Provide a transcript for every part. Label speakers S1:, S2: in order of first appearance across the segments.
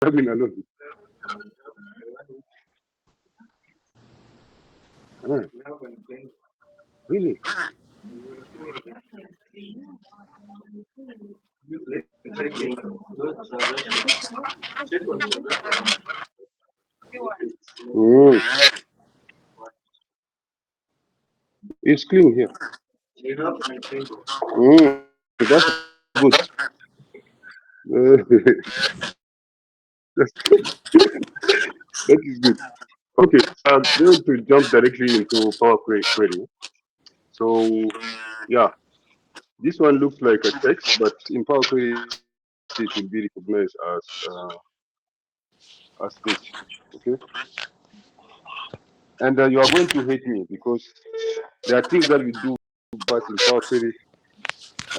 S1: struggling alone. Really? Mm. It's clean here. That's good. That's, that is good. Okay, I'm going to jump directly into Power Query. So, yeah, this one looks like a text, but in Power Query, it will be recognized as speech. Okay, and you are going to hate me because there are things that we do fast in Power Query,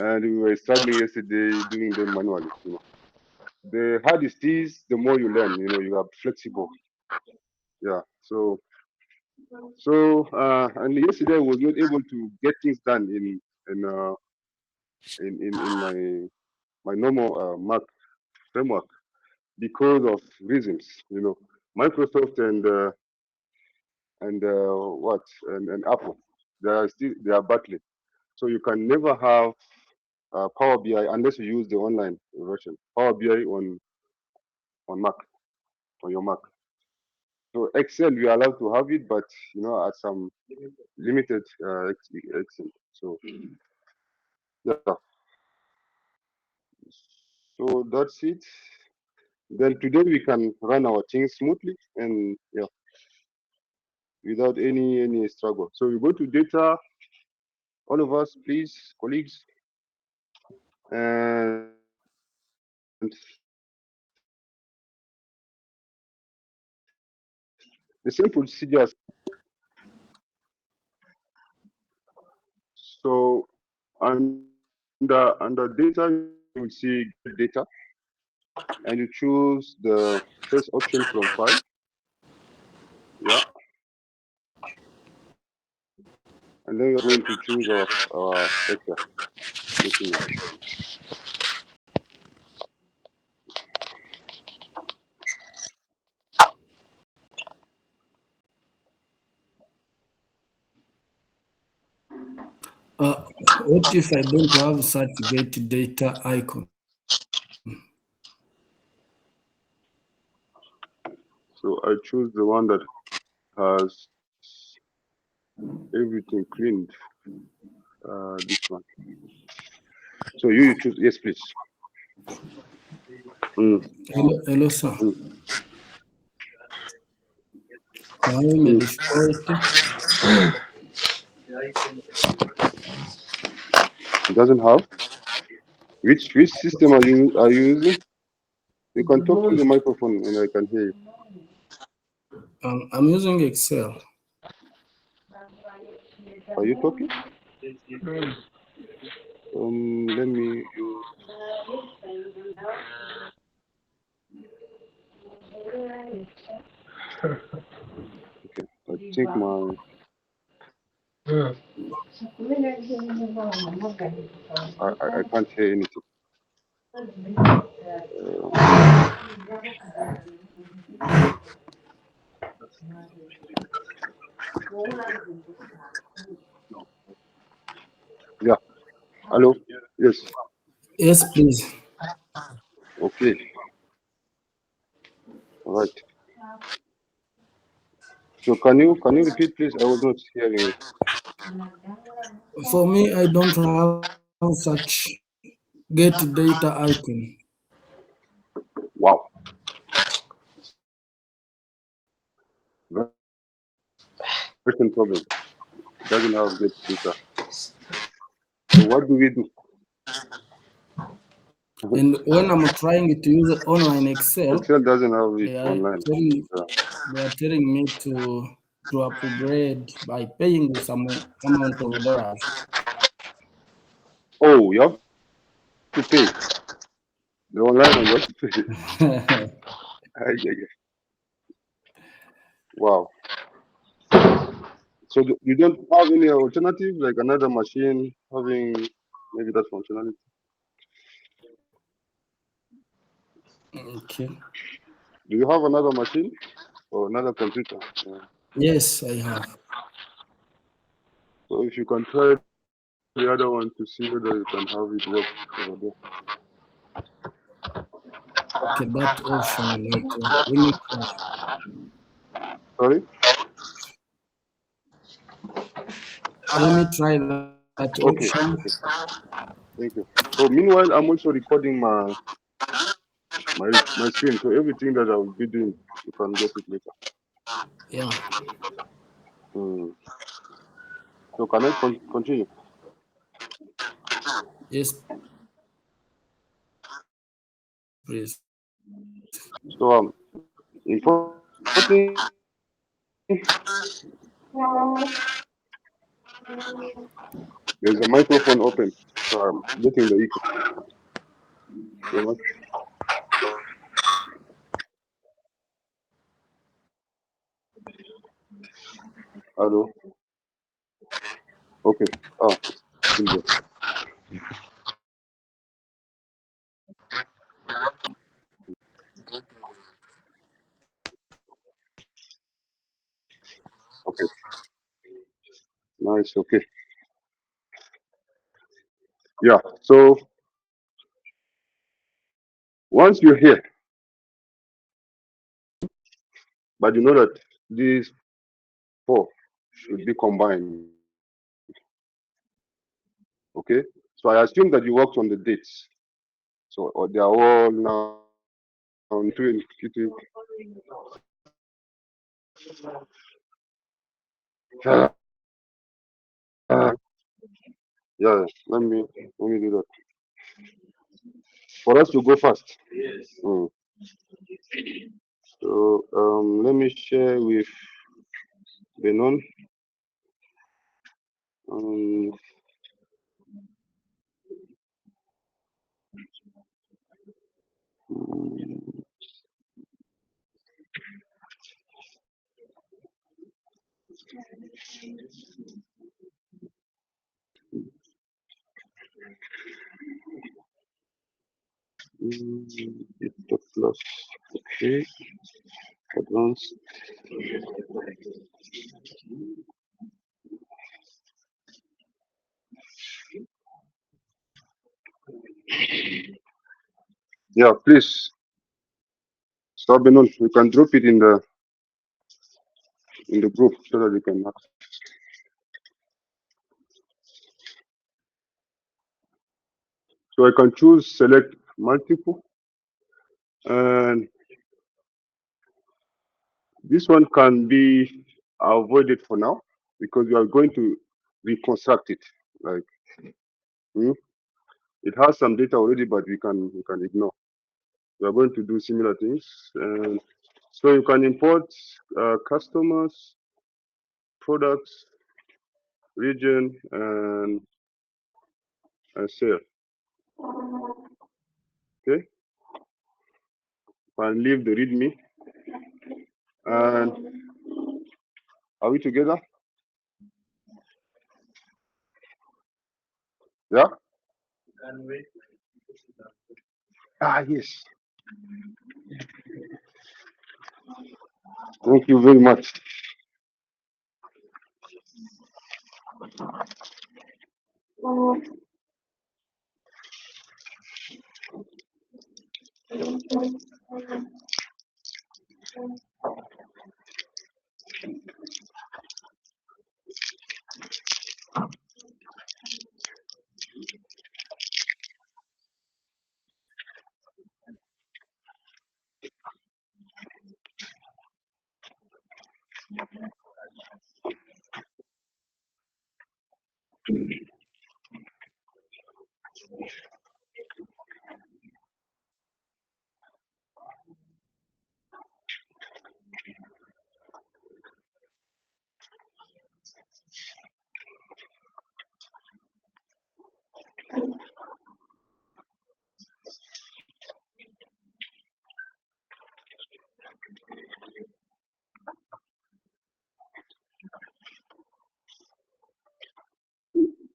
S1: and we were struggling yesterday doing them manually. The harder it is, the more you learn. You are flexible. Yeah. And yesterday I was not able to get things done in my normal Mac framework because of reasons. Microsoft and Apple, they are battling. So you can never have Power BI unless you use the online version. Power BI on Mac, on your Mac. So Excel we are allowed to have it, but at some limited extent. So yeah. So that's it. Then today we can run our things smoothly and yeah, without any struggle. So we go to data, all of us, please, colleagues, and the same procedures. So under data, you will see get data, and you choose the first option from file. Yeah, and then you're going to choose our sector.
S2: What if I don't have such get data icon?
S1: So I choose the one that has everything cleaned. This one. So you choose yes, please.
S2: Hello, sir. Can you make this quality?
S1: It doesn't have. Which system are you using? You can talk to the microphone and I can hear you.
S2: I'm using Excel.
S1: Are you talking? Let me use. Okay, I think my. I can't hear anything. Yeah. Hello. Yes.
S2: Yes, please.
S1: Okay. All right. So can you repeat, please? I was not hearing you.
S2: For me, I don't have such get data icon.
S1: Wow. Version problem. Doesn't have good data. So what do we do?
S2: And when I'm trying to use online Excel,
S1: Excel doesn't have it
S2: they are
S1: online.
S2: telling
S1: Yeah.
S2: they are telling me to upgrade by paying some amount of dollars.
S1: Oh, you have to pay. The online one, you have to pay. Yeah, yeah. Wow. So you don't have any alternative, like another machine having maybe that functionality?
S2: Okay.
S1: Do you have another machine or another computer?
S2: Yes, I have.
S1: So if you can try the other one to see whether you can have it work over there.
S2: Okay, that option later. Let me try.
S1: Sorry?
S2: Let me try that option.
S1: Okay, okay. Thank you. So meanwhile, I'm also recording my screen. So everything that I will be doing, you can get it later.
S2: Yeah.
S1: Mm. So can I continue?
S2: Yes, please.
S1: So important, there's a microphone open. So I'm getting the echo so much. Hello. Okay. Ah, it's still there. Okay. Nice. Okay. Yeah. So once you're here, but you know that these four should be combined. Okay. So I assume that you worked on the dates. So or they are all now into yeah. Let me do that for us to go fast. Mm. So let me share with Benon. Um, mm, the plus. Okay. Advanced. Yeah. Please stop Benon. You can drop it in the group so that you can. So I can choose select multiple, and this one can be avoided for now because we are going to reconstruct it. Like hmm, it has some data already, but we can ignore. We are going to do similar things, and so you can import customers, products, region, and sale. Okay, and leave the README. And are we together? Yeah. Ah yes. Thank you very much.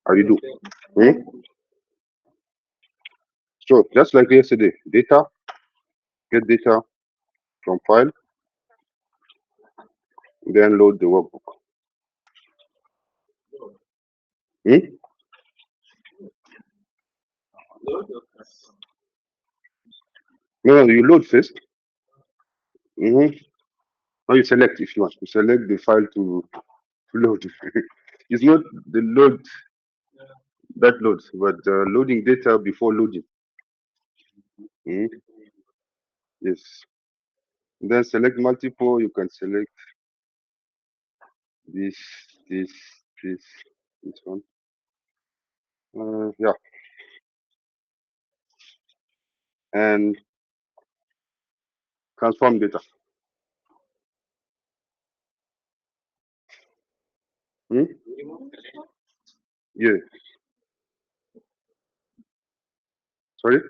S1: How you do? Hmm? So just like yesterday, data, get data, from file, then load the workbook. Hmm? No, no, you load first. Mm-hmm. Now you select if you want. You select the file to load. It's not the load that loads, but loading data before loading. Mhm. Yes. Then select multiple. You can select this, this, this, this one. Yeah, and transform data. Hmm? Yeah. Sorry.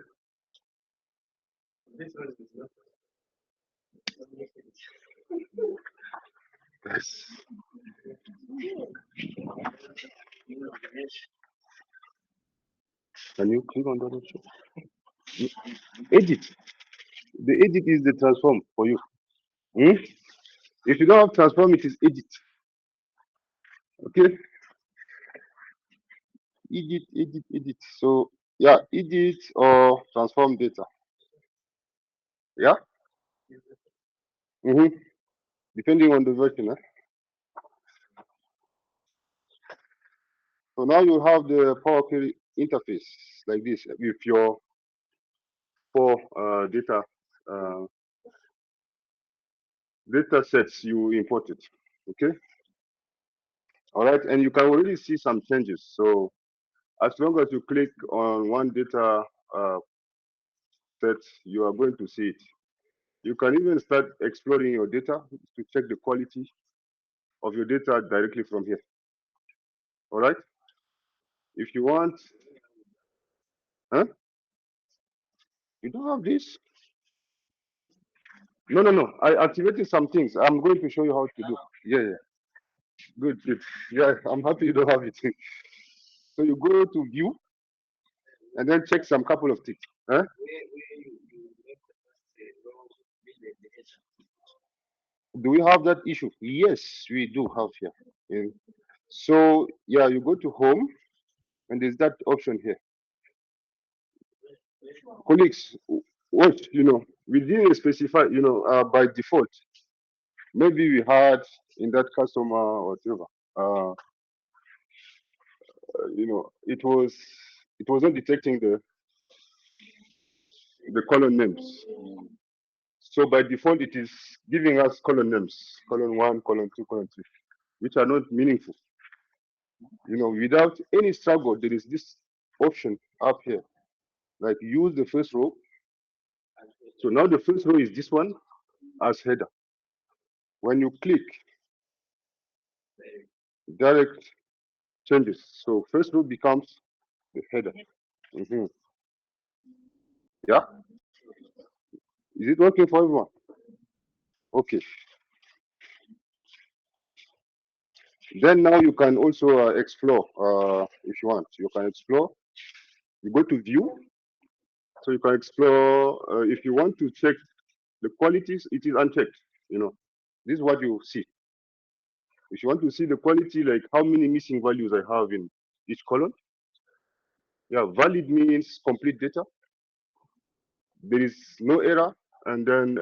S1: Yes. Can you click on that option? Edit. The edit is the transform for you. Hmm? If you don't have transform, it is edit. Okay. Edit, edit, edit. So yeah, edit or transform data. Yeah. Mm-hmm. Depending on the version. So now you have the Power Query interface like this with your four uh, data sets you imported. Okay. All right. And you can already see some changes. So as long as you click on one data uh, set, you are going to see it. You can even start exploring your data to check the quality of your data directly from here. All right. If you want, huh? You don't have this? No, no, no. I activated some things. I'm going to show you how to do. Yeah, yeah. Good, good. Yeah, I'm happy you don't have it. So you go to view and then check some couple of things. Huh? Do we have that issue? Yes, we do have here. Yeah. So yeah, you go to home and there's that option here. Colleagues, what we didn't specify, by default. Maybe we had in that customer or whatever. It wasn't detecting the column names. So by default, it is giving us column names, column one, column two, column three, which are not meaningful. Without any struggle, there is this option up here, like use the first row. So now the first row is this one as header. When you click, direct changes. So first row becomes the header. Mhm. Yeah, is it working for everyone? Okay. Then now you can also explore if you want. You can explore. You go to view. So you can explore if you want to check the qualities. It is unchecked. This is what you see. If you want to see the quality, like how many missing values I have in each column. Yeah, valid means complete data. There is no error, and then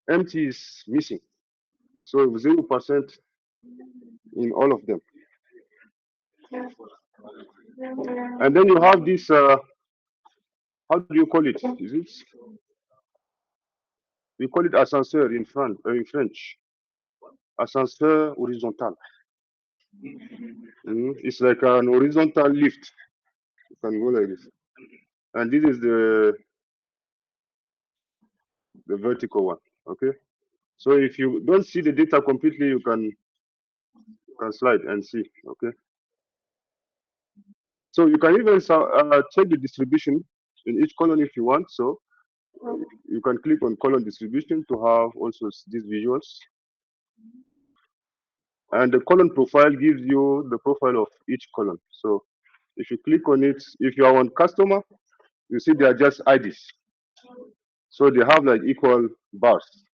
S1: empty is missing. So 0% in all of them. And then you have this. How do you call it? Is it? We call it ascenseur in French. Ascenseur horizontal. It's like an horizontal lift. You can go like this. And this is the vertical one. Okay. So if you don't see the data completely, you can slide and see. Okay. So you can even check the distribution in each column if you want. So you can click on column distribution to have also these visuals. And the column profile gives you the profile of each column. So if you click on it, if you are on customer, you see they are just IDs. So they have like equal bars.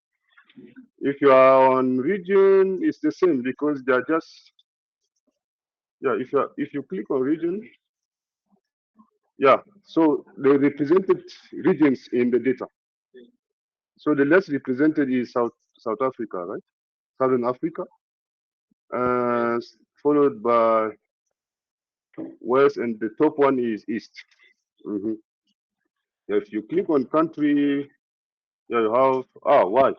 S1: If you are on region, it's the same because they are just, yeah. If you click on region, yeah. So they represented regions in the data. So the less represented is South Africa, right? Southern Africa, uh, followed by West, and the top one is East. Hmm. If you click on country, yeah, you have why?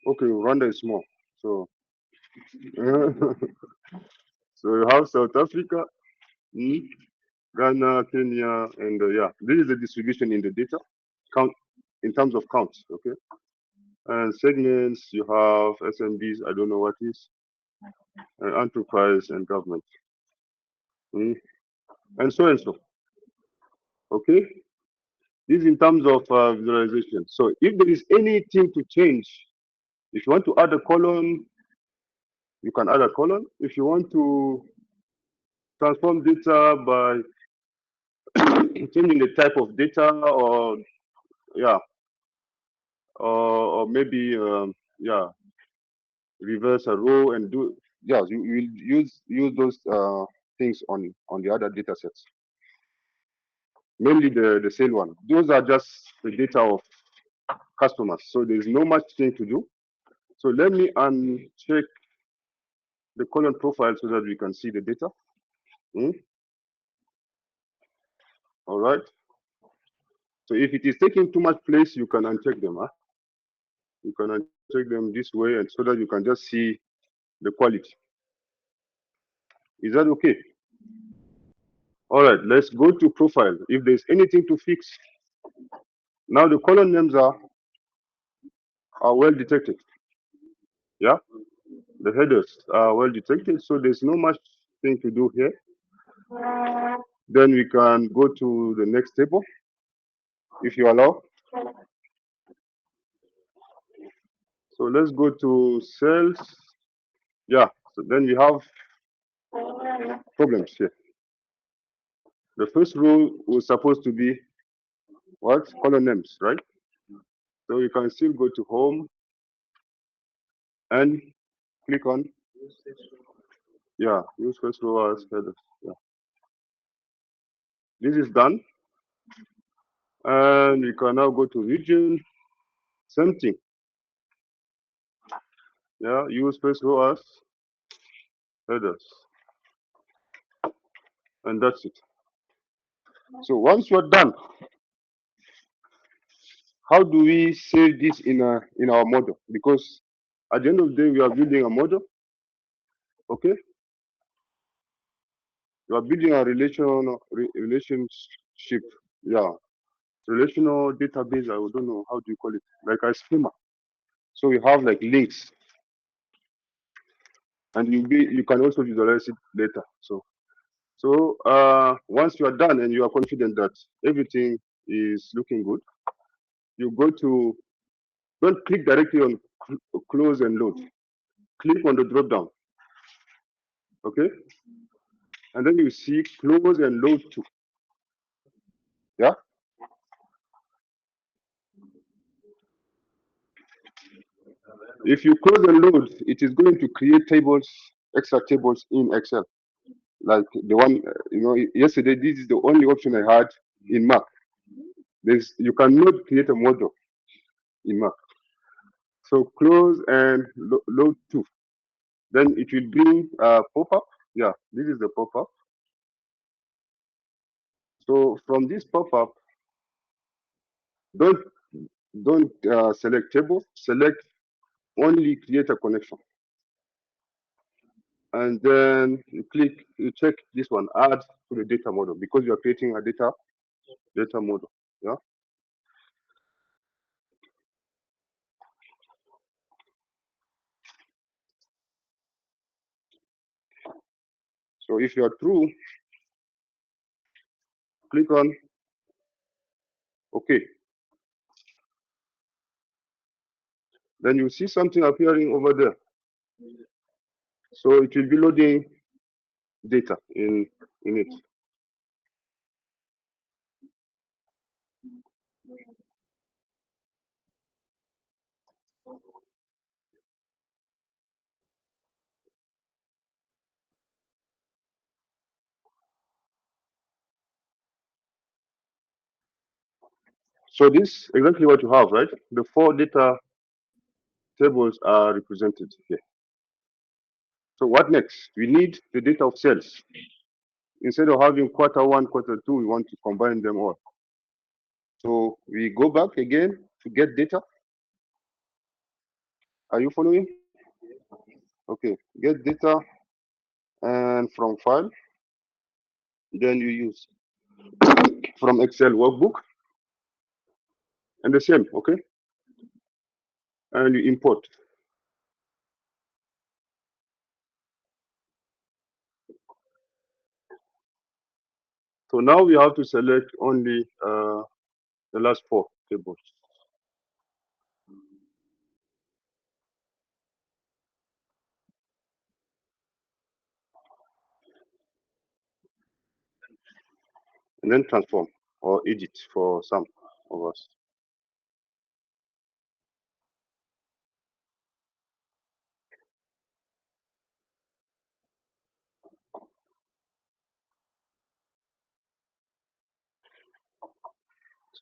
S1: Okay, Rwanda is small, so so you have South Africa, mm, Ghana, Kenya, and yeah, this is the distribution in the data count in terms of counts. Okay, and segments you have SMBs. I don't know what is enterprise and government, mm, and so and so. Okay, this is in terms of visualization. So if there is anything to change, if you want to add a column, you can add a column. If you want to transform data by changing the type of data, or yeah, or maybe yeah, reverse a row and do, yeah, you will use those things on the other data sets, mainly the sale one. Those are just the data of customers, so there's no much thing to do. So let me uncheck the column profile so that we can see the data. Mm? All right. So if it is taking too much place, you can uncheck them. Huh? You can uncheck them this way, and so that you can just see the quality. Is that okay? All right. Let's go to profile. If there's anything to fix, now the column names are well detected. Yeah. The headers are well detected, so there's no much thing to do here. Then we can go to the next table, if you allow. So let's go to sales. Yeah. So then we have problems here. The first row was supposed to be what? Column names, right? So you can still go to home and click on, yeah, use first row as headers. Yeah. This is done. And we can now go to region. Same thing. Yeah, use first row as headers. And that's it. So once you're done, how do we save this in our model? Because at the end of the day, we are building a model. Okay, we are building a relationship. Yeah, relational database. I don't know how do you call it, like a schema. So we have like links, and you can also visualize it later. So once you are done and you are confident that everything is looking good, you go to, don't click directly on close and load. Click on the drop down. Okay, and then you see close and load to. Yeah. If you close and load, it is going to create tables, extra tables in Excel. Like the one, yesterday, this is the only option I had in Mac. You cannot create a model in Mac. So close and load to. Then it will bring a pop-up. Yeah, this is the pop-up. So from this pop-up, don't select table, select only create a connection. And then you check this one, add to the data model, because you are creating a data model. Yeah. So if you are true, click on OK. Then you see something appearing over there. So it will be loading data in it. So this exactly what you have, right? The four data tables are represented here. So what next? We need the data of sales. Instead of having quarter one, quarter two, we want to combine them all. So we go back again to get data. Are you following? Okay, get data, and from file, then you use from Excel workbook, and the same, okay? And you import. So now we have to select only the last four tables. And then transform or edit for some of us.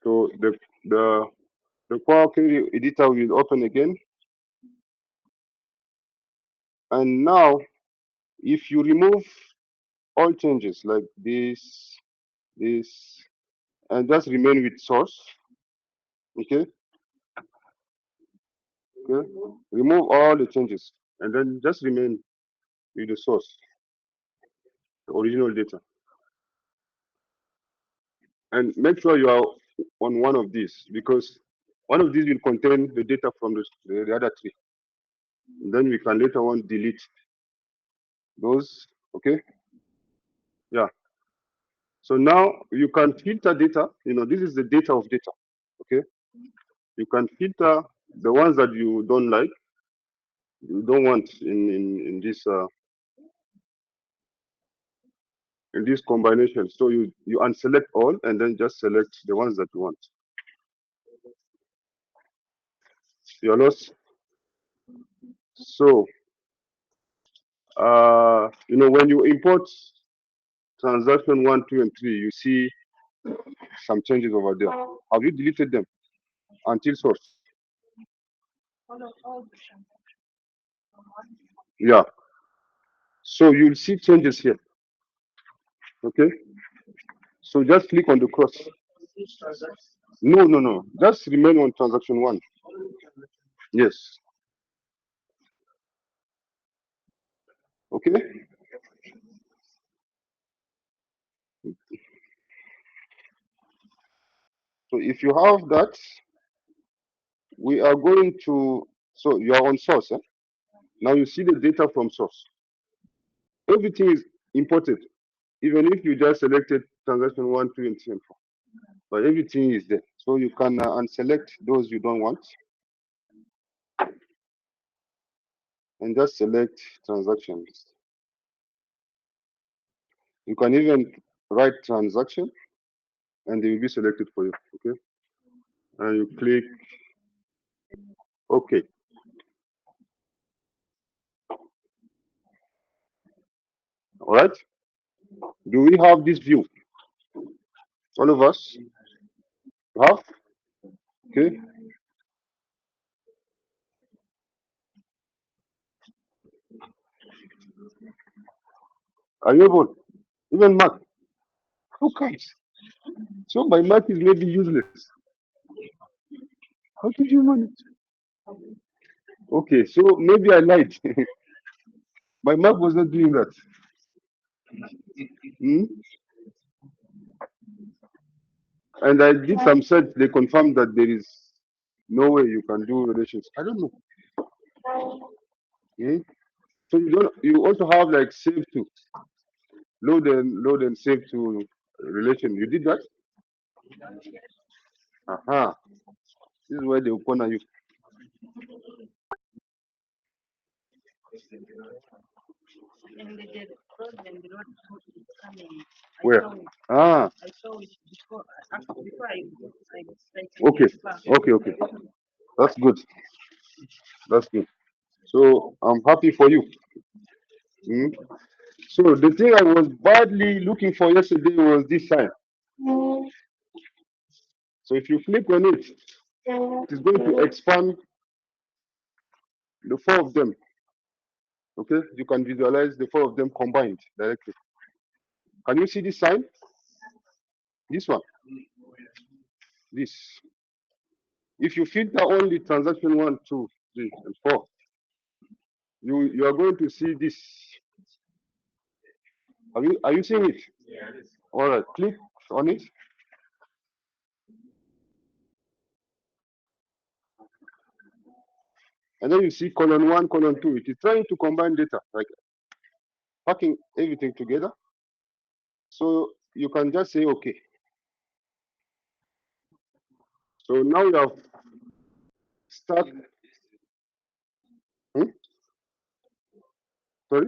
S1: So the Power Query editor will open again. And now, if you remove all changes like this, and just remain with source, okay? Okay. Remove all the changes and then just remain with the source, the original data. And make sure you are on one of these because one of these will contain the data from the other three. And then we can later on delete those, okay? Yeah. So now you can filter data. This is the data of data, okay? You can filter the ones that you don't like, you don't want in this combination. So you unselect all and then just select the ones that you want. You're lost. So when you import transaction 1, 2, and 3, you see some changes over there. Have you deleted them until source? Yeah. So you'll see changes here. Okay. So just click on the cross. No, no, no. Just remain on transaction 1. Yes. Okay. So if you have that, we are going to. So you are on source. Now you see the data from source. Everything is imported, even if you just selected transaction 1, 2, and 3, and 4. But everything is there. So you can unselect those you don't want and just select transactions. You can even write transaction and they will be selected for you. Okay. And you click OK. All right. Do we have this view? All of us have? Okay. Are you able? Even Mac. How comes? So my Mac is maybe useless. How did you manage? Okay, so maybe I lied. My Mac was not doing that. Hmm? And I did some search. They confirmed that there is no way you can do relations. I don't know. Hmm? So you don't. You also have like save to load and save to relation. You did that? Aha. This is where they will corner you. Where? Ah. Okay. Okay. Okay. That's good. That's good. So I'm happy for you. Mm. So the thing I was badly looking for yesterday was this sign. So if you click on it, it is going to expand the four of them. Okay, you can visualize the four of them combined directly. Can you see this sign? This one, this. If you filter only transaction 1, 2, 3, and 4, you are going to see this. Are you seeing it? All right, click on it, and then you see column 1, column 2. It is trying to combine data, like packing everything together. So you can just say okay. So now you have start. Hmm? Sorry.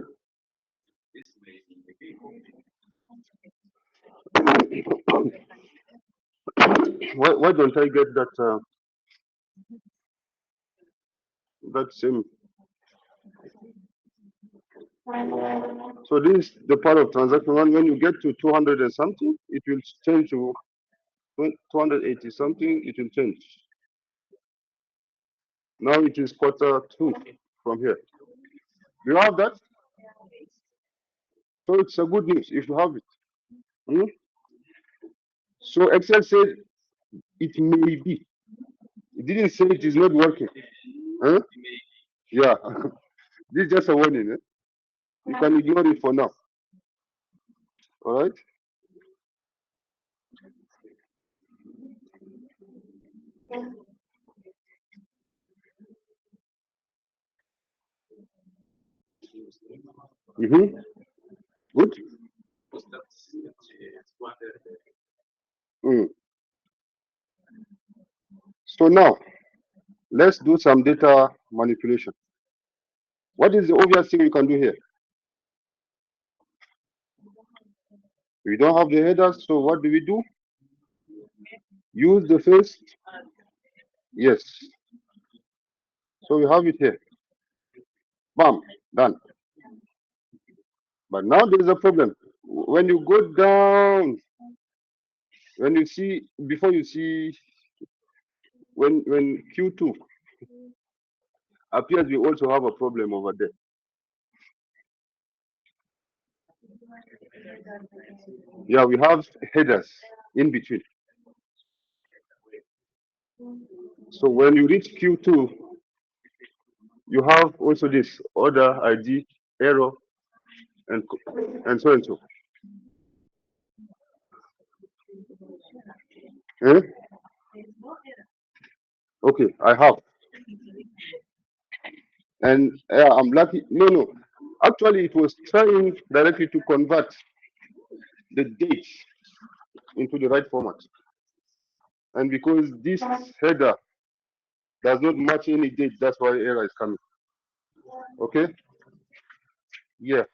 S1: Why don't I get that same? So this is the part of transaction 1. When you get to 200 and something, it will change to 280 something. It will change. Now it is quarter 2 from here. Do you have that? So it's a good news if you have it. Hmm? So Excel said it may be. It didn't say it is not working. Huh? Yeah. This is just a warning. Eh? You can ignore it for now. All right. Mm-hmm. Good. Mm. So now let's do some data manipulation. What is the obvious thing you can do here? We don't have the headers, so what do we do? Use the first. Yes. So we have it here. Bam, done. But now there is a problem. When you go down, when you see before you see when Q2 appears, we also have a problem over there. Yeah, we have headers in between. So when you reach Q2, you have also this order ID error and so and so. Eh? Okay, I have. And I'm lucky. No, no. Actually, it was trying directly to convert the dates into the right format. And because this header does not match any date, that's why error is coming. Okay? Yeah.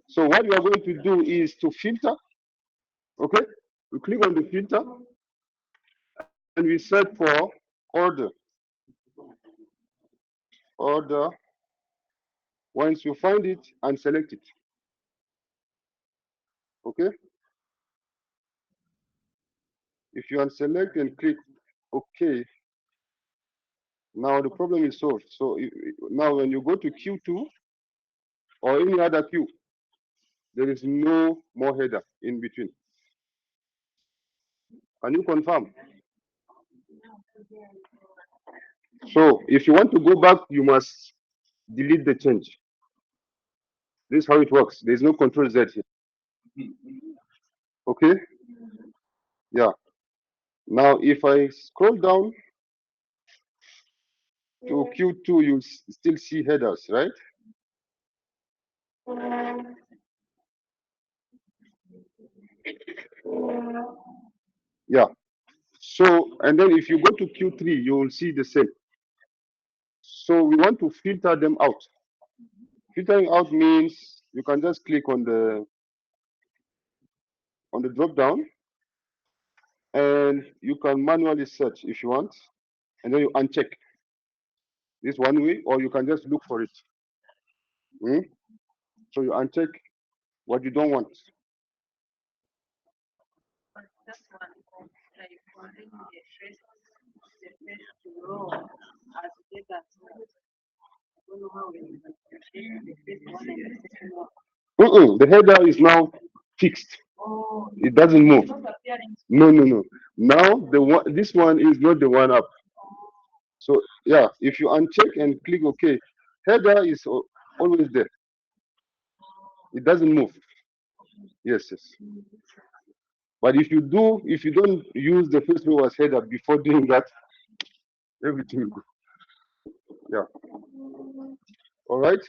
S1: So what we are going to do is to filter. Okay? We click on the filter and we search for order. Order. Once you find it and select it. Okay? If you unselect and click OK, now the problem is solved. So now when you go to Q2 or any other queue, there is no more header in between. Can you confirm? So if you want to go back, you must delete the change. This is how it works. There is no control Z here. Okay? Yeah. Now if I scroll down to Q2, you still see headers, right? Yeah. So, and then if you go to Q3, you will see the same. So we want to filter them out. Filtering out means you can just click on the drop down and you can manually search if you want, and then you uncheck. This one way, or you can just look for it. Hmm? So you uncheck what you don't want. The header is now fixed. It doesn't move. No, no, no. Now the one, this one is not the one up. So yeah, if you uncheck and click OK, header is always there. It doesn't move. Yes, yes. But if you don't use the first row as header before doing that, everything will go. Yeah. All right.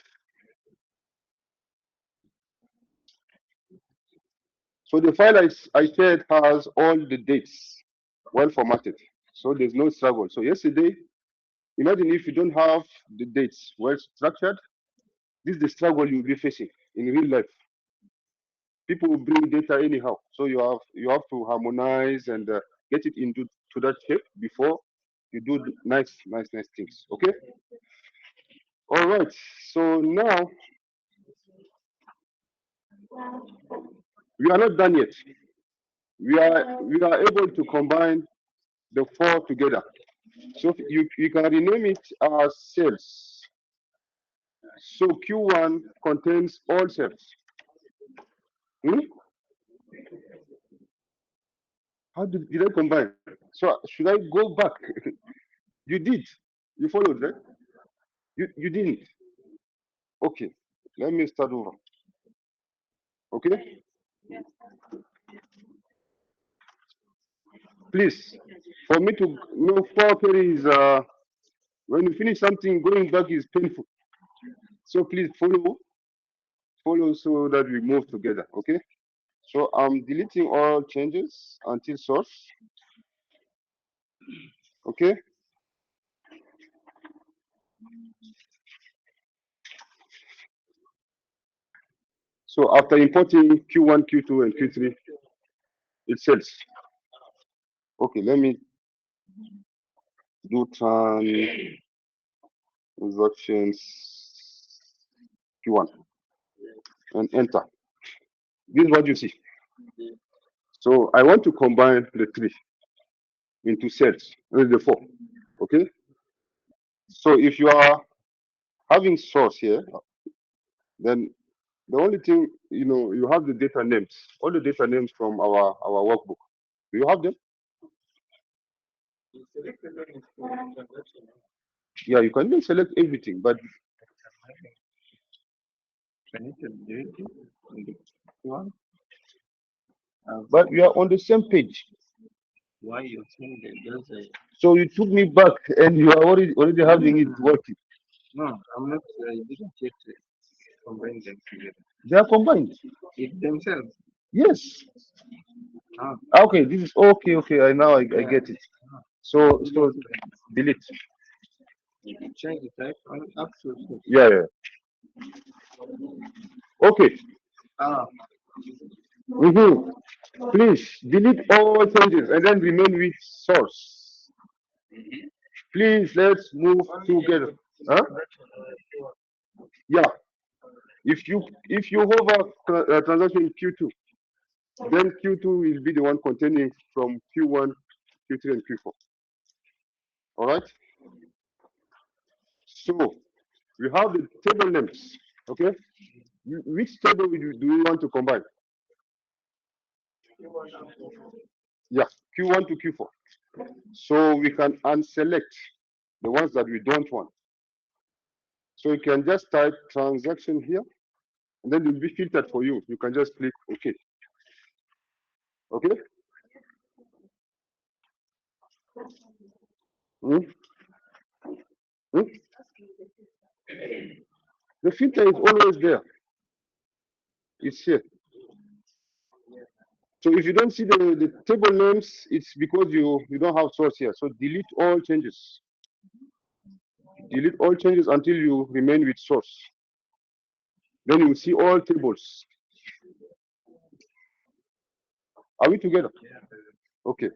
S1: So the file I shared has all the dates well formatted. So there's no struggle. So yesterday, imagine if you don't have the dates well structured, this is the struggle you'll be facing in real life. People will bring data anyhow. So you have to harmonize and get it into to that shape before you do nice things. Okay. All right. So now we are not done yet. We are able to combine the four together. So you can rename it as cells. So Q1 contains all cells. Hmm? How did I combine? So should I go back? You did. You followed, right? You didn't. Okay. Let me start over. Okay. Please, for me to know proper is when you finish something, going back is painful. So please follow so that we move together. Okay. So I'm deleting all changes until source. Okay. So after importing Q1, Q2, and Q3, it says, okay, let me do transactions Q1 and enter. This is what you see. So I want to combine the three into cells, the four. Okay. So if you are having source here, then the only thing you have the data names, all the data names from our workbook. Do you have them? Yeah, you can even select everything, but we are on the same page. So you took me back, and you are already having it working. They are combined. Yes. Okay. This is okay. Okay. I now I get it. So delete. Yeah. Yeah. Okay. Mm-hmm. Please delete all changes and then remain with source. Please let's move together. Huh? Yeah. If you hover transaction Q2, then Q2 will be the one containing from Q1, Q3, and Q4. All right. So we have the table names. Okay. Which table do we want to combine? Yeah, Q1 to Q4. So we can unselect the ones that we don't want. So you can just type transaction here, and then it will be filtered for you. You can just click OK. Okay. Hmm? Hmm? The filter is always there. It's here. So if you don't see the table names, it's because you don't have source here. So delete all changes. Delete all changes until you remain with source. Then you will see all tables. Are we together? Okay.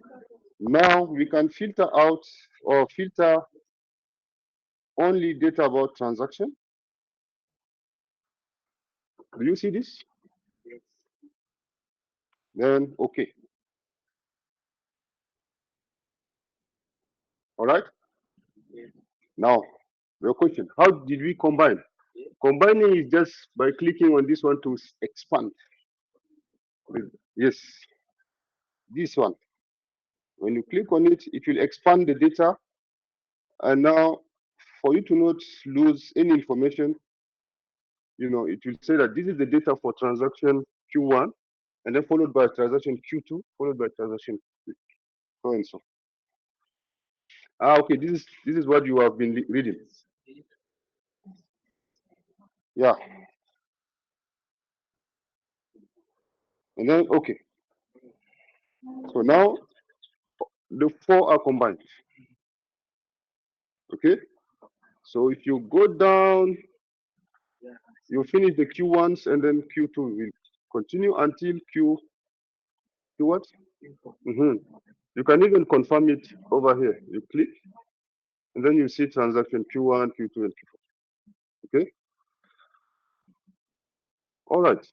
S1: Now we can filter out or filter only data about transaction. Do you see this? Then okay. All right. Now the question: how did we combine? Combining is just by clicking on this one to expand. Yes, this one. When you click on it, it will expand the data. And now, for you to not lose any information, it will say that this is the data for transaction Q1, and then followed by transaction Q2, followed by transaction so and so. Okay, this is what you have been reading. Yeah, and then okay. So now the four are combined. Okay, so if you go down, you finish the Q1s, and then Q2 will continue until Q what? Mm-hmm. You can even confirm it over here. You click, and then you see transaction Q1, Q2, and Q4. Okay. All right.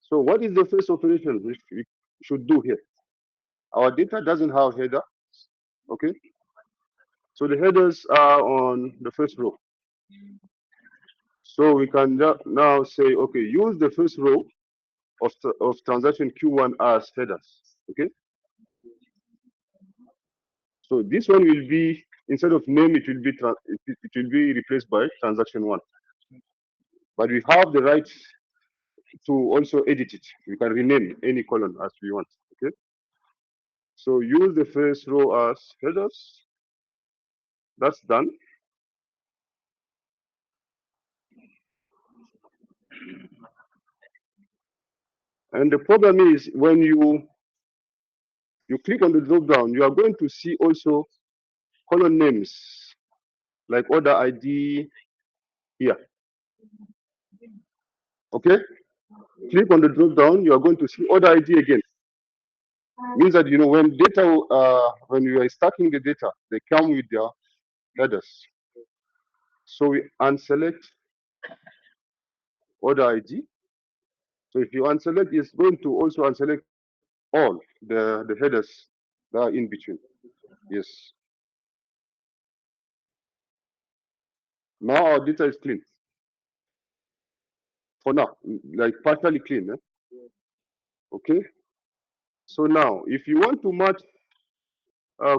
S1: So what is the first operation we should do here? Our data doesn't have header. Okay. So the headers are on the first row. So we can now say, okay, use the first row of transaction Q1 as headers. Okay. So this one will be, instead of name, it will be replaced by transaction one. But we have the right to also edit it. We can rename any column as we want. Okay. So use the first row as headers. That's done. And the problem is when you click on the drop down, you are going to see also column names like order ID here. Okay. Click on the drop down, you are going to see order ID again. Means that when you are starting the data, they come with their headers. So we unselect order ID. So if you unselect, it's going to also unselect all the headers that are in between. Yes. Now our data is clean. For now, like partially clean. Okay. So now, if you want to match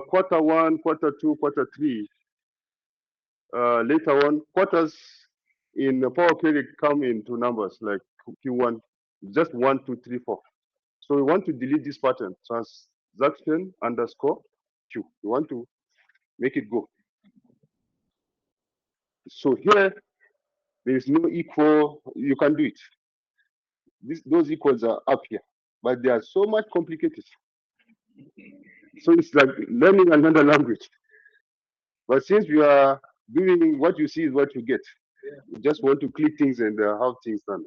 S1: quarter one, quarter two, quarter three, later on, quarters in Power Query come into numbers like Q1, just 1, 2, 3, 4. So we want to delete this pattern, transaction underscore Q. We want to make it go. So here, there is no equal, you can do it. Those equals are up here, but they are so much complicated. So it's like learning another language. But since we are doing what you see is what you get, you just want to click things and have things done.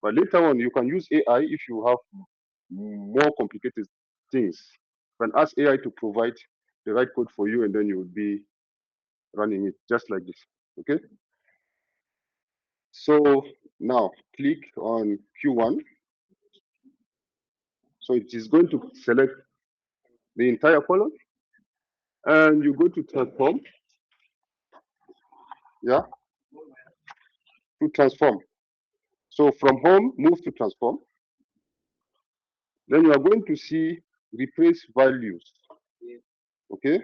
S1: But later on, you can use AI if you have more complicated things. You can ask AI to provide the right code for you, and then you will be running it just like this. Okay. So now click on Q1. So it is going to select the entire column, and you go to transform. Yeah, to transform. So from home, move to transform. Then you are going to see replace values. Okay.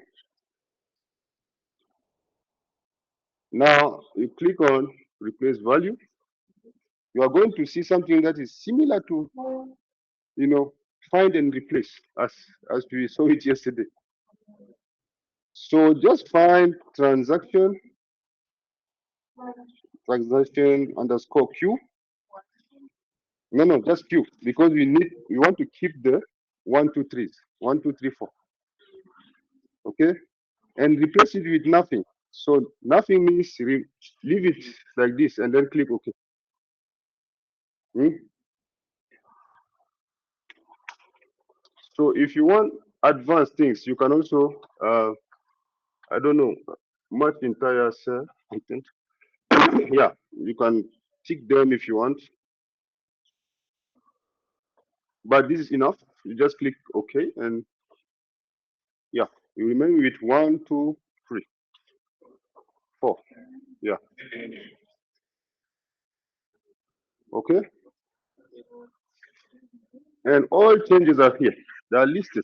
S1: Now you click on replace value. You are going to see something that is similar to, find and replace as we saw it yesterday. So just find transaction underscore Q. No, just Q, because we want to keep the 1, 2, 3s, 1, 2, 3, 4. Okay, and replace it with nothing. So nothing means leave it like this and then click OK. So if you want advanced things, you can also, I don't know, Merge entire cell content. Yeah, you can tick them if you want, but this is enough. You just click OK, and yeah, you remain with 1, 2, 3, 4. Yeah, okay. And all changes are here. They are listed.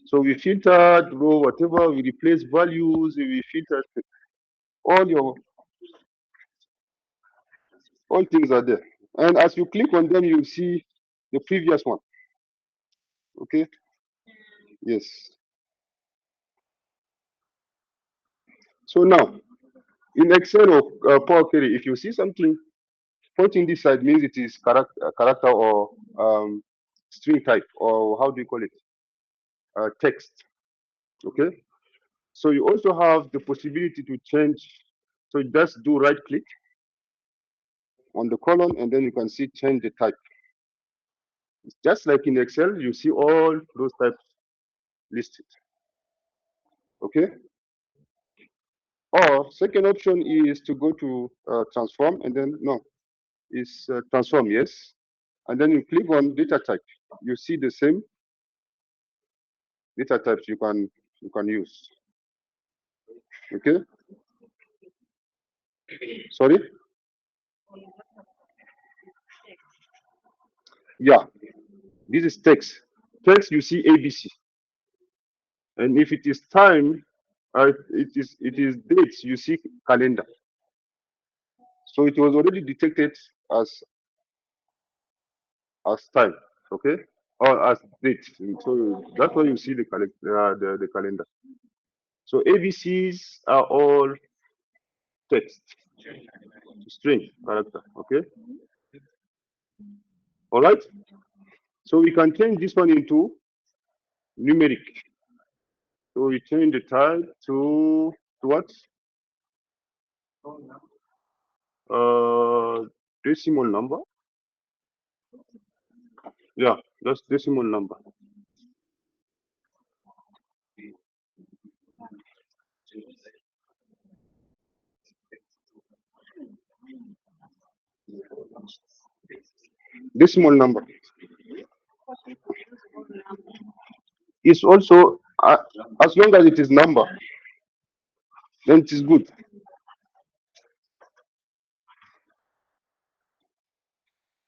S1: So we filtered row, whatever, we replace values, we filtered all your all things are there. And as you click on them, you see the previous one. Okay. Yes. So now in Excel or Power Query, if you see something pointing this side means it is character or string type, or how do you call it? Text. Okay. So you also have the possibility to change. So you just do right click on the column, and then you can see change the type. Just like in Excel, you see all those types listed. Okay. Or second option is to go to transform, and then no, is transform, yes. And then you click on data type. You see the same data types you can use. Okay. Sorry. Yeah. This is text. Text you see ABC, and if it is time, it is dates. You see calendar. So it was already detected as as time. Okay. Or as date. And so that's why you see the calendar. So ABCs are all text, string character. Okay. All right. So we can change this one into numeric. So we change the type to what? Uh, decimal number. Yeah, that's decimal number. Decimal number is also as long as it is number, then it is good.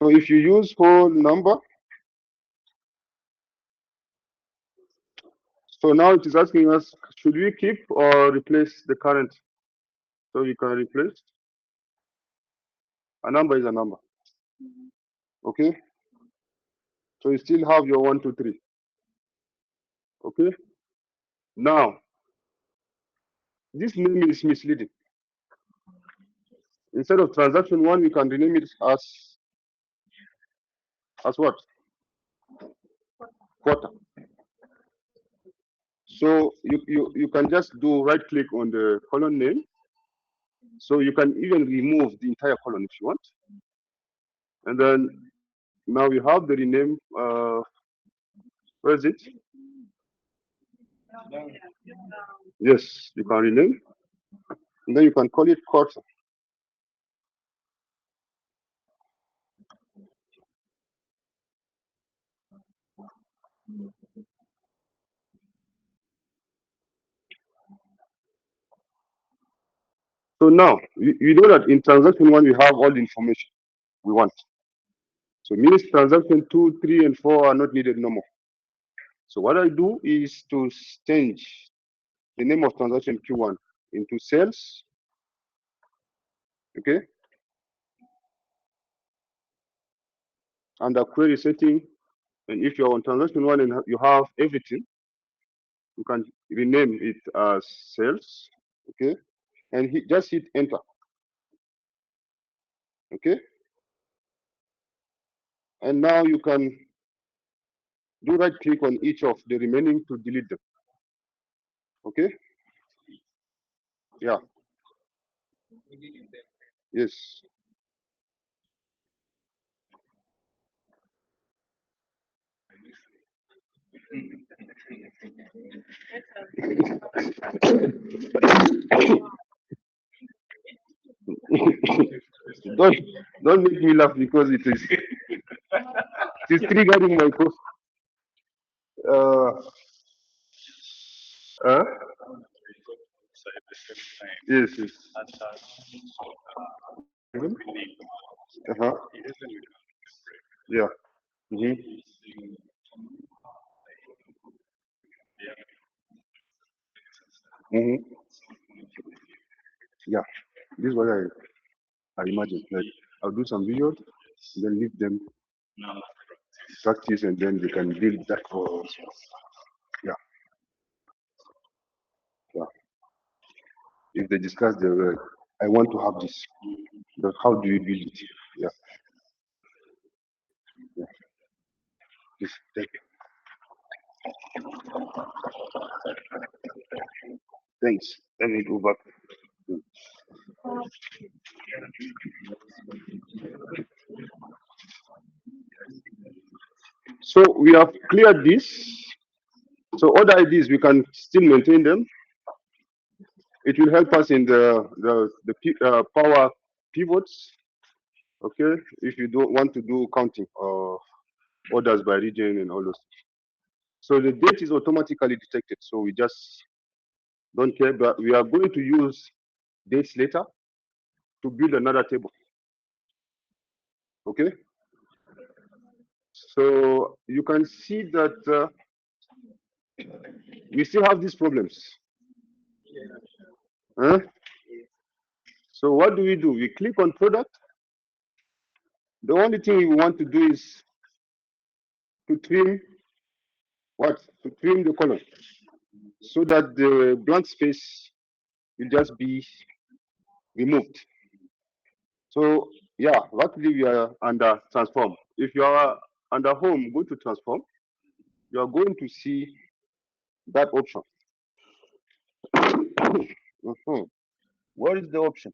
S1: So if you use whole number, so now it is asking us, should we keep or replace the current? So you can replace. A number is a number. Okay. So you still have your 1, 2, 3. Okay. Now this name is misleading. Instead of transaction one, we can rename it as what? Quarter. So you can just do right click on the column name. So you can even remove the entire column if you want. And then now we have the rename. Where is it? Yes, you can rename. And then you can call it quarter. So now you know that in transaction one we have all the information we want. So means transaction 2, 3, and 4 are not needed no more. So what I do is to change the name of transaction Q1 into sales. Okay. Under query setting, and if you're on transaction one and you have everything, you can rename it as sales. Okay. And just hit enter. Okay. And now you can do right click on each of the remaining to delete them. Okay. Yeah. Yes. don't don't make me laugh because it is triggering my course. Uh, uh, yes, yes. Mhm. Uh-huh. Yeah. Mm-hmm. Mm-hmm. Yeah. This is what I imagine. Like I'll do some videos, then leave them practice, and then they can build that for. Yeah. Yeah. If they discuss the, I want to have this. But how do you build it? Yeah. Yeah. Yes. Thank you. Thanks. Let me go back. So we have cleared this. So other ideas we can still maintain them. It will help us in the power pivots. Okay, if you don't want to do counting or orders by region and all those. So the date is automatically detected. So we just don't care. But we are going to use dates later to build another table. Okay. So you can see that we still have these problems. Huh? So what do? We click on product. The only thing we want to do is to trim what? To trim the column so that the blank space will just be removed. So yeah, luckily we are under transform. If you are under home, go to transform. You are going to see that option. Mhm. What is the option?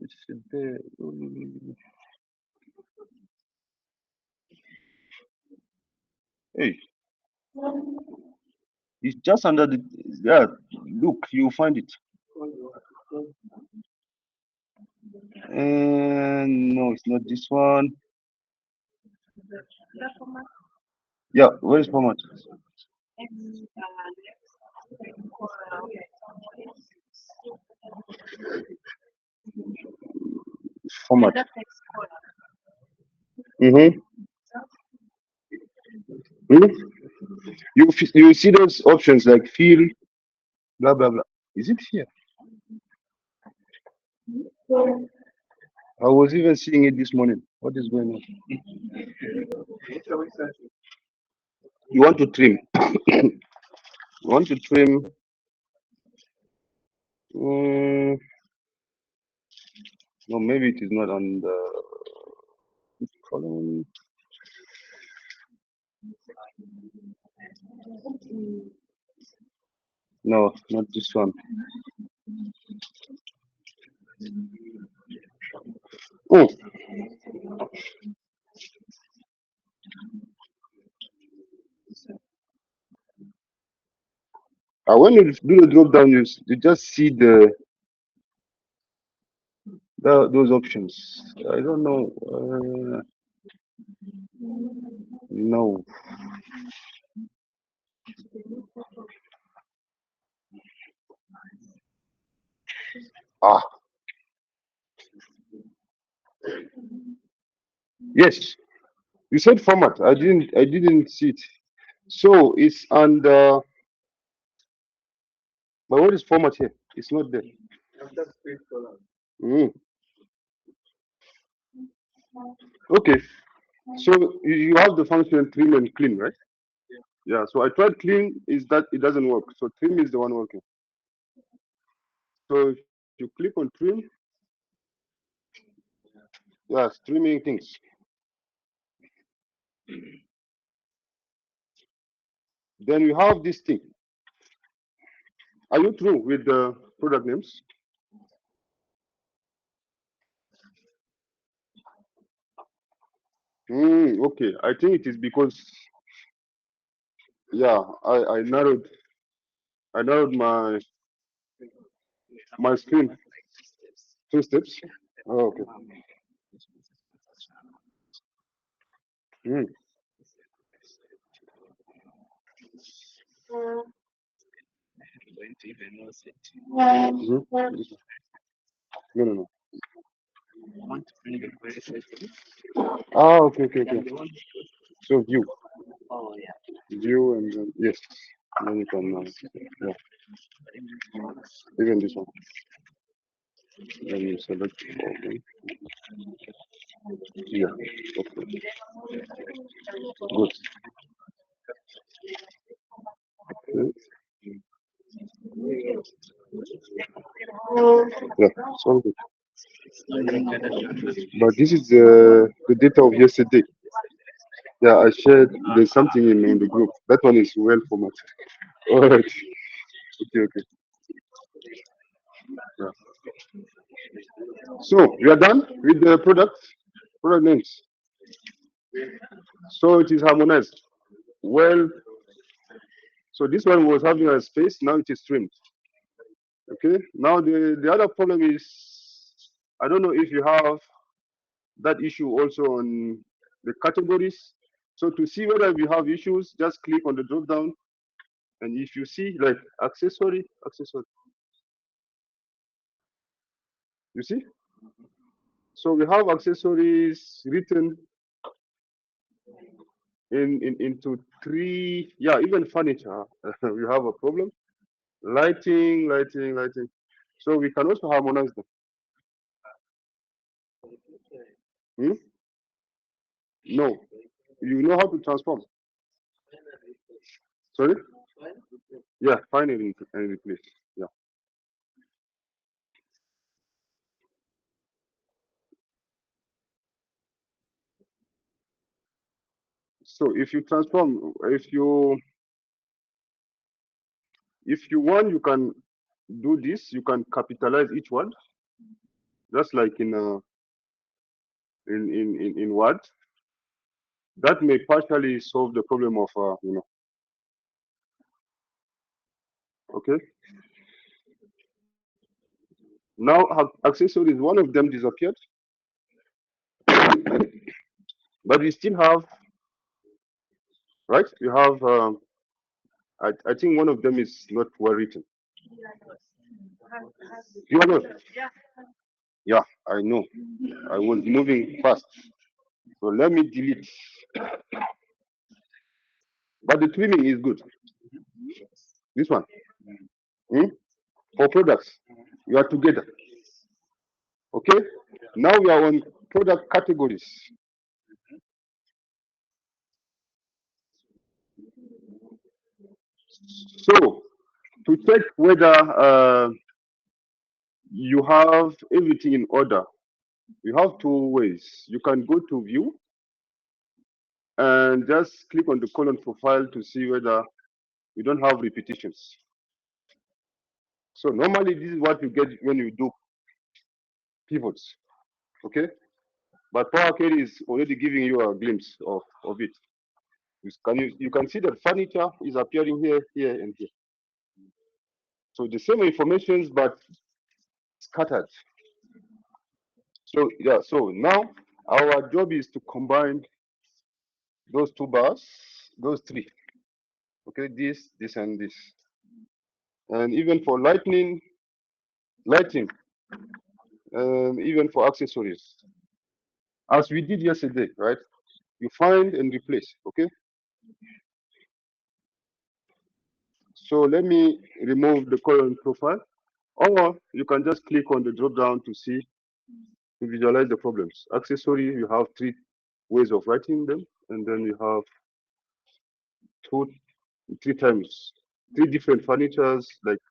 S1: It's there. Hey, it's just under the. Yeah, look, you find it. And no, it's not this one. Yeah, where is format? Format. Mm-hmm. You see those options like fill, blah blah blah. Is it here? I was even seeing it this morning. What is going on? You want to trim. You want to trim. Mm, no, maybe it is not on the column. No, not this one. Oh, when you do the drop down, you just see those options. I don't know. No. Ah, yes. You said format. I didn't see it. So it's under. But what is format here? It's not there. Mm. Okay. So you have the function trim and clean, right? Yeah. So I tried clean. Is that it doesn't work? So trim is the one working. So if you click on trim, yeah, trimming things. Then you have this thing. Are you through with the product names? Okay. I think it is because Yeah, I narrowed my screen 2 steps. Oh, okay. Mm. Mhm. No, no, no. Ah, okay, okay, okay. So view, and then yes, then you can yeah, even this one. Then you select okay. Yeah, okay, good. Okay. Yeah, so good. But this is the data of yesterday. Yeah, I shared. There's something in the group. That one is well formatted. All right. Okay, okay. Yeah. So we are done with the product names. So it is harmonized. Well, so this one was having a space. Now it is trimmed. Okay. Now the other problem is I don't know if you have that issue also on the categories. So to see whether you have issues, just click on the drop down, and if you see like accessory, you see. So we have accessories written into three. Yeah, even furniture. We have a problem. Lighting. So we can also harmonize them. Hmm? No, you know how to transform. Sorry. Yeah, find it and replace. Yeah. So if you want, you can do this. You can capitalize each word, just like in Word. That may partially solve the problem of okay. Now accessories, one of them disappeared, but we still have right. You have I think one of them is not well written. You are not. Yeah, I know. I was moving fast. So let me delete. But the trimming is good. This one. Hmm? For products. We are together. Okay? Now we are on product categories. So to check whether you have everything in order, you have two ways. You can go to view and just click on the column profile to see whether you don't have repetitions. So normally this is what you get when you do pivots. Okay? But Power Query is already giving you a glimpse of it. You can see that furniture is appearing here, and here. So the same informations but scattered. So yeah, so now our job is to combine those two bars, those three. Okay, this, and this. And even for lighting, and even for accessories. As we did yesterday, right? You find and replace. Okay. So let me remove the column profile. Or you can just click on the drop down to visualize the problems. Accessory, you have three ways of writing them, and then you have two, three times, three different furnitures. Like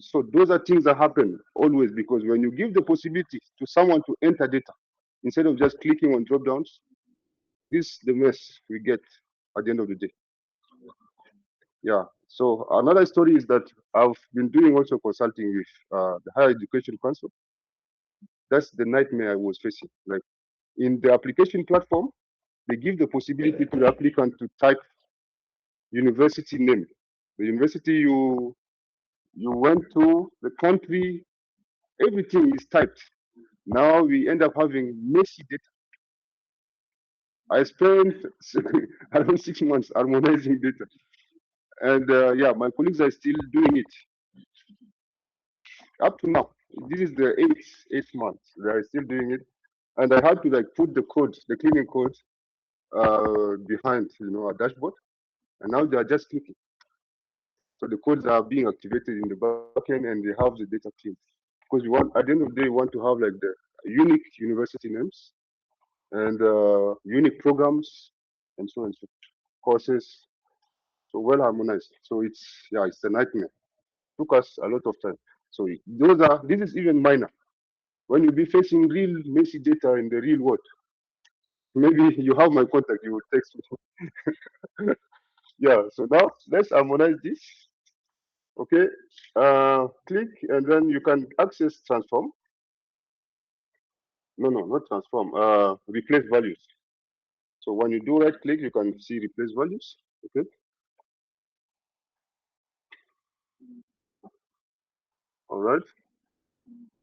S1: so, those are things that happen always because when you give the possibility to someone to enter data instead of just clicking on drop downs, this is the mess we get at the end of the day. Yeah. So another story is that I've been doing also consulting with the Higher Education Council. That's the nightmare I was facing. Like in the application platform, they give the possibility to the applicant to type university name, the university you went to, the country, everything is typed. Now we end up having messy data. I spent around 6 months harmonizing data, and yeah, my colleagues are still doing it up to now. This is the eighth month. They are still doing it, and I had to like put the code, the cleaning code, behind a dashboard, and now they are just clicking. So the codes are being activated in the backend, and they have the data clean. Because we want, at the end of the day, we want to have like the unique university names and unique programs and so on and so courses. So well harmonized. So it's a nightmare. Took us a lot of time. So this is even minor. When you be facing real messy data in the real world, maybe you have my contact, you will text me. Yeah, so now let's harmonize this. Okay. Click and then you can access transform. No, not transform. Replace values. So when you do right click, you can see replace values. Okay. All right.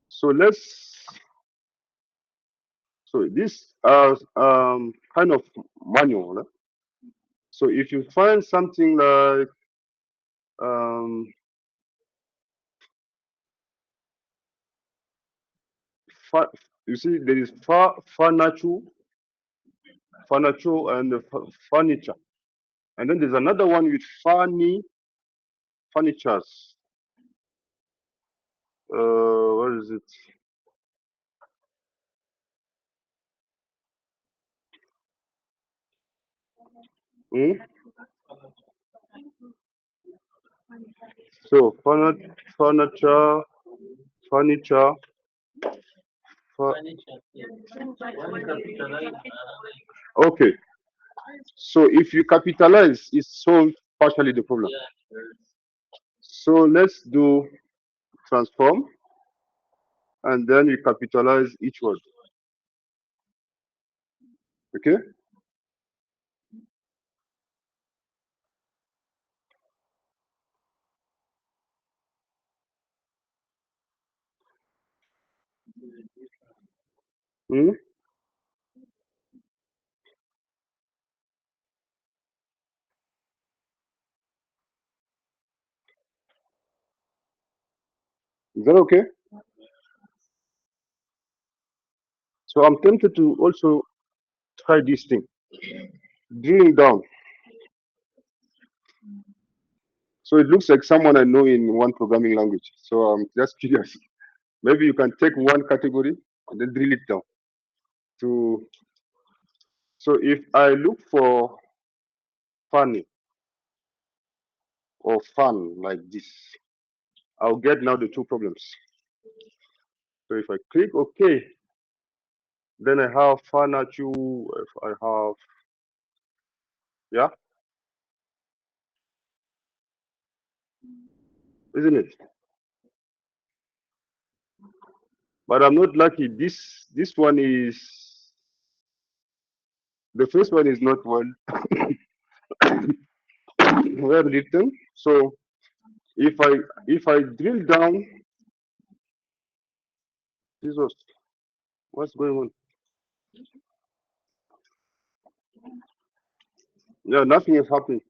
S1: So this kind of manual. So if you find something like um, fa- you see there is furniture and furniture, and then there's another one with furnitures. What is it? Hmm? So furniture, furniture. fu- Okay. So if you capitalize, it solves partially the problem. So let's do transform, and then you capitalize each word. Okay. Hmm? Is that okay? So I'm tempted to also try this thing, drilling down. So it looks like someone I know in one programming language. So I'm just curious. Maybe you can take one category and then drill it down to. So if I look for funny or fun like this, I'll get now the two problems. So if I click OK, then I have fun at you. If I have, yeah, isn't it? But I'm not lucky. This one is the first one is not well written. So if I drill down, Jesus, what's going on? Yeah, nothing is happening.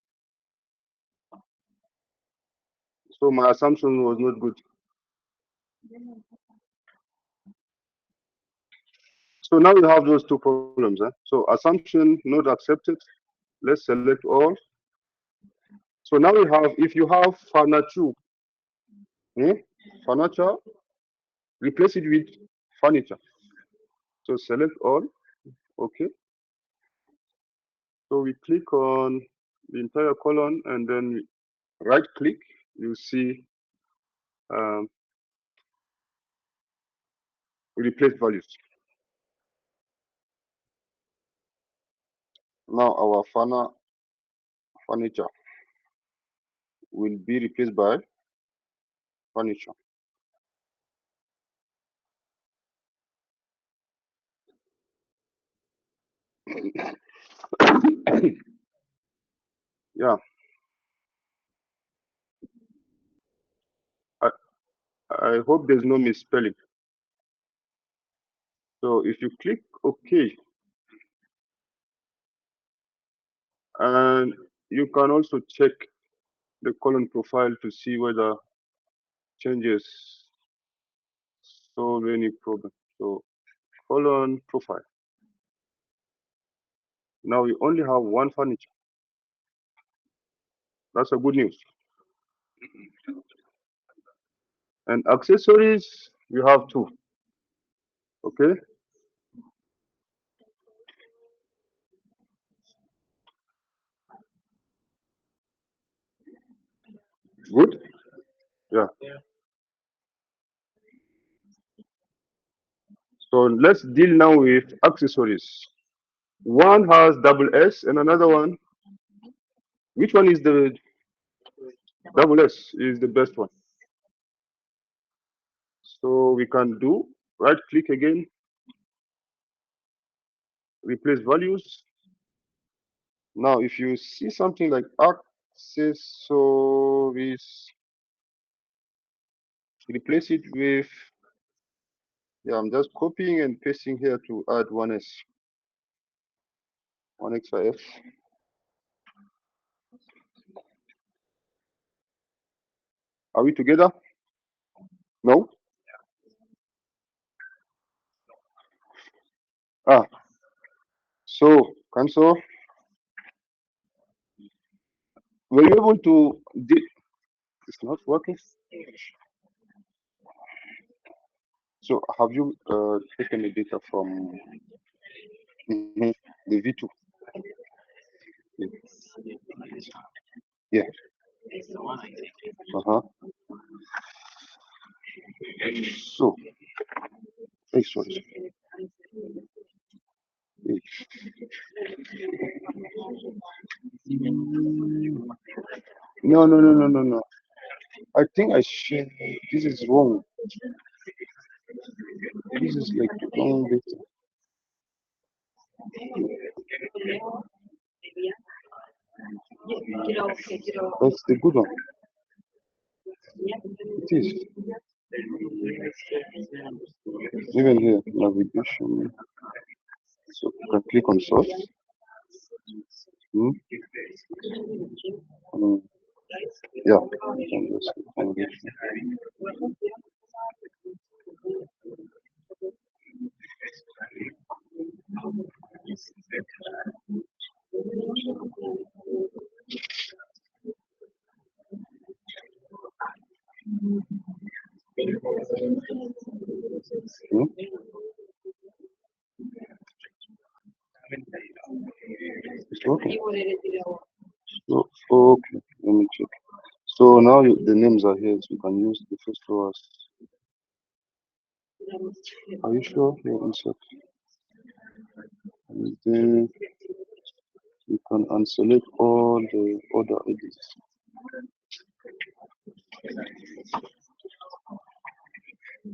S1: So my assumption was not good. So now we have those two problems. So assumption not accepted. Let's select all. So now we have, if you have furniture, furniture, replace it with furniture. So select all. Okay. So we click on the entire column and then right click. You see um, replace values. Now our furniture will be replaced by furniture. Yeah. I hope there's no misspelling. So if you click OK, and you can also check the column profile to see whether changes so many problems. So column profile. Now we only have one furniture. That's a good news. And accessories, we have two. Okay, good. Yeah. So let's deal now with accessories. One has double S and another one. Which one is the double S is the best one? So we can do right click again, replace values. Now, if you see something like accessories, replace it with, yeah, I'm just copying and pasting here to add one S, one extra F. Are we together? No? Ah, so cancel. Were you able to, it's not working? So have you taken the data from the V2? Yeah. Uh-huh. So, hey, sorry. Hey. No, no, no, no, no, no. I think I should. This is wrong. This is like the wrong data. That's the good one. It is. Even here, navigation. So you can click on source. Hmm? Mm, yeah. You can just click navigation. Hmm? It's working. So, okay, let me check. So now the names are here. So you can use the first row as. Are you sure? Yeah, insert. And then you can unselect all the other edits.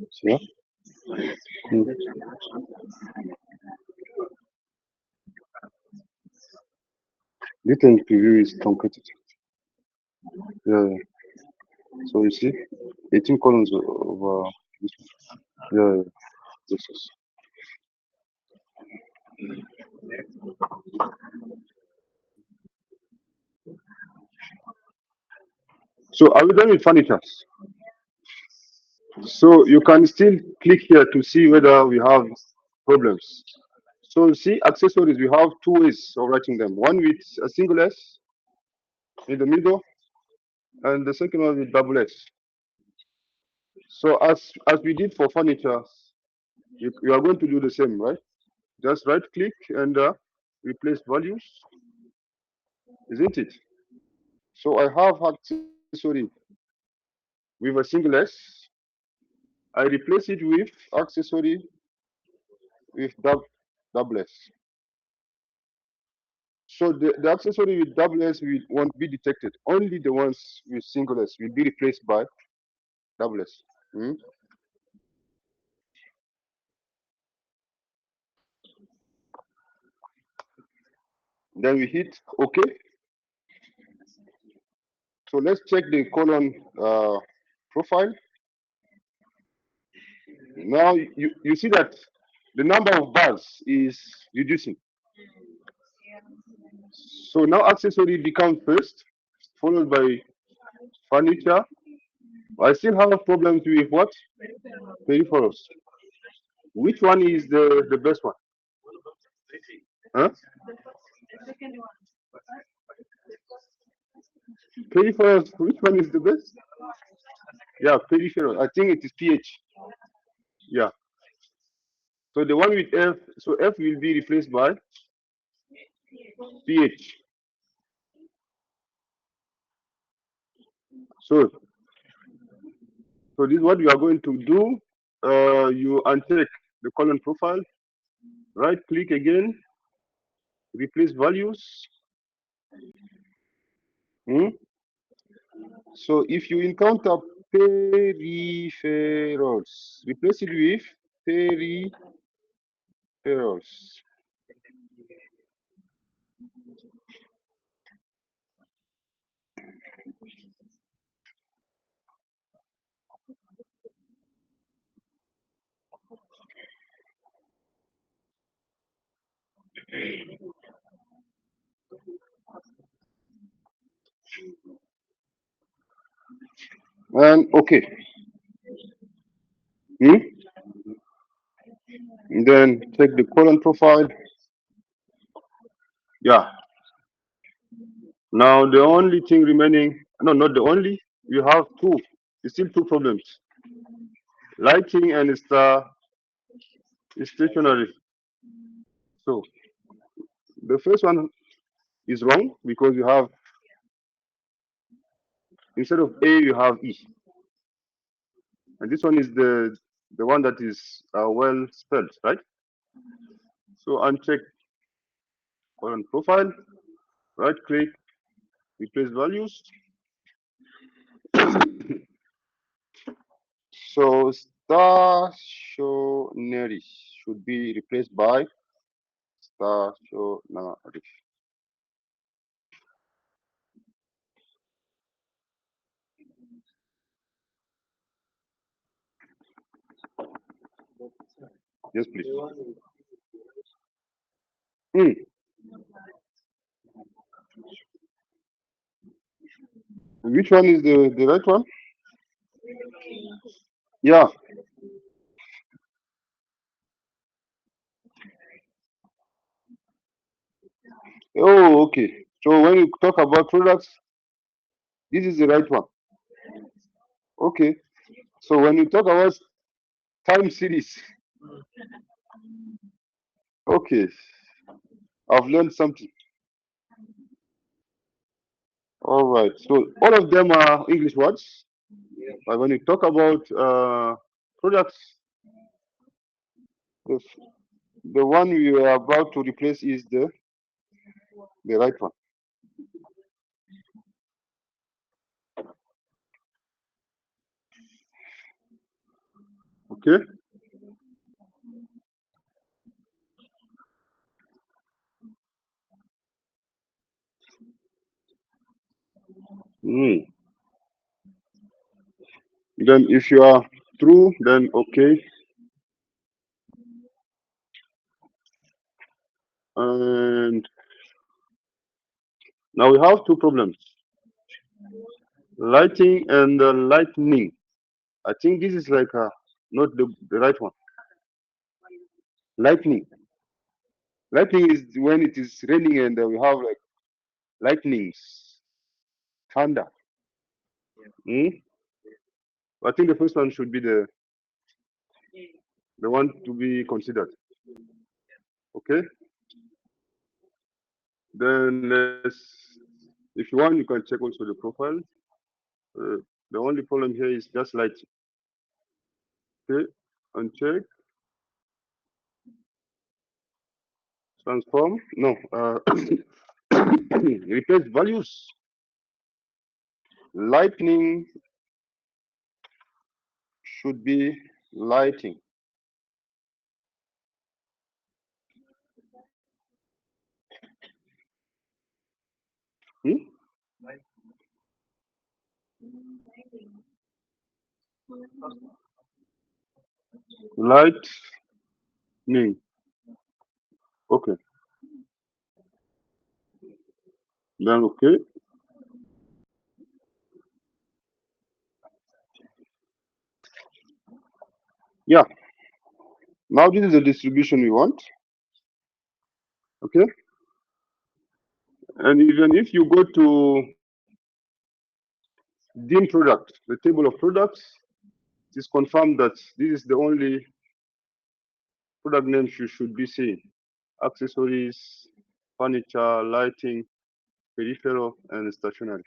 S1: So, yeah. Hmm. Data preview is truncated. Yeah, yeah. So you see, 18 columns over this one. Yeah, yeah. This is. So are we done with furnitures? So you can still click here to see whether we have problems. So see accessories, we have two ways of writing them. One with a single S in the middle, and the second one with double S. So as we did for furniture, you are going to do the same, right? Just right click and replace values, isn't it? So I have accessory with a single S. I replace it with accessory with double S. So the accessory with double S won't be detected. Only the ones with single S will be replaced by double S. Hmm? Then we hit OK. So let's check the column profile. Now you see that the number of bars is reducing. So now accessory becomes first, followed by furniture. I still have problems with what? Peripherals. Which one is the best one? Huh? Peripherals, which one is the best? Yeah, peripheral. I think it is PH. Yeah. So the one with F, so F will be replaced by PH. So, so this is what we are going to do. You uncheck the column profile, right click again, replace values. Hmm? So if you encounter peripherals, replace it with peripherals. And okay. Hmm? And then check the column profile. Yeah. Now the only thing remaining, no, not the only, you have two, still two problems. Lighting and star stationary. So the first one is wrong because you have, instead of A, you have E. And this one is the one that is well spelled, right? So uncheck column profile, right click, replace values. So stationary should be replaced by stationary. Yes, please. Hmm. Which one is the right one? Yeah. Oh, okay. So when you talk about products, this is the right one. Okay. So when you talk about time series, okay, I've learned something. All right. So all of them are English words. But when you talk about products, the, the one we are about to replace is the right one. Okay. Mm. Then if you are true, then okay. And now we have two problems: lighting and lightning. I think this is like not the right one. Lightning. Lightning is when it is raining and we have like lightnings, thunder. Mm? I think the first one should be the one to be considered. Okay. Then if you want, you can check also the profile. Uh, the only problem here is just light. Okay. Uncheck. Transform. No. Replace values. Lightning should be lighting. Hmm? lightning. Okay. Then okay. Yeah. Now this is the distribution we want. Okay. And even if you go to dim product, the table of products, it is confirmed that this is the only product names you should be seeing. Accessories, furniture, lighting, peripheral, and stationery.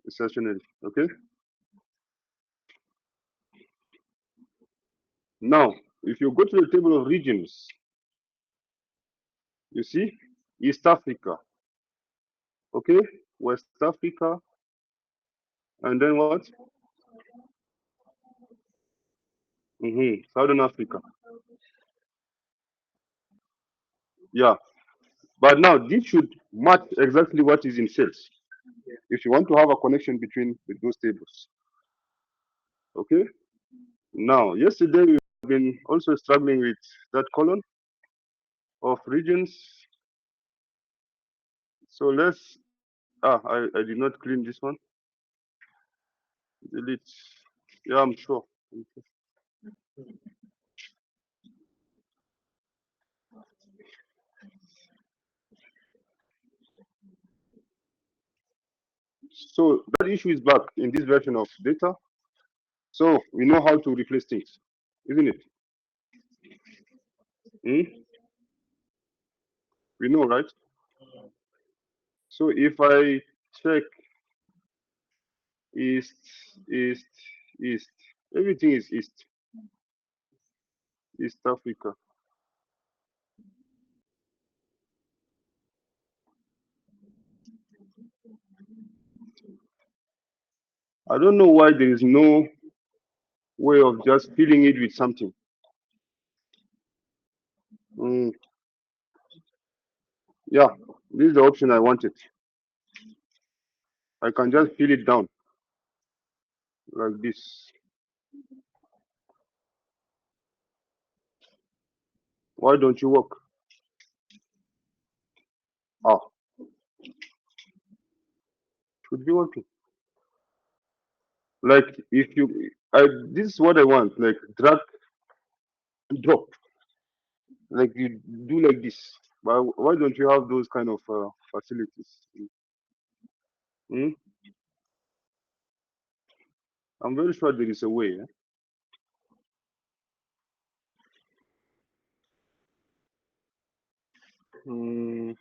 S1: Stationery. Okay. Now, if you go to the table of regions, you see East Africa. Okay. West Africa, and then what? Southern Africa. Yeah. But now this should match exactly what is in sales. If you want to have a connection between those tables. Okay. Now, yesterday we've been also struggling with that column of regions. So let's, I did not clean this one. Delete. Yeah, I'm sure. So that issue is back in this version of data. So we know how to replace things, isn't it? Hmm? We know, right? So if I check east, east, east, everything is east, East Africa. I don't know why there is no way of just filling it with something. Mm, yeah, this is the option I wanted. I can just fill it down like this. Why don't you work? Ah, should be working. Like if you, this is what I want. Like drag and drop. Like you do like this. But why don't you have those kind of facilities? Mm? I'm very sure there is a way. Eh? Mm,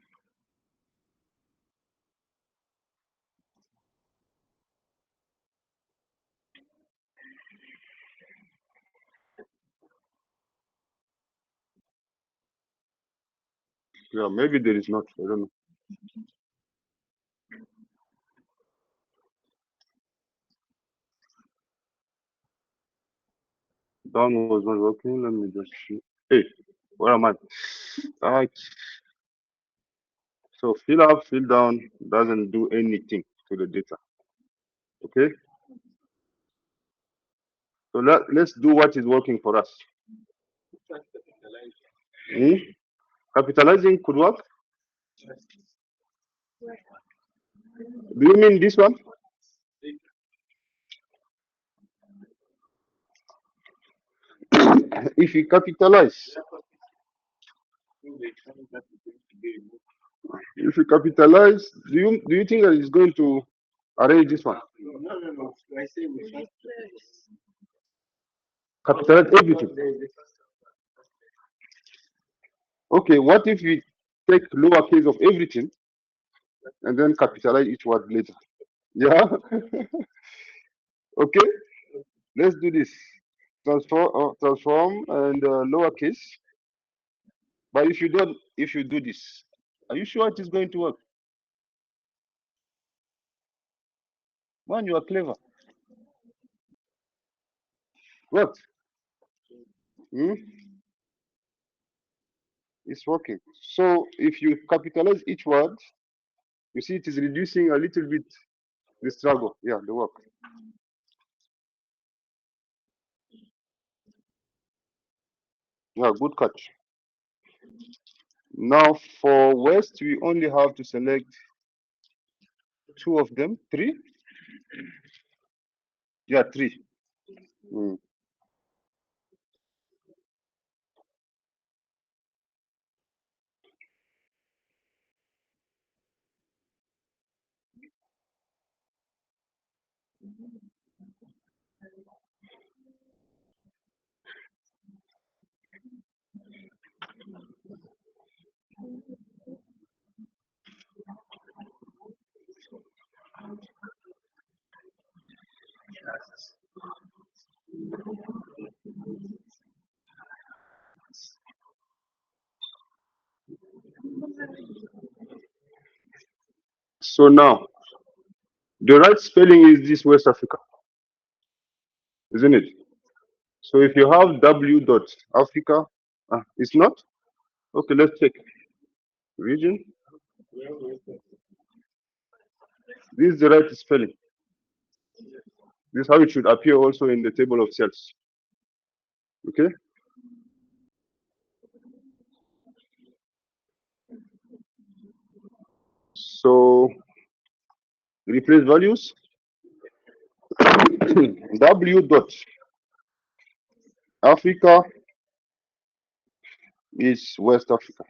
S1: yeah, maybe there is not. I don't know. Down was not working. Let me just see. Hey, where am I? Alright. So fill up, fill down doesn't do anything to the data. Okay. So let's do what is working for us. Hmm? Capitalizing could work. Do you mean this one? If you capitalize, if you capitalize, do you think that it's going to arrange this one? Capitalize everything. Okay, what if we take lowercase of everything and then capitalize each word later? Yeah. Okay. Let's do this. Transform and lowercase. But if you do this, are you sure it is going to work? Man, you are clever. What? Hmm? It's working. So if you capitalize each word, you see it is reducing a little bit the struggle. Yeah, the work. Yeah, good catch. Now for West, we only have to select two of them. Three? Yeah, three. Mm. So now, the right spelling is this West Africa, isn't it? So if you have W dot Africa, it's not? Okay, let's check. Region. This is the right spelling. This is how it should appear also in the table of cells. Okay. So replace values. W dot Africa is West Africa.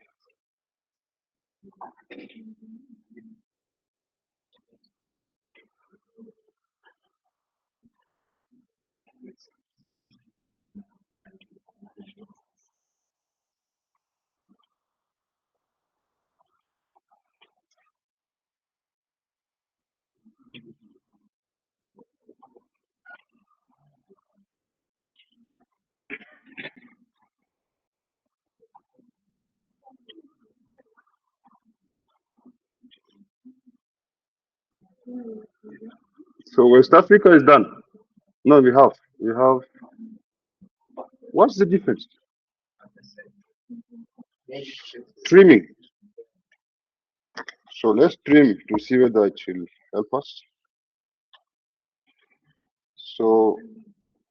S1: So West Africa is done. No, we have. What's the difference? Trimming. So let's trim to see whether it will help us. So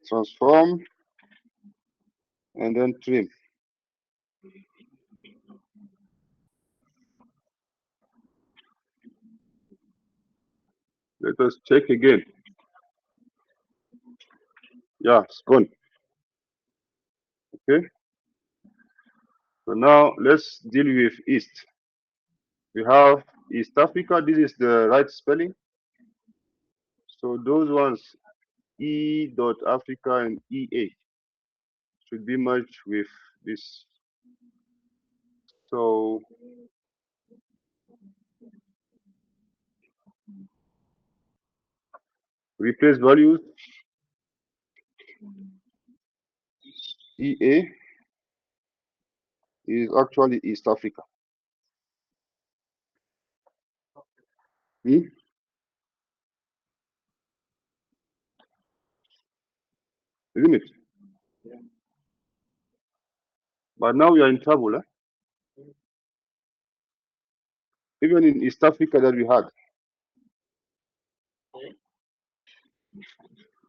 S1: transform and then trim. Let us check again. Yeah, it's gone. Okay. So now let's deal with East. We have East Africa. This is the right spelling. So those ones, E dot Africa and EA, should be merged with this. So replace values. EA is actually East Africa. Hmm? Isn't it? But now we are in trouble. Even in East Africa that we had,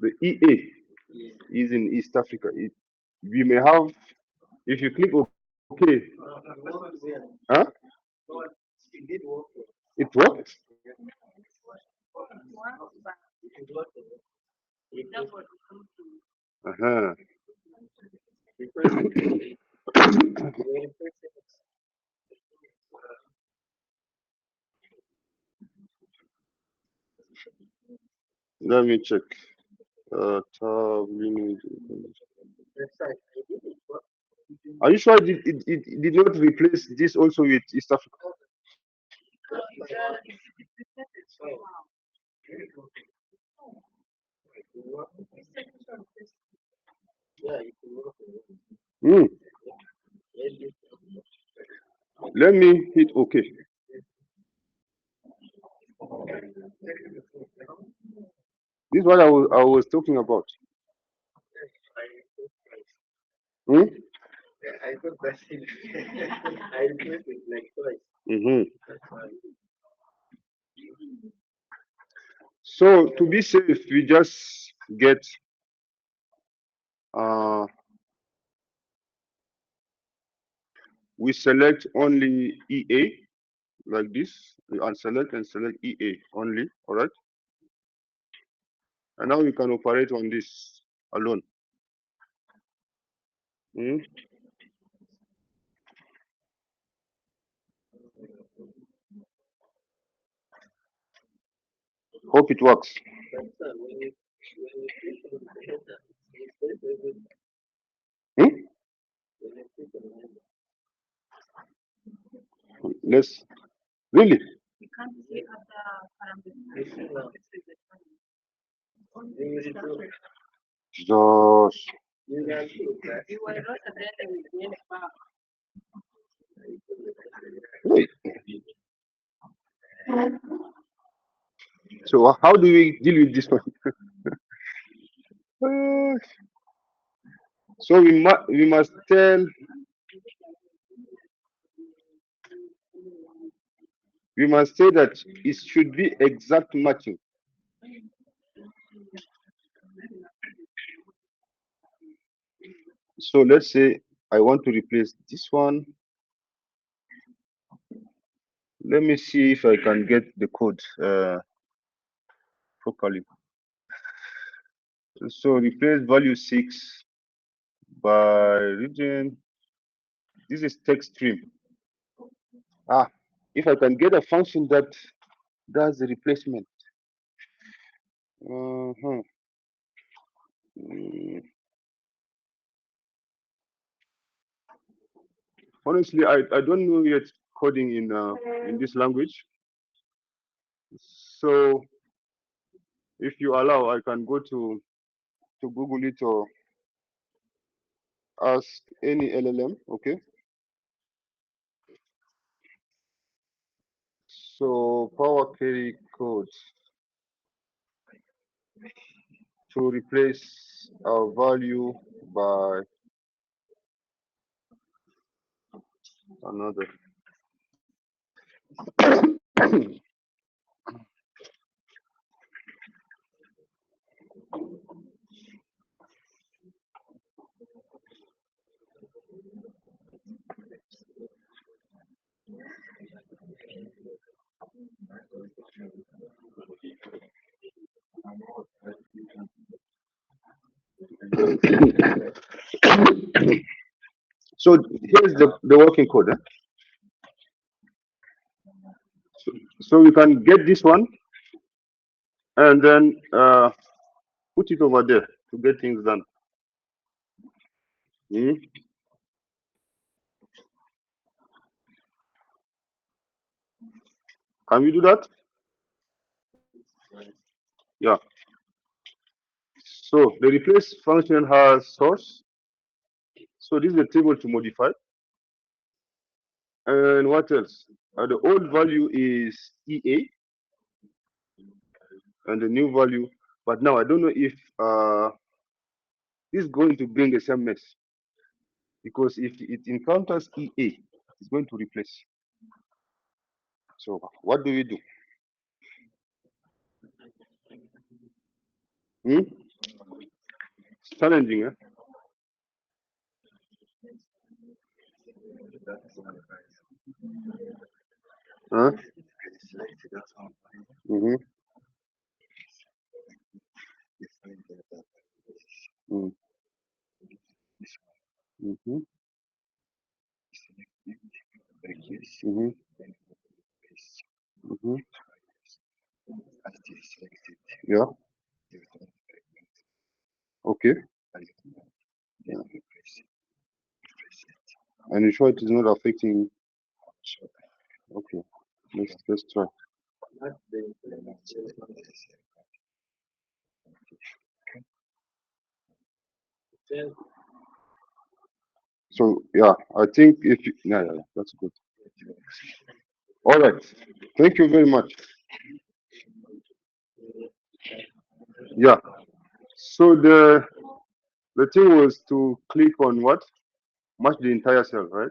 S1: the EA is in East Africa. We may have, if you click OK, huh? It worked. Uh-huh. Let me check. Tab, are you sure it did not replace this also with East Africa? Hmm. Let me hit OK. This is what I was talking about. Hmm? Mm-hmm. So to be safe, we just get uh, we select only EA like this. We unselect and select EA only. All right. And now we can operate on this alone. Mm. Hope it works. Hmm? Let's really. Josh. Wait. So how do we deal with this one? Uh, so we must tell we must say that it should be exact matching. So let's say I want to replace this one. Let me see if I can get the code properly. So replace value 6 by region. This is text stream. Ah, if I can get a function that does the replacement. Uh-huh. Mm, honestly, I don't know yet coding in this language. So if you allow, I can go to Google it or ask any LLM. Okay. So power query code to replace our value by another. So here's the working code. So we can get this one and then put it over there to get things done. Mhm. Can we do that? Yeah. So the replace function has source. So this is the table to modify. And what else? The old value is EA and the new value. But now I don't know if this is going to bring the same mess because if it encounters EA, it's going to replace. So what do we do? Hmm? It's challenging, eh? Huh? Mm-hmm. Mm-hmm. Mm-hmm. Mm-hmm. Mm-hmm. Yeah. Okay. Yeah. And you sure it is not affecting? Okay. Let's try. So yeah, I think if you, yeah, that's good. All right. Thank you very much. Yeah. So the thing was to click on what? Match the entire cell, right?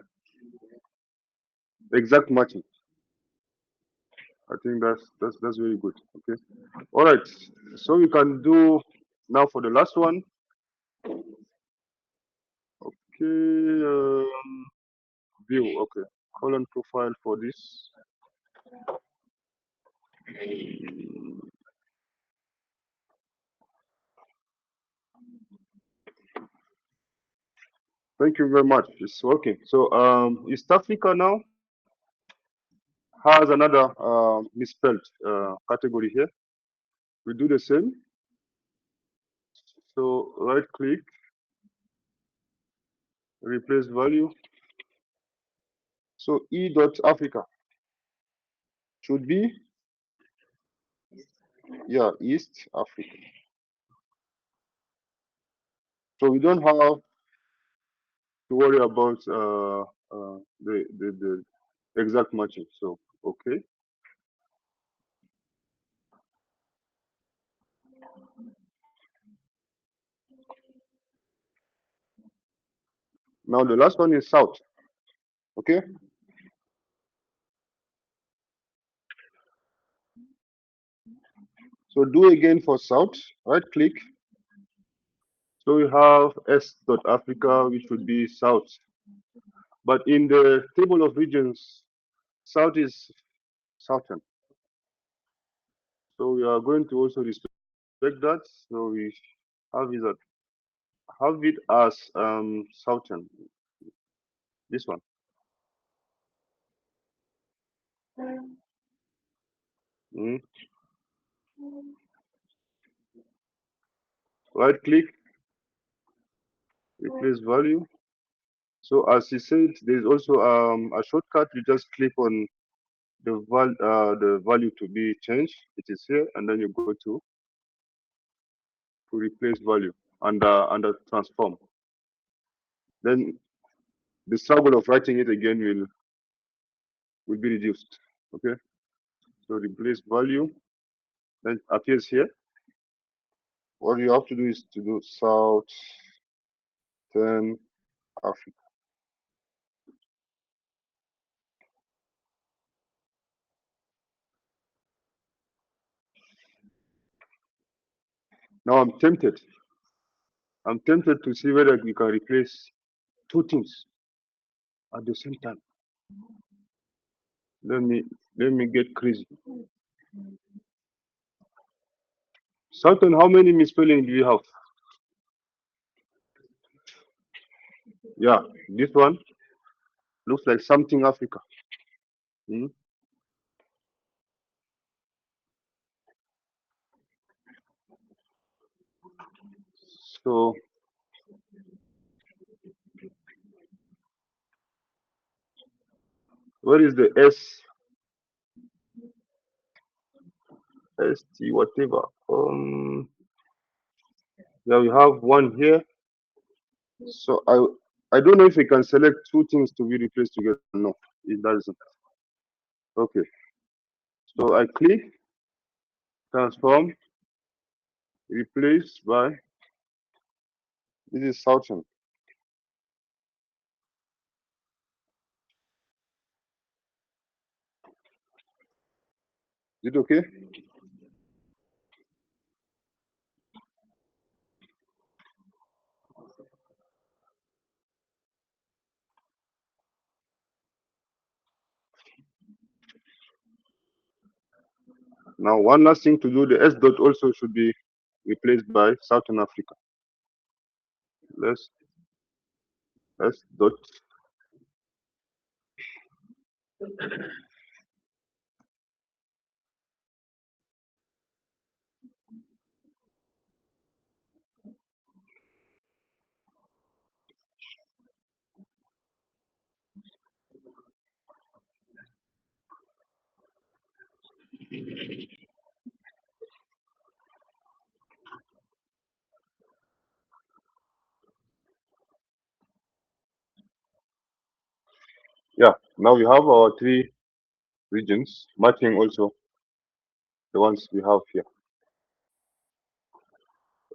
S1: Exact matching. I think that's very good. Okay. All right. So we can do now for the last one. Okay. View, okay. Colon profile for this. Thank you very much. It's working. So East Africa now has another misspelled category here. We do the same. So right click, replace value. So E dot Africa should be, yeah, East Africa. So we don't have to worry about the exact matching. So okay. Now the last one is South. Okay. So do again for South. Right click. So we have S dot Africa, which would be South. But in the table of regions, South is Southern. So we are going to also respect that. So we have it at have it as Southern. This one. Mm. Right click, replace value. So as he said, there's also a shortcut. You just click on the value to be changed. It is here, and then you go to replace value under transform. Then the struggle of writing it again will be reduced. Okay. So replace value, then appears here. What you have to do is to do South 10 Africa. Now I'm tempted. I'm tempted to see whether we can replace two things at the same time. Let me let me get crazy. Southern, how many misspelling do you have? Yeah, this one looks like something Africa. Hmm? So where is the ST whatever? Yeah, we have one here. So I don't know if we can select two things to be replaced together. No, it doesn't. Okay. So I click transform, replace by this is Southern. Is it okay? Now one last thing to do, the S dot also should be replaced by Southern Africa. Let's S dot. Yeah, now we have our three regions matching also the ones we have here.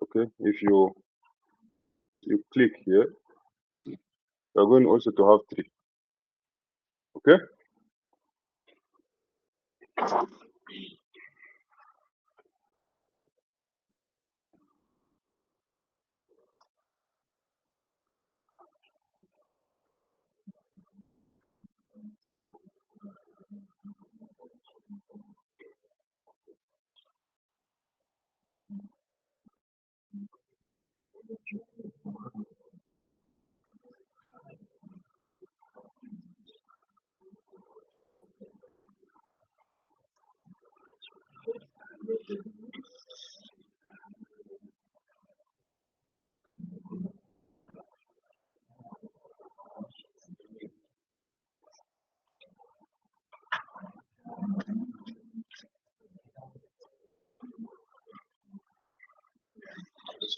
S1: Okay, if you click here, you're going also to have three. Okay,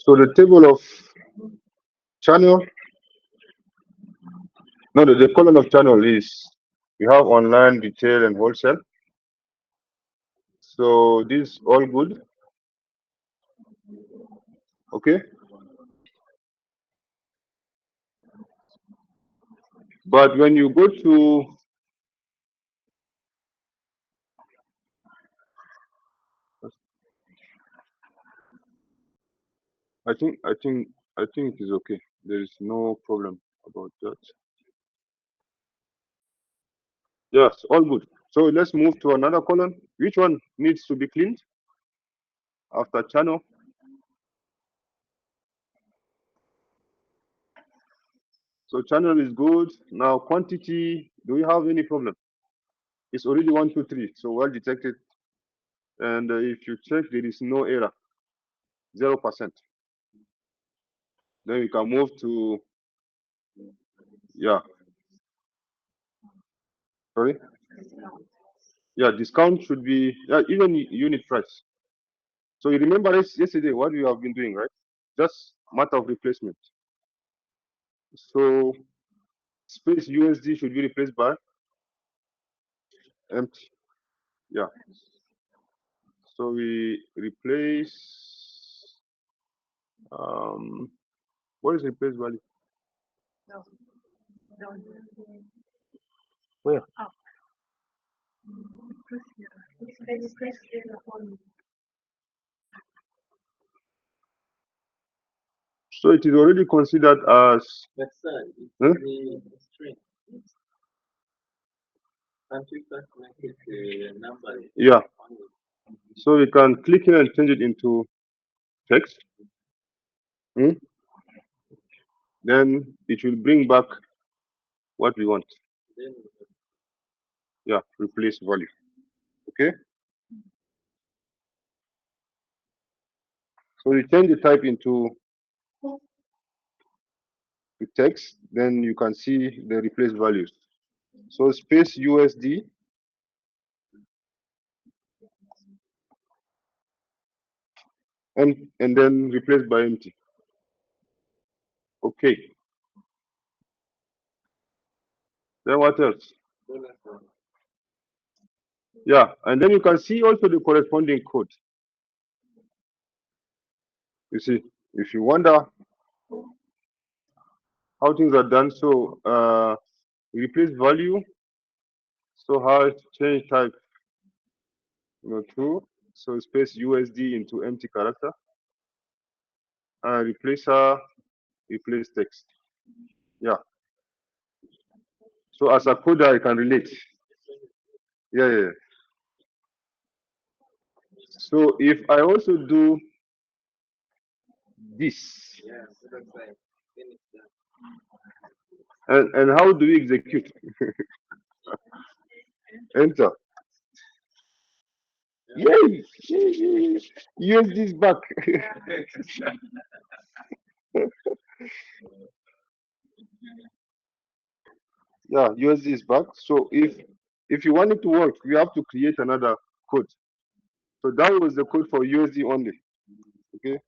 S1: So the table of channel, no, the column of channel is we have online, retail, and wholesale. So this all good, okay? But when you go to, I think it is okay. There is no problem about that. Yes, all good. So let's move to another column. Which one needs to be cleaned after channel? So channel is good. Now quantity, do we have any problem? It's already 123, so well detected. And if you check, there is no error, 0%. Then we can move to, yeah, sorry. Yeah, discount should be, yeah, even unit price. So you remember yesterday what we have been doing, right? Just matter of replacement. So space USD should be replaced by empty. Yeah. So we replace, um, what is replace value? Where? So it is already considered as, huh? Yeah. So we can click here and change it into text. Hmm? Then it will bring back what we want. Yeah, replace value. Okay. So you change the type into the text, then you can see the replace values. So space USD, and then replace by empty. Okay. Then what else? Yeah, and then you can see also the corresponding code. You see, if you wonder how things are done, so replace value, so how to change type, true. So space USD into empty character, replacer, replace text. Yeah. So as a coder, I can relate. Yeah, yeah. So if I also do this, and how do we execute? Enter. Yay! USD is back. Yeah, USD is back. So if you want it to work, we have to create another code. So that was the code for USD only. Okay.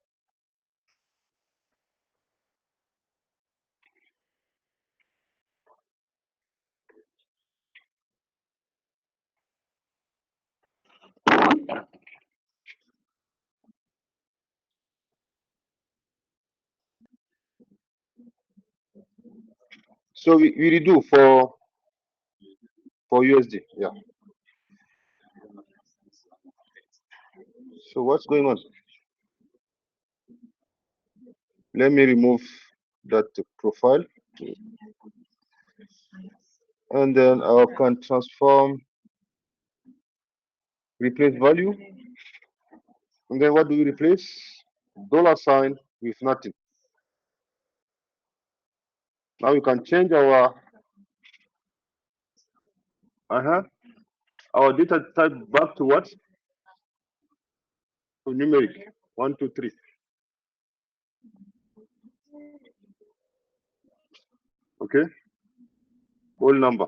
S1: So we redo for USD. Yeah. So what's going on? Let me remove that profile, and then I can transform replace value. And then what do we replace? Dollar sign with nothing. Now we can change uh-huh, our data type back to what? To numeric. 1, 2, 3. Okay, whole number.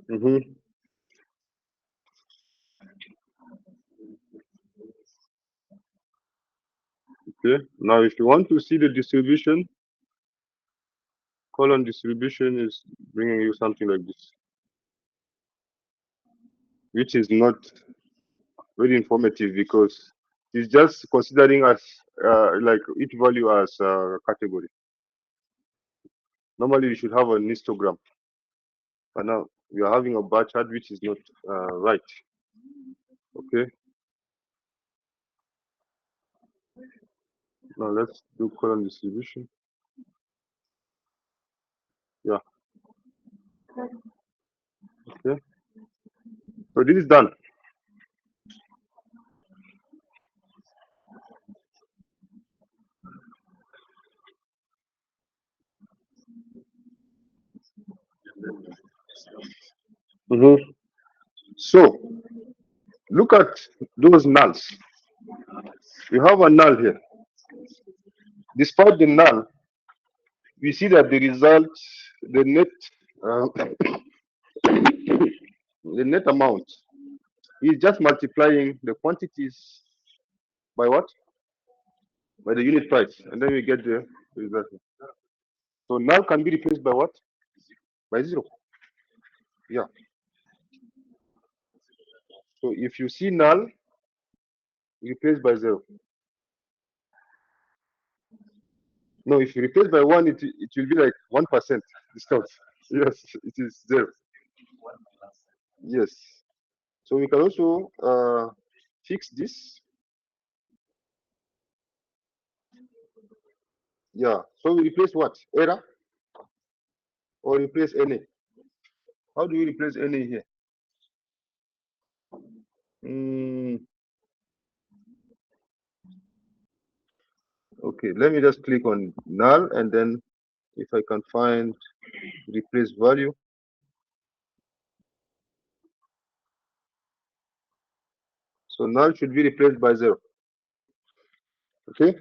S1: Mm-hmm. Okay. Now, if you want to see the distribution, column distribution is bringing you something like this, which is not very informative because it's just considering as like each value as a category. Normally, you should have an histogram, but now we are having a bar chart, which is not right. Okay. Now let's do column distribution. Yeah. Okay. So this is done. Mm-hmm. So look at those nulls. You have a null here. Despite the null, we see that the result, the net, uh, the net amount is just multiplying the quantities by what? By the unit price, and then we get the result. So null can be replaced by what? By zero. Yeah. So if you see null replaced by zero, no, if you replace by one, it will be like 1% discount. Yes, it is zero. Yes. So we can also fix this. Yeah. So we replace what? Error or replace any? How do we replace any here? Mm, okay, let me just click on null and then if I can find replace value. So null should be replaced by zero. Okay.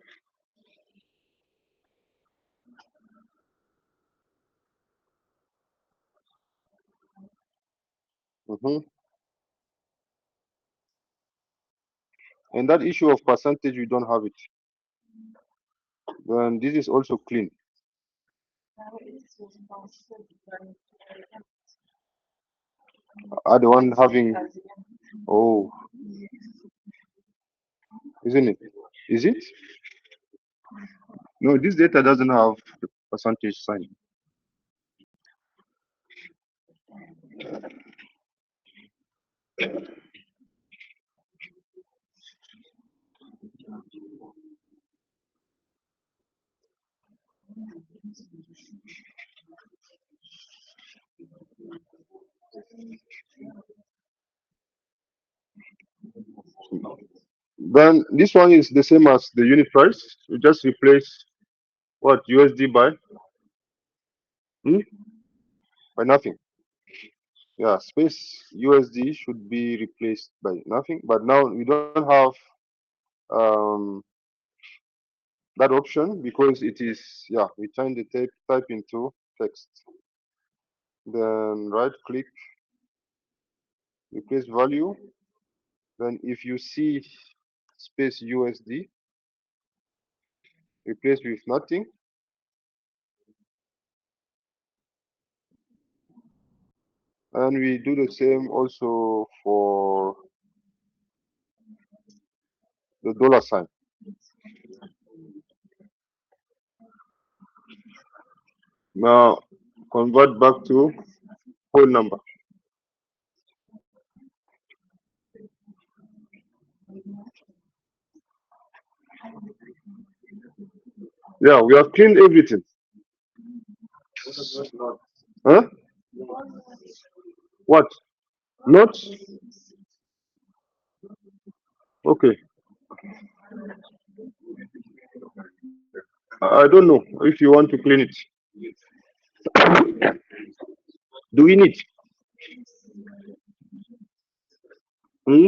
S1: Mm-hmm. And that issue of percentage, we don't have it. Then this is also clean. Are the one having? Oh, isn't it? Is it? No, this data doesn't have the percentage sign. Then this one is the same as the unit price. You just replace what USD by by nothing. Yeah, space USD should be replaced by nothing. But now we don't have um, that option because it is, yeah, we turn the type into text. Then right click, replace value. Then if you see space USD, replace with nothing. And we do the same also for the dollar sign. Now convert back to whole number. Yeah, we have cleaned everything. Huh? What? Not? Okay. I don't know if you want to clean it. Do we need? Hmm?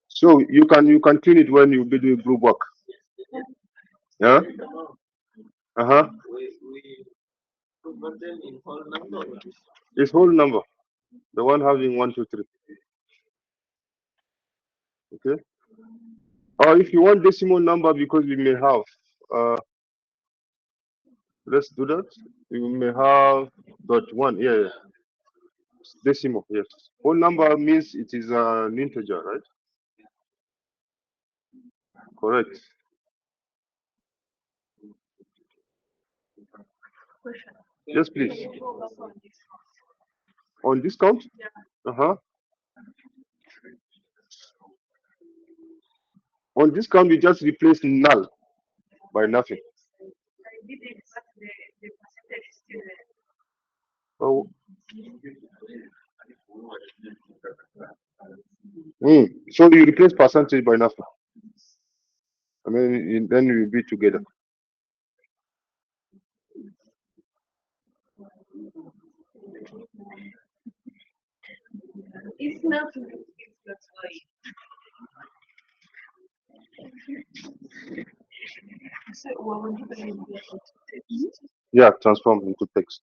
S1: So you can clean it when you be doing group work. Yeah. Uh-huh. It's whole number. The one having 1, 2, 3. Okay. Or if you want decimal number because we may have let's do that. We may have .1. Yeah, yeah. Decimal, yes. Whole number means it is an integer, right? Correct. Yes, please. On discount? Uh-huh. On discount, we just replace null by nothing. Oh, so you replace percentage by nothing. And then we will be together. Yeah, transform into text.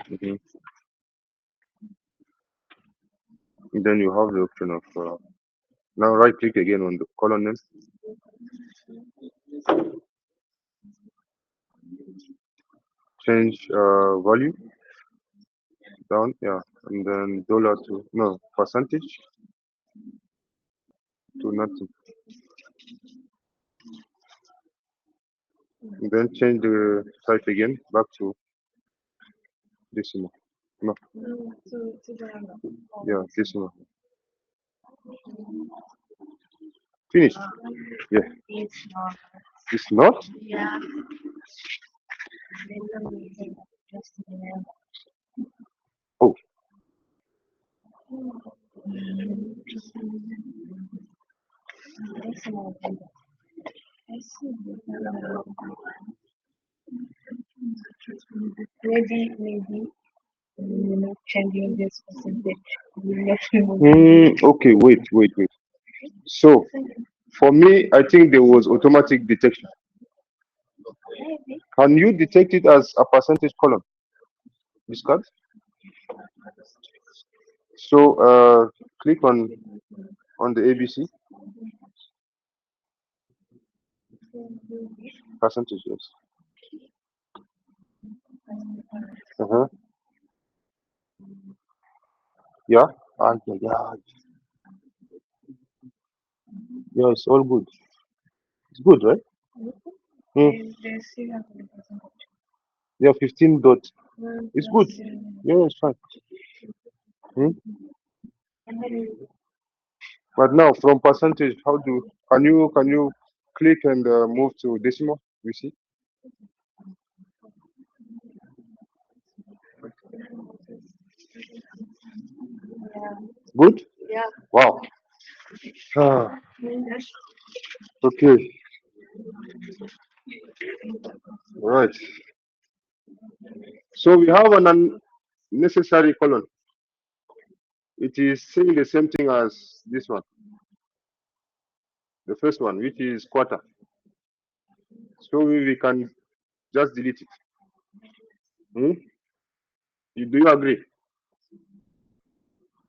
S1: Mhm. And then you have the option of now right click again on the column name, change value down, yeah, and then dollar to no percentage to nothing. And then change the type again back to decimal. No, yeah, decimal. Finish. Yeah. It's not? Oh, okay, wait. So, for me, I think there was automatic detection. Can you detect it as a percentage column? Discard. So, click on the ABC percentage. Yes. Uh-huh. Yeah. Yeah. Yeah. It's all good. It's good, right? Mm. Yeah. 15 dot. It's good. Yeah, it's fine. Mm. But now from percentage, how do can you click and move to decimal? We see. Good. Wow. Ah, okay. All right. So we have an unnecessary column. It is saying the same thing as this one, the first one, which is quarter. So we can just delete it. Hmm? Do you agree?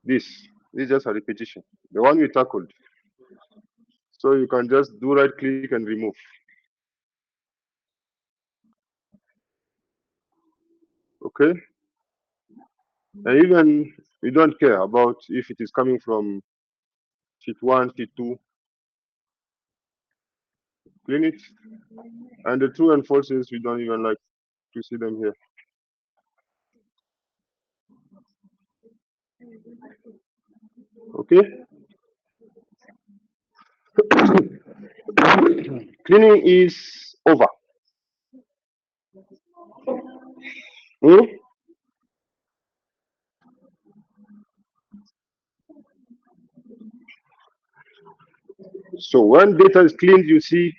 S1: This is just a repetition. The one we tackled. So you can just do right click and remove. Okay? And even we don't care about if it is coming from sheet 1, sheet 2, clean it. And the true and falses, we don't even like to see them here. Okay? Cleaning is over. Hmm? So when data is cleaned, you see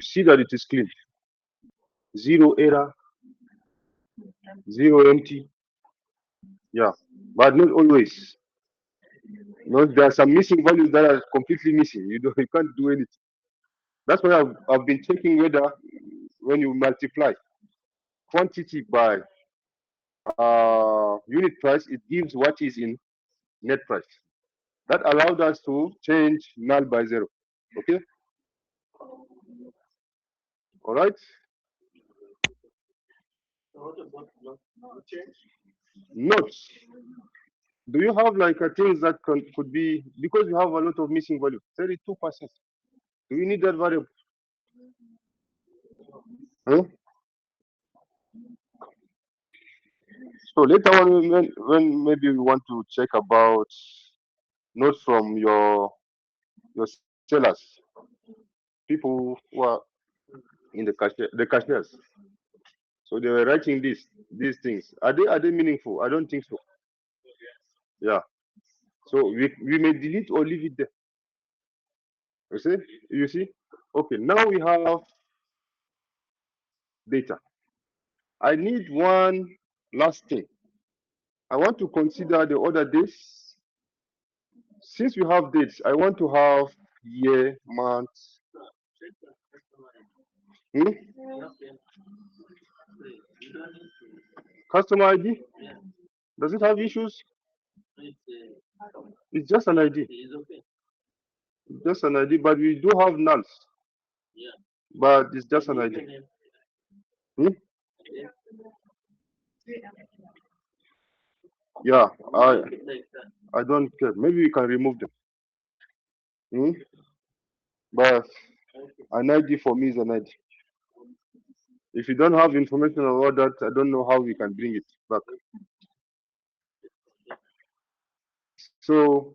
S1: you see that it is clean, zero error, zero empty. Yeah, but not always. No, there are some missing values that are completely missing. You can't do anything. That's why I've been checking whether when you multiply quantity by unit price, it gives what is in net price. That allowed us to change null by zero. Okay, all right. Notes. Do you have like things that could be because you have a lot of missing value, 32%? Do you need that variable? Huh? So later on, when maybe we want to check about notes from your sellers, people who are in the cashiers. So they were writing these things. Are they meaningful? I don't think so. Yeah. So we may delete or leave it there. You see? You see? Okay, now we have data. I need one last thing. I want to consider the other days. Since we have dates, I want to have year, month. Hmm? Customer ID? Does it have issues? It's just an ID. Just an ID, but we do have nulls. But it's just an ID. Hmm? Yeah, I don't care. Maybe we can remove them. Hmm? But an ID for me is an ID. If you don't have information about that, I don't know how we can bring it back. So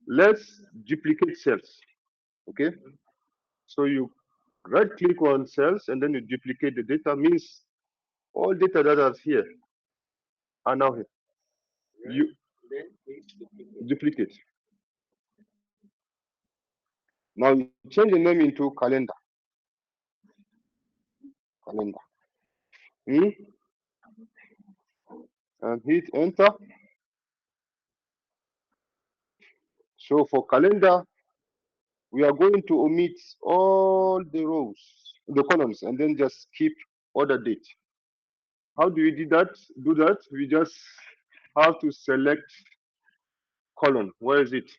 S1: let's duplicate cells. Okay. So you right click on cells and then you duplicate the data. Means all data that are here are now here. You duplicate. Now you change the name into calendar. Calendar. Hmm? And hit enter. So for calendar, we are going to omit all the rows, the columns, and then just keep order date. How do we do that? Do that? We just have to select column. Where is it?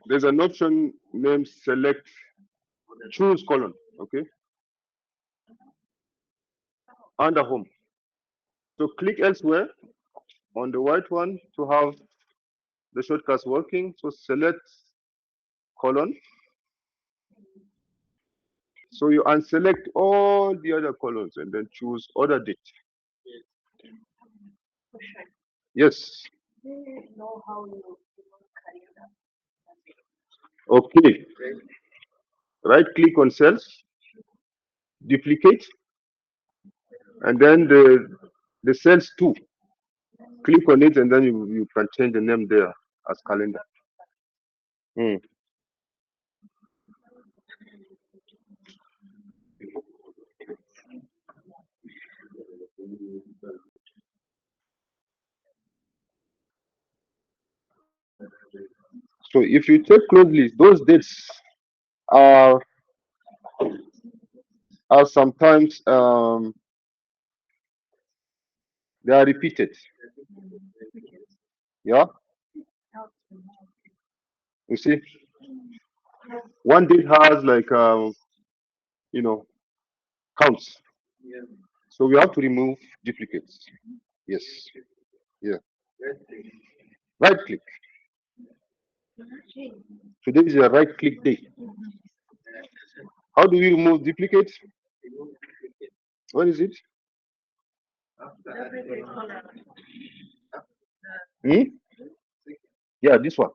S1: There's an option named select choose column. Okay, under home. So click elsewhere on the white one to have the shortcuts working. So select column. So you unselect all the other columns and then choose order date. Yes. Okay. Right click on cells, duplicate, and then the cells two. Click on it and then you can change the name there as calendar. Hmm. So if you check closely, those dates are are sometimes they are repeated. Yeah, you see, one date has like you know counts. So we have to remove duplicates. Yes. Yeah. Right click. Today is a right click day. How do we remove duplicates? What is it? Hmm? Yeah, this one.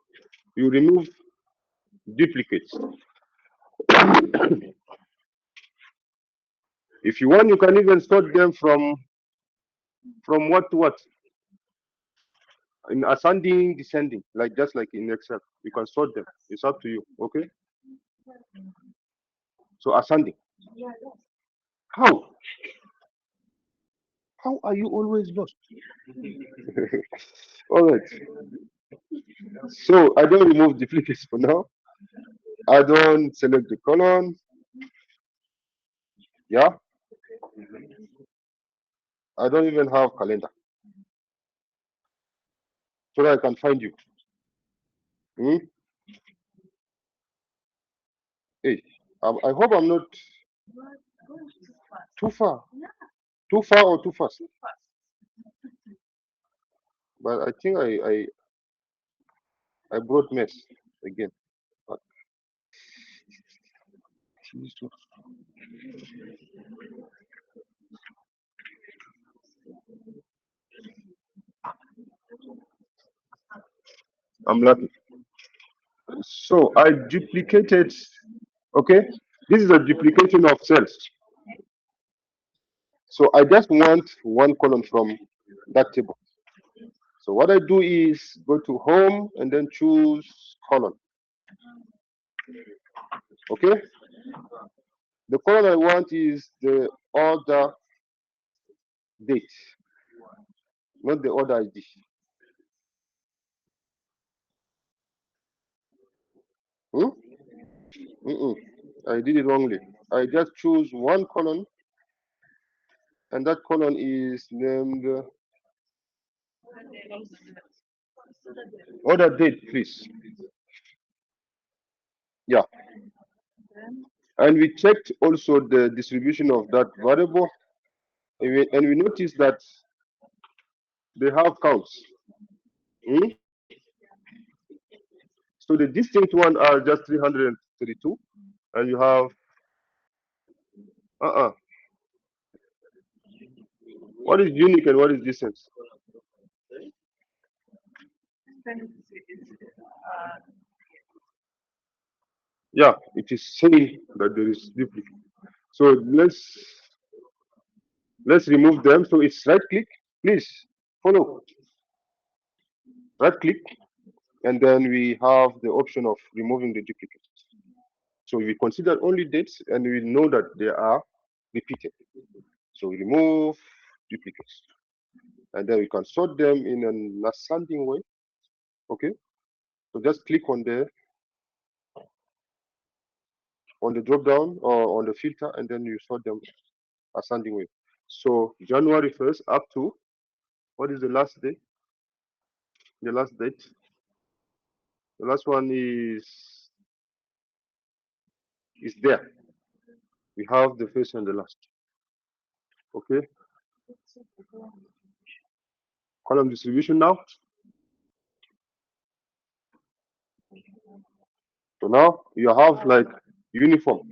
S1: You remove duplicates. If you want, you can even sort them from what to what. In ascending, descending, like just like in Excel. You can sort them. It's up to you. Okay. So ascending. How? How are you always lost? All right. So I don't remove duplicates for now. I don't select the column. Yeah. I don't even have calendar so that I can find you. Hmm? Hey, I hope I'm not too far. Too far or too fast? But I think I brought mess again. But I'm lucky. So I duplicated. Okay, this is a duplication of cells. So I just want one column from that table. So what I do is go to home and then choose column. Okay, the column I want is the order date, not the order ID. Hmm? Mm-mm. I did it wrongly. I just choose one column, and that column is named order date, please. Yeah, and we checked also the distribution of that variable, and we noticed that they have counts. Hmm? So the distinct one are just 332, and you have uh-uh. What is unique and what is distinct? Yeah, it is saying that there is duplicate. So let's remove them. So it's right click, please follow. Right click, and then we have the option of removing the duplicates. So we consider only dates, and we know that they are repeated. So we remove duplicates, and then we can sort them in an ascending way. Okay. So just click on the drop down or on the filter, and then you sort them ascending way. So January 1st up to what is the last day? The last date. The last one is there. We have the first and the last. Okay. Column distribution now. So now you have like uniform,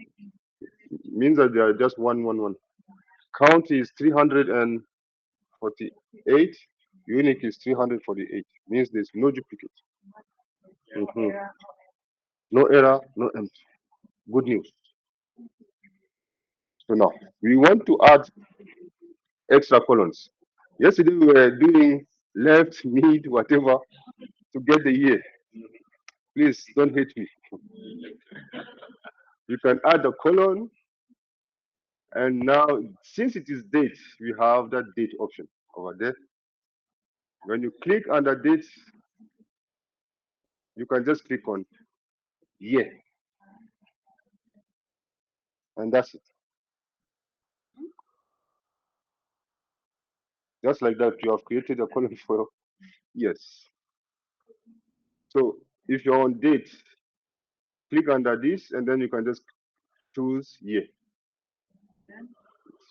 S1: means that they are just one. Count is 348. Unique is 348. Means there's no duplicate. Mhm. No error, no empty. Good news. So now we want to add extra columns. Yesterday we were doing left, mid, whatever to get the year. Please don't hate me. You can add a column, and now since it is date, we have that date option over there. When you click on the date, you can just click on year, and that's it. Just like that, you have created a column for years. So if you're on date, click under this, and then you can just choose year.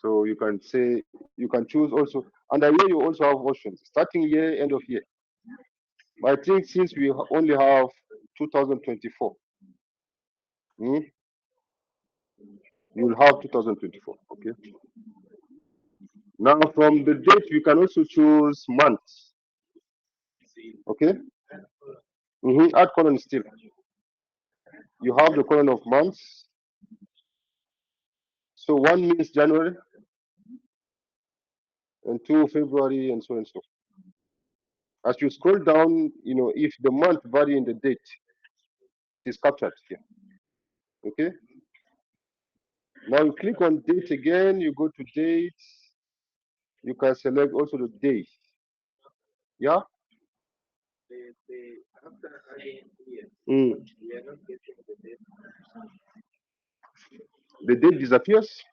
S1: So you can say you can choose also under year. You also have options starting year, end of year. But I think since we only have 2024, hmm, you will have 2024. Okay. Now from the date, we can also choose months. Okay. Add column still. You have the column of months. So one means January, and two February, and so and so. As you scroll down, if the month vary in the date, it is captured here. Okay. Now you click on date again. You go to date. You can select also the day. Yeah. Mm. The date disappears.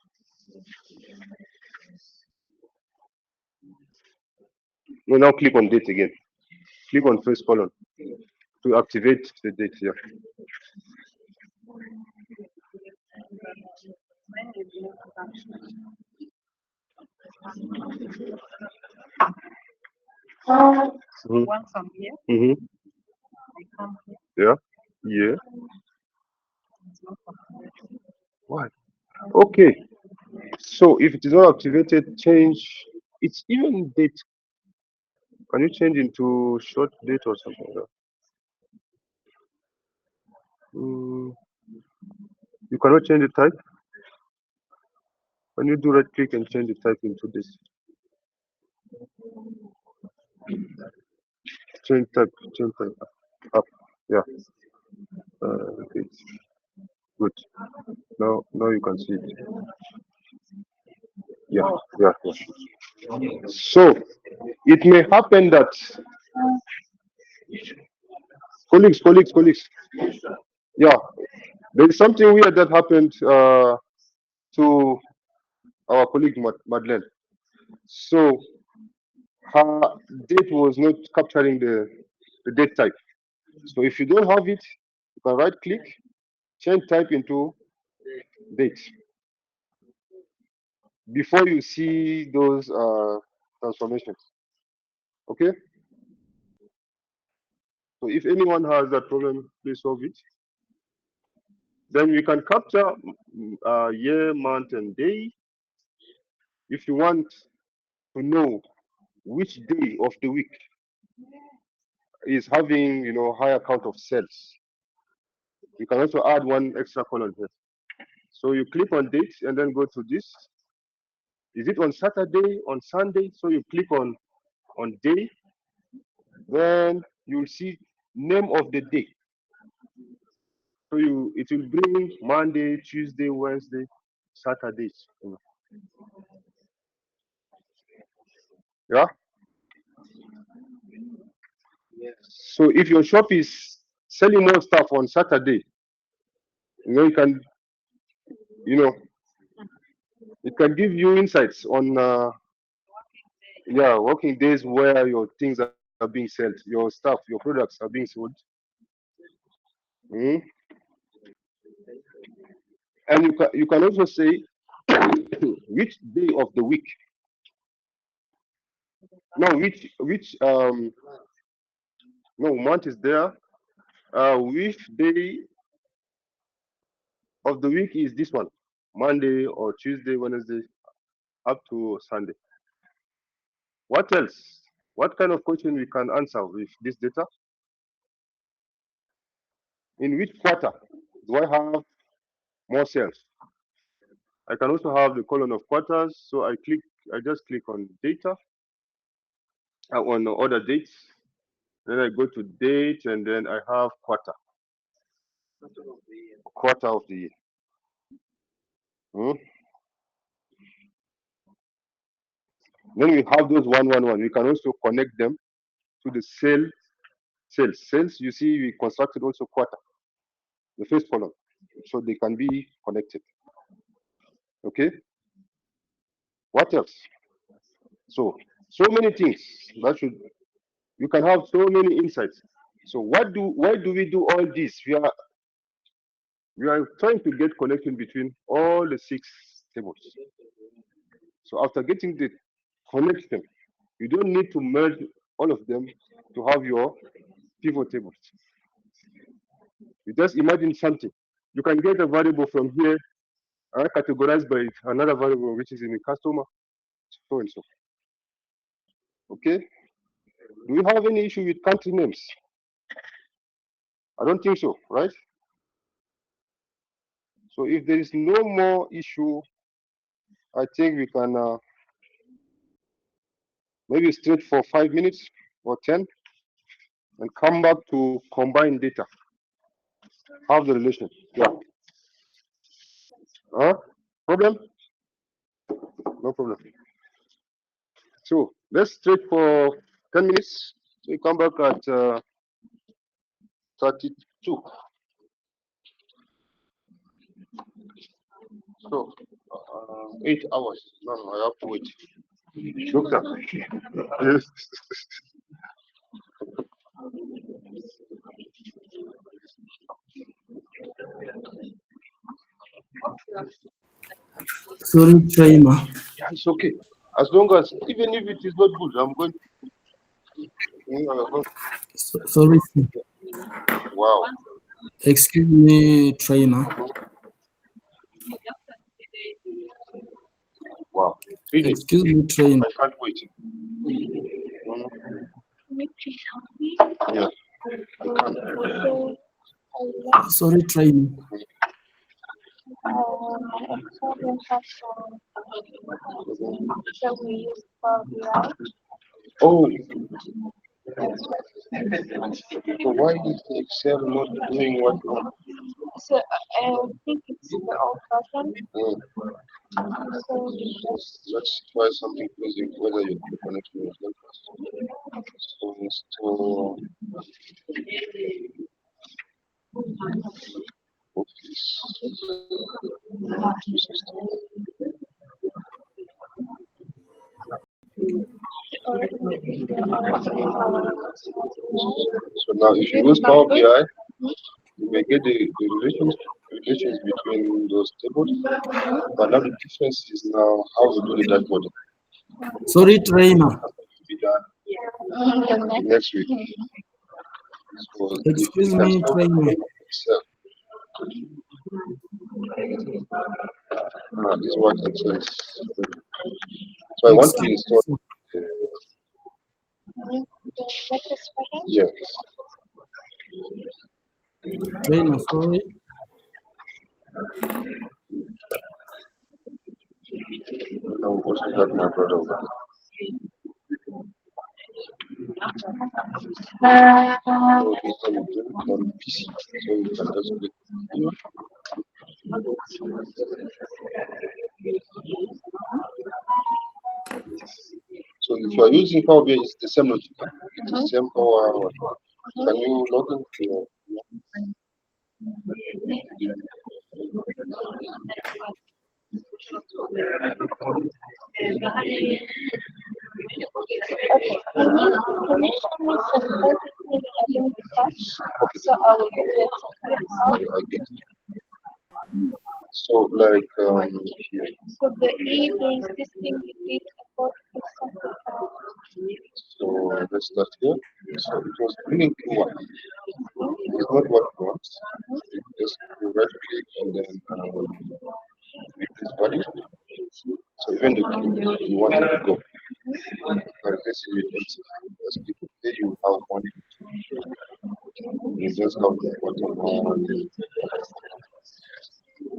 S1: No, now click on date again. Click on first column to activate the date here. Mm-hmm. Mm-hmm. Yeah. Yeah. Why? Okay. So if it is not activated, change. It's even date. Can you change into short date or something like that? Mm, you cannot change the type. When you do right click and change the type into this, change type up. Yeah. Okay. Good. Now you can see it. Yeah. Yeah. Yeah. So it may happen that colleagues. Yeah. There is something weird that happened to our colleague Madeleine. So her date was not capturing the date type. So if you don't have it, you can right click, change type into date before you see those transformations. Okay. So if anyone has that problem, please solve it. Then we can capture year, month, and day. If you want to know which day of the week is having higher count of cells, you can also add one extra column here. So you click on date and then go to this. Is it on Saturday, on Sunday? So you click on day, then you'll see name of the day. So it will bring Monday, Tuesday, Wednesday, Saturdays. Yeah. So if your shop is selling more stuff on Saturday, you can you know it can give you insights on working days where your things are being sold, your stuff, your products are being sold. Mm. And you can also say which day of the week. No, which no month is there. Which day of the week is this one? Monday or Tuesday, Wednesday, up to Sunday. What else? What kind of question we can answer with this data? In which quarter do I have more cells? I can also have the column of quarters. So I just click on data, on other dates. Then I go to date, and then I have quarter of the year. Hmm? Then we have those 111. We can also connect them to the cells. Cells, you see, we constructed also quarter, the first column, so they can be connected. Okay. What else? So many things that should you can have so many insights. So why do we do all this? We are trying to get connection between all the six tables. So after getting the connection, you don't need to merge all of them to have your pivot tables. You just imagine something. You can get a variable from here categorized by another variable which is in the customer, so and so. Okay. Do you have any issue with country names? I don't think so, right? So if there is no more issue, I think we can maybe straight for 5 minutes or 10 and come back to combine data. Have the relation. Yeah. Huh? Problem? No problem. So let's straight for 10 minutes. So you come back at 32. So 8 hours. No, no, I have to wait. Doctor. Yes.
S2: Sorry, trainer.
S1: Yeah, it's okay. As long as even if it is not good, I'm going to.
S2: Sorry.
S1: Wow.
S2: Excuse me, trainer.
S1: Wow. 3 days.
S2: Excuse me, trainer.
S1: I can't wait. Yeah.
S2: Sorry, trainer.
S1: Oh, so why is the Excel not doing what you want? Mm. Let's try something crazy, whether you can connect with your so install Office system. So now if you use Power BI, you may get the relations between those tables, but now the difference is now how you do the dashboarding.
S2: Sorry, trainer.
S1: To be done next week. So if you
S2: Excuse
S1: can
S2: me,
S1: start
S2: trainer.
S1: with Excel, this is what Excel is. So I want to
S2: Excuse
S1: install.
S2: me,
S1: Uh, yes.
S2: trainer. Sorry.
S1: Now also got my brother over there. So install it on PC. So you can just click here. So if you are using Power BI, it's the same logic. It's the same Power. Can you log into your office? I get it. So like here. So let's start here. So it was bringing two one. It's not what you want. You just right click and then replace value. So even the key you want it to go. Let's say you don't just click okay, you have one. You just have the bottom one.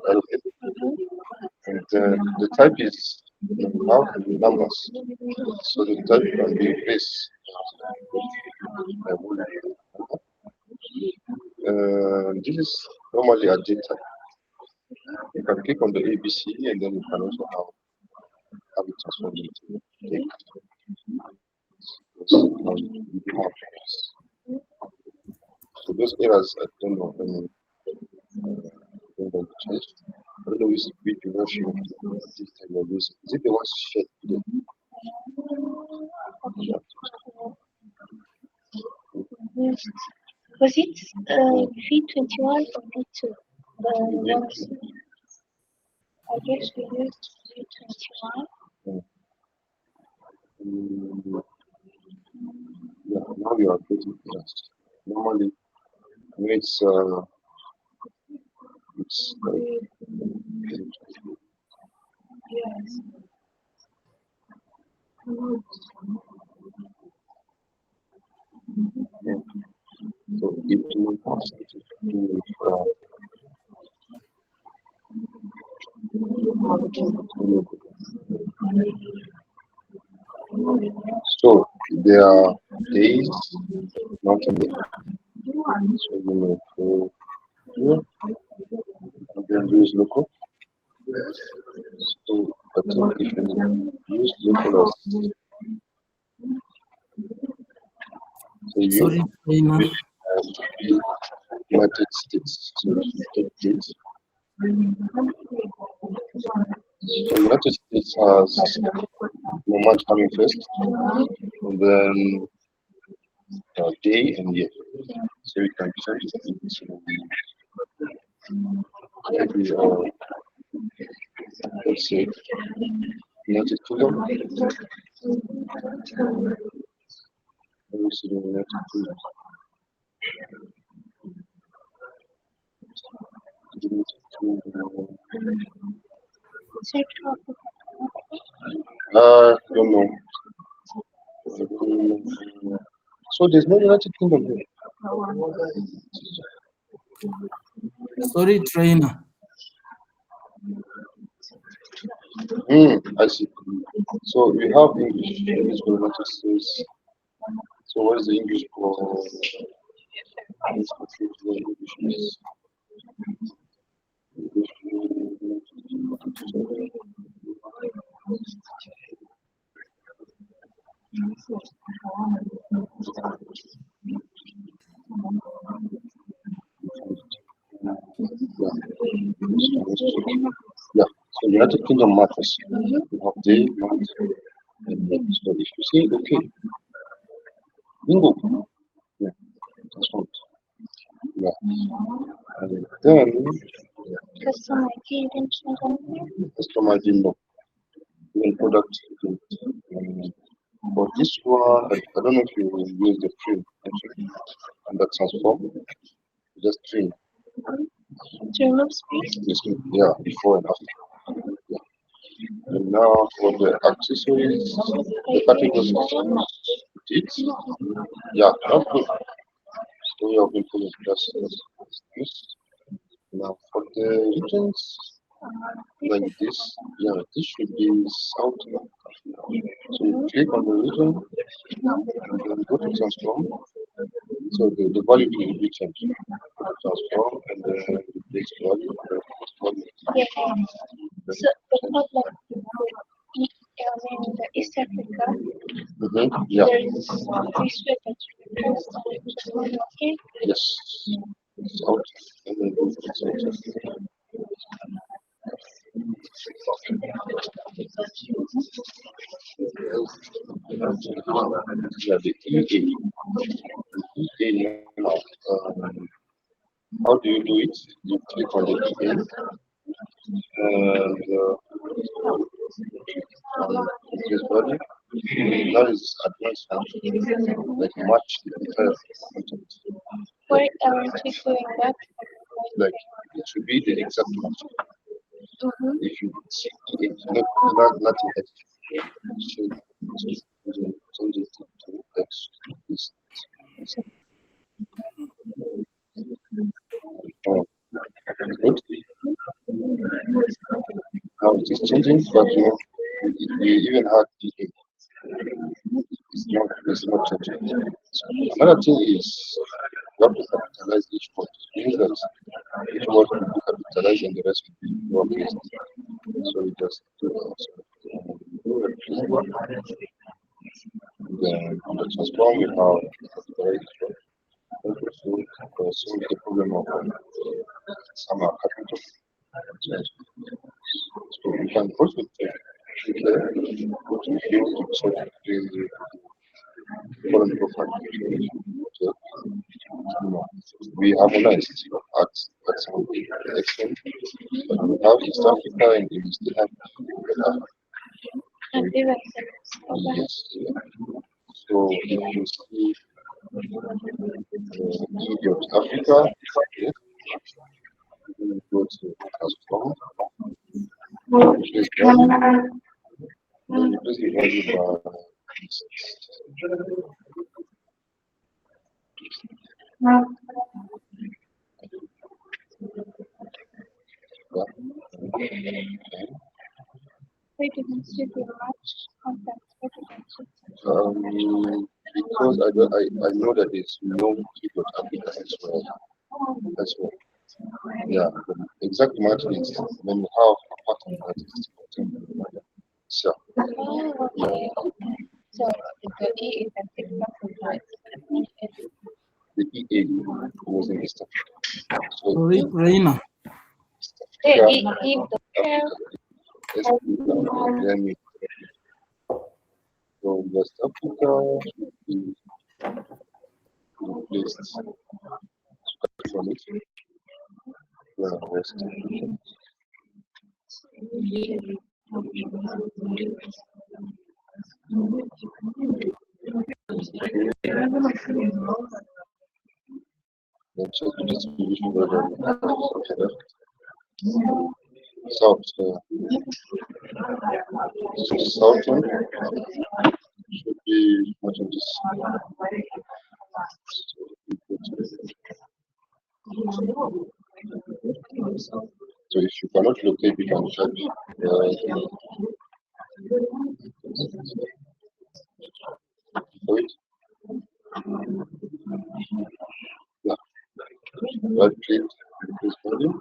S1: Okay. And the type is you have numbers. So the type can be replaced. This is normally a data. You can click on the ABC and then you can also have it transformed into text. You do have errors. So those errors, I don't know when they change. I don't know which version of the system you're using. Is it the one shared today? Mm, yeah, now you are getting errors. Normally, when it's so it will have something to do with so there are days, not a day. So you may go here and then use local. So, but if you use local as so you
S2: Sorry, Trainer.
S1: use United States, so United States. So United States has no much coming first, and then day and year. So you can change it into maybe let's say United Kingdom. Let me see the United Kingdom. United Kingdom. Don't know. So there's no United Kingdom here.
S2: Sorry, Trainer.
S1: I see. So we have English for United States. So what is the English for this country? English is yeah. So United Kingdom matters. You have day, month, and year. So if you say okay, bingo. Yeah, that's right. Yeah. And then customer ID no. Even product um, for this one, I don't know if you will use the trim actually, and that transform. Just trim. This yeah, before and after. Yeah. And now for the accessories, the categories it. Yeah, that's good. So we have been putting that's this. Now for the regions like this, yeah, this should be South. So you click on the region and then go to transform. So the value will be changed. Transform and then replace value. Value. Yeah. Yes. South and then go to South. Yeah, the EA. EA now. How do you do it? You click on the EA and increase value. That is advanced function, like match the entire content. Like it should be the exact match. If you see it, nothing else. Should change it to X. It's oh, good. Now it is changing, but you even had the it's not changing. Another thing is you have to capitalize each word. It means that each word will be capitalized and the rest will be lowercase. So we just do that. Then on the transform we have capitalized each word. Also solve the problem of some are capital. So we can also take go to view to check the current profile. So, we harmonized at some extent. But we have East Africa and we still have yes. So if you see Egypt, Africa, yes, you go to transform, replace value, then replace the value by because I know that there's no Egypt, Africa as well. Yeah, the exact match is when you have a pattern that is contained in the model. So,
S3: Oh,
S1: yeah,
S3: okay. So the E is a significant
S1: the EA was in East Africa. So,
S2: Reina.
S3: if the pair
S1: East Africa, then from West Africa should be replaced from it. Yeah, West Africa. Then check the distribution whether something left. South, so Southern should be much of this. So if you cannot locate, you can check. Wait, yeah, right click, increase volume,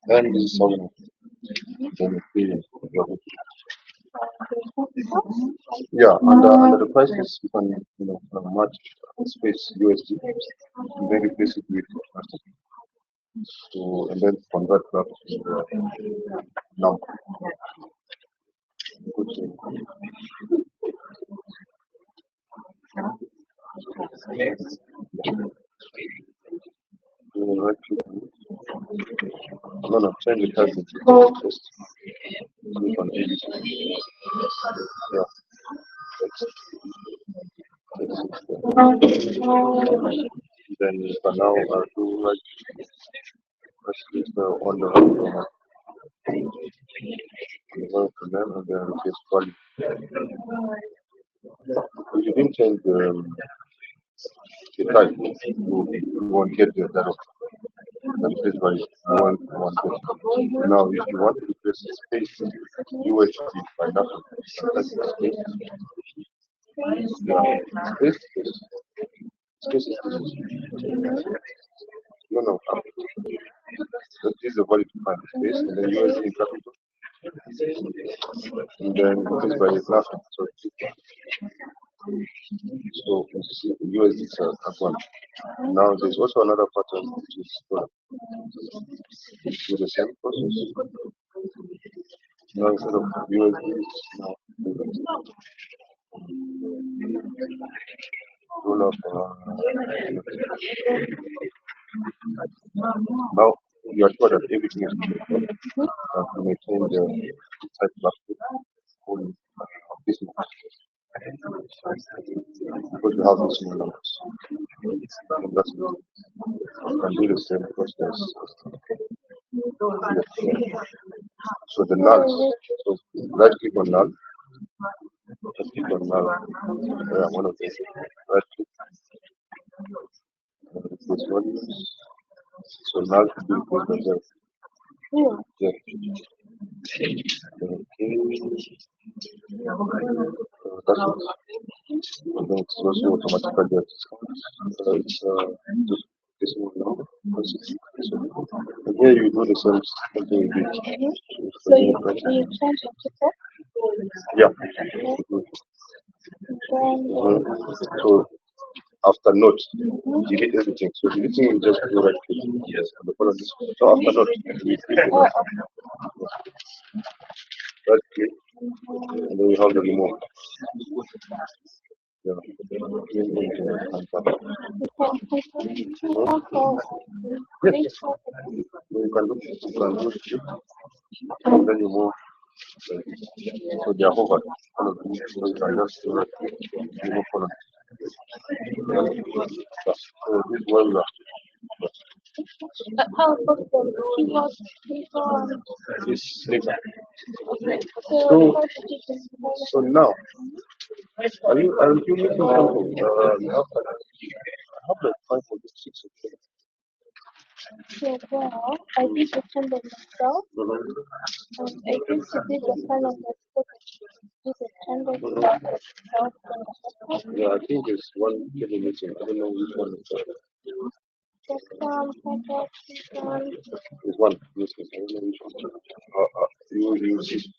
S1: and this is solving. Then yeah, under the prices, you can match space USD, and then replace it with so and then convert back to now. Go to right click on it. No, no, change the currency to first. Click on edit. Yeah, then you can now do right click on the work on them and then replace value. If you didn't change the type, you won't get that option. The replace value. You want one get. Now, if you want to replace space UHD by nothing, you can type space. Yeah, space. Space is no, no. So this is the value to find space, and then USD in capital, and then replace by nothing. So USD is at one. Now there's also another pattern which is do the same process. Now instead of USD, now roll up. Now you are sure that everything is connected. You may change the type plastic on this one because you have these small numbers. And that's it. You can do the same process. So the null. So right click on null. Right click on null. Yeah, one of them. Right click. Replace volumes. So null to be equal to zero. Yeah. Okay. That's it. And then it's also automatically at it's just this one now. This one. And here you do the same thing you did.
S3: So you change it to that,
S1: Yeah.
S3: then
S1: So after note, delete everything. So deleting is just do right click. Yes. And the color this. So after note, we click on
S3: oh,
S1: right click, and then you have the remove. Yeah. And tap. Yes. You can do it, and then you move. So they are hovered. All of them. So you can just do right click, remove color. So this is where we are.
S3: how about the keyboard?
S1: It's later.
S3: Okay.
S1: So
S3: So first you can
S1: so now are you making something? You have I have like 5 or 6 of them.
S3: so well, I did the symbol myself,
S1: Mhm.
S3: and I used to do the final do the symbol stuff itself.
S1: Yeah, I think there's one table meeting. I don't know which one it's Is one. Yes, yes, I know which one. You see.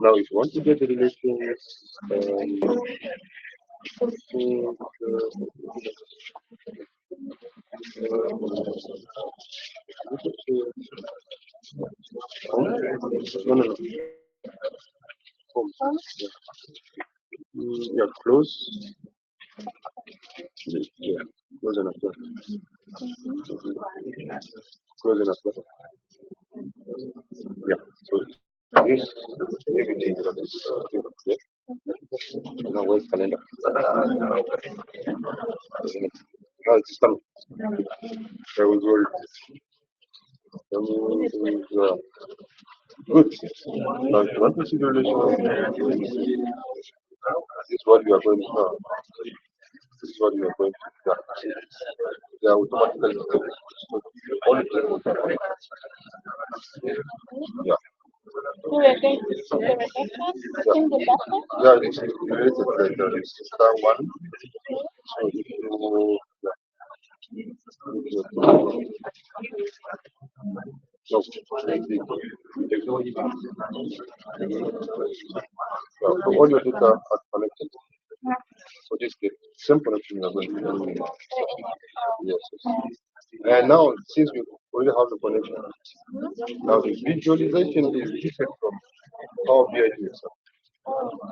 S1: Now, if you want to get the relations, no, no, no. Home. Yeah. Yeah, close. Yeah, close enough. Close enough. Yeah. So this everything that is yeah. Now where's calendar? Now it's coming. There we go. Good. Now if you want to see the relation, this is what we are going to now. This is what we are going to do. They are automatically so only yeah.
S3: We are going to see the relation in the data.
S1: Yeah, it's related like star one. So if you no, so all your data are connected. So this the same connection you are going to do. Yes, yes. And now since we already have the connection, now the visualization is different from Power BI to yourself.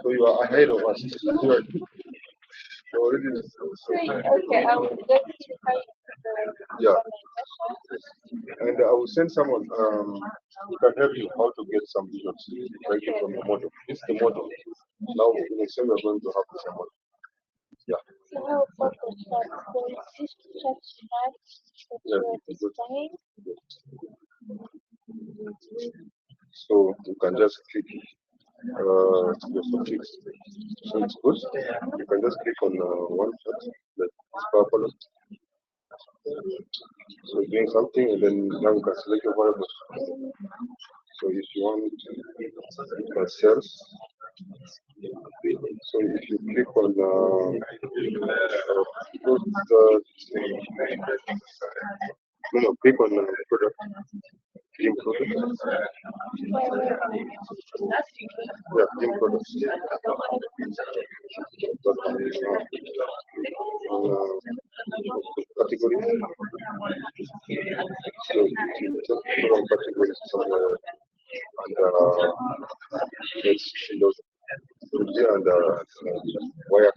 S1: So you are ahead of us. You are already
S3: Okay, I will go to
S1: yeah. And I will send someone who can help you how to get some visuals directly from the model. This is the model. Now in Excel we are going to have the same model. Yeah.
S3: So how about the chat? There is this chat chat that
S1: Yeah.
S3: you are displaying.
S1: So you can just click your subjects. So it's good. You can just click on one shot that is purple. So doing something and then now you can select your variables. So if you want you can cells. So if you click on no, click on product, clean product. Yeah, clean product. Category. So you just put on categories somewhere and it's those and wire.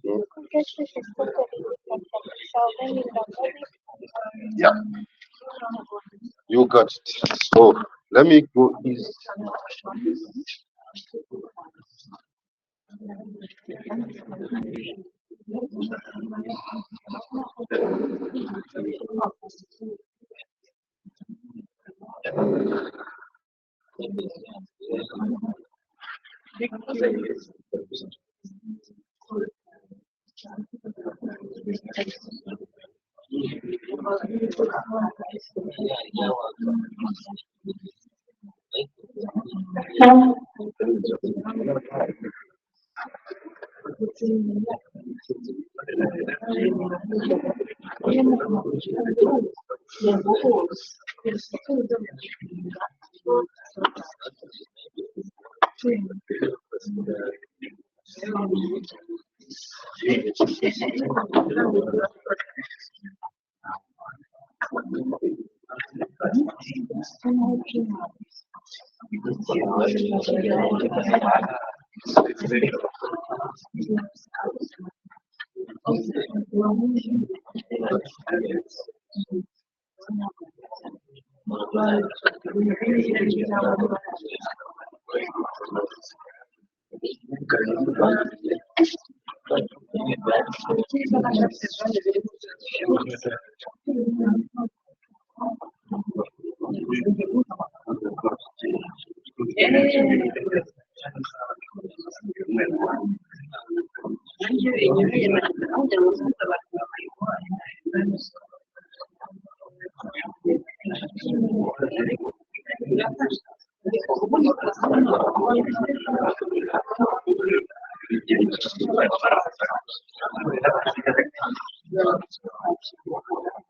S3: Because this is totally different from Excel. When you download it,
S1: Yeah, you got it. So let me go easy.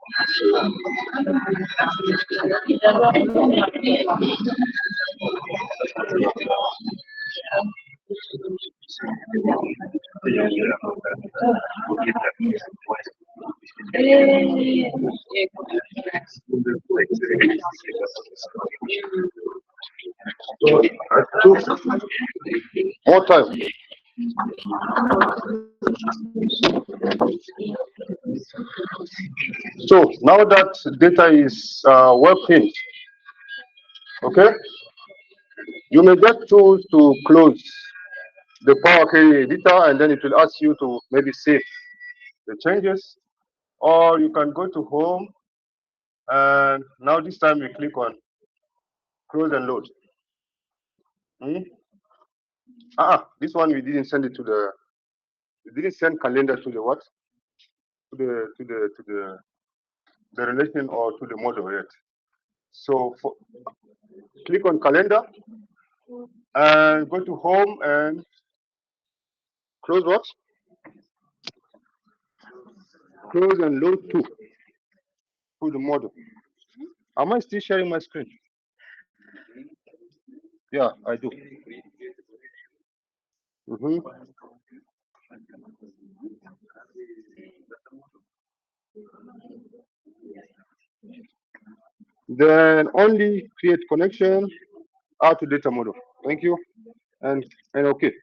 S1: I took more time. So now that data is working, okay, you may just choose to close the Power Query editor, and then it will ask you to maybe save the changes, or you can go to home, and now this time we click on close and load. Hmm? This one we didn't send it to the. We didn't send calendar to the what? To the relation or to the model yet. So click on calendar and go to home and close what? Close and load to the model. Am I still sharing my screen? Yeah, I do. Mhm. Then only create connection, add to data model. Thank you. And okay.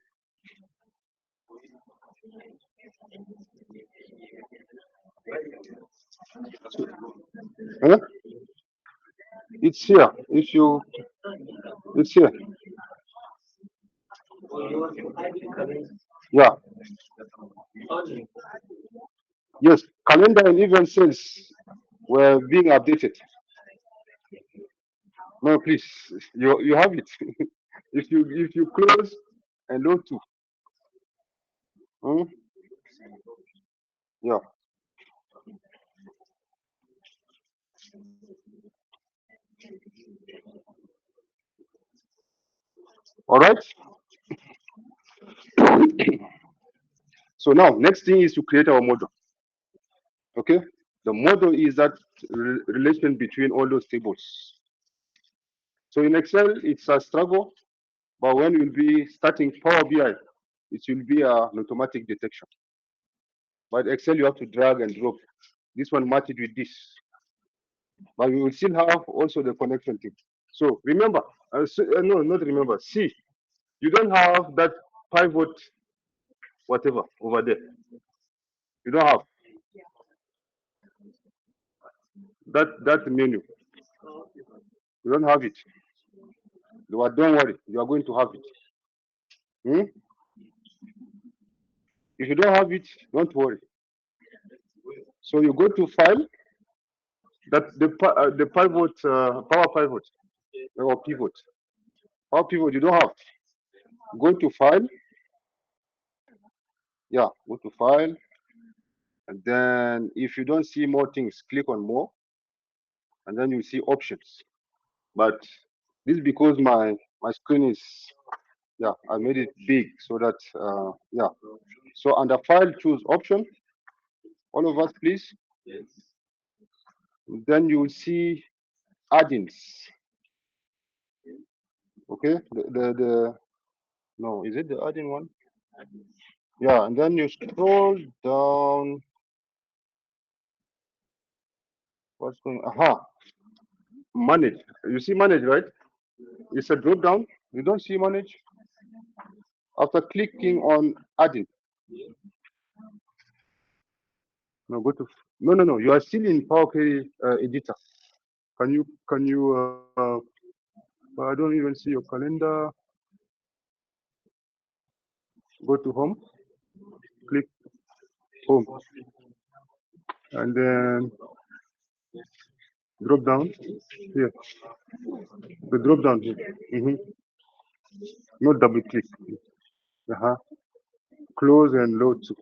S1: Huh? It's here. It's here. Yeah. Yes. Calendar and event sales were being updated. No, please. You have it. if you close and load to. Hmm? Yeah. All right. So now next thing is to create our model. Okay. The model is that relation between all those tables. So in Excel, it's a struggle, but when you'll be starting Power BI, it will be an automatic detection. But Excel, you have to drag and drop. This one match it with this. But we will still have also the connection thing. So remember, no, not remember. See, you don't have that pivot whatever over there. You don't have that menu. You don't have it. Don't worry. You are going to have it. Hmm? If you don't have it, don't worry. So you go to file, that the pivot, power pivot or pivot. Power pivot you don't have. Go to file, yeah, go to file, and then if you don't see more things, click on more, and then you see options. But this is because my screen is, yeah, I made it big so that yeah. So under file, choose option. All of us, please. Then you will see add-ins. Okay, the no, is it the add-in one? Yeah, and then you scroll down. What's going? Aha, manage. You see manage, right? It's a drop down. You don't see manage. After clicking on add-in, no, go to no. You are still in Power Query editor. Can you? I don't even see your calendar. Go to home. Click home, and then drop down here. The drop down here. Not double click. Uh-huh. Close and load to.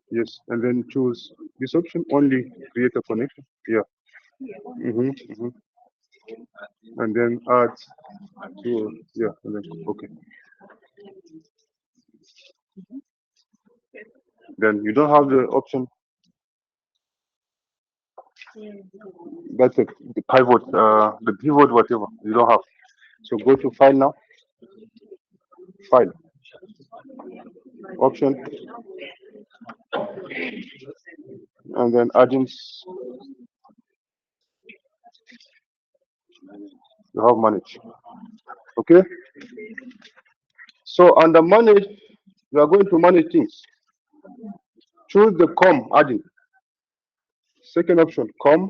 S1: Yes, and then choose this option only create a connection. Yeah. Mm-hmm. And then add to, yeah, and then okay. Then you don't have the option That's it. The pivot, whatever you don't have. So go to file now, file, option, and then add-ins. You have manage. Okay. So under manage, you are going to manage things. Choose the com add-in. Second option, com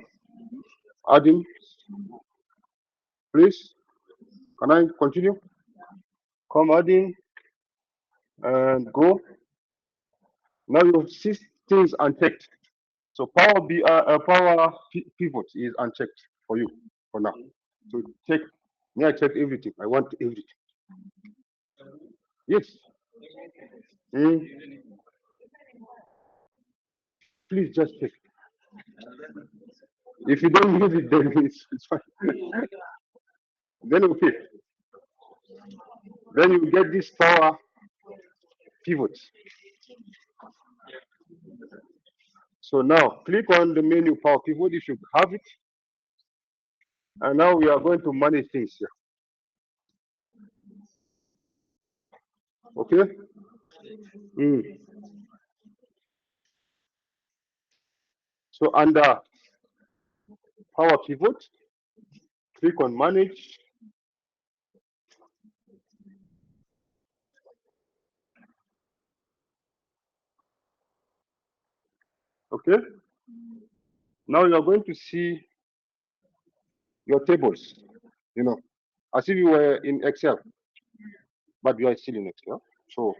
S1: add-in. Please, can I continue? Com add-in and go. Now you see things unchecked. So pivot is unchecked for you for now. So check. May I check everything? I want everything. Yes. Mm, please just check. If you don't use it, then it's fine. Then okay. Then you get this power pivot. So now click on the menu power pivot. You should have it. And now we are going to manage things here. Okay. Mm. So under power pivot, click on manage. Okay. Now you are going to see your tables, as if you were in Excel, but you are still in Excel. So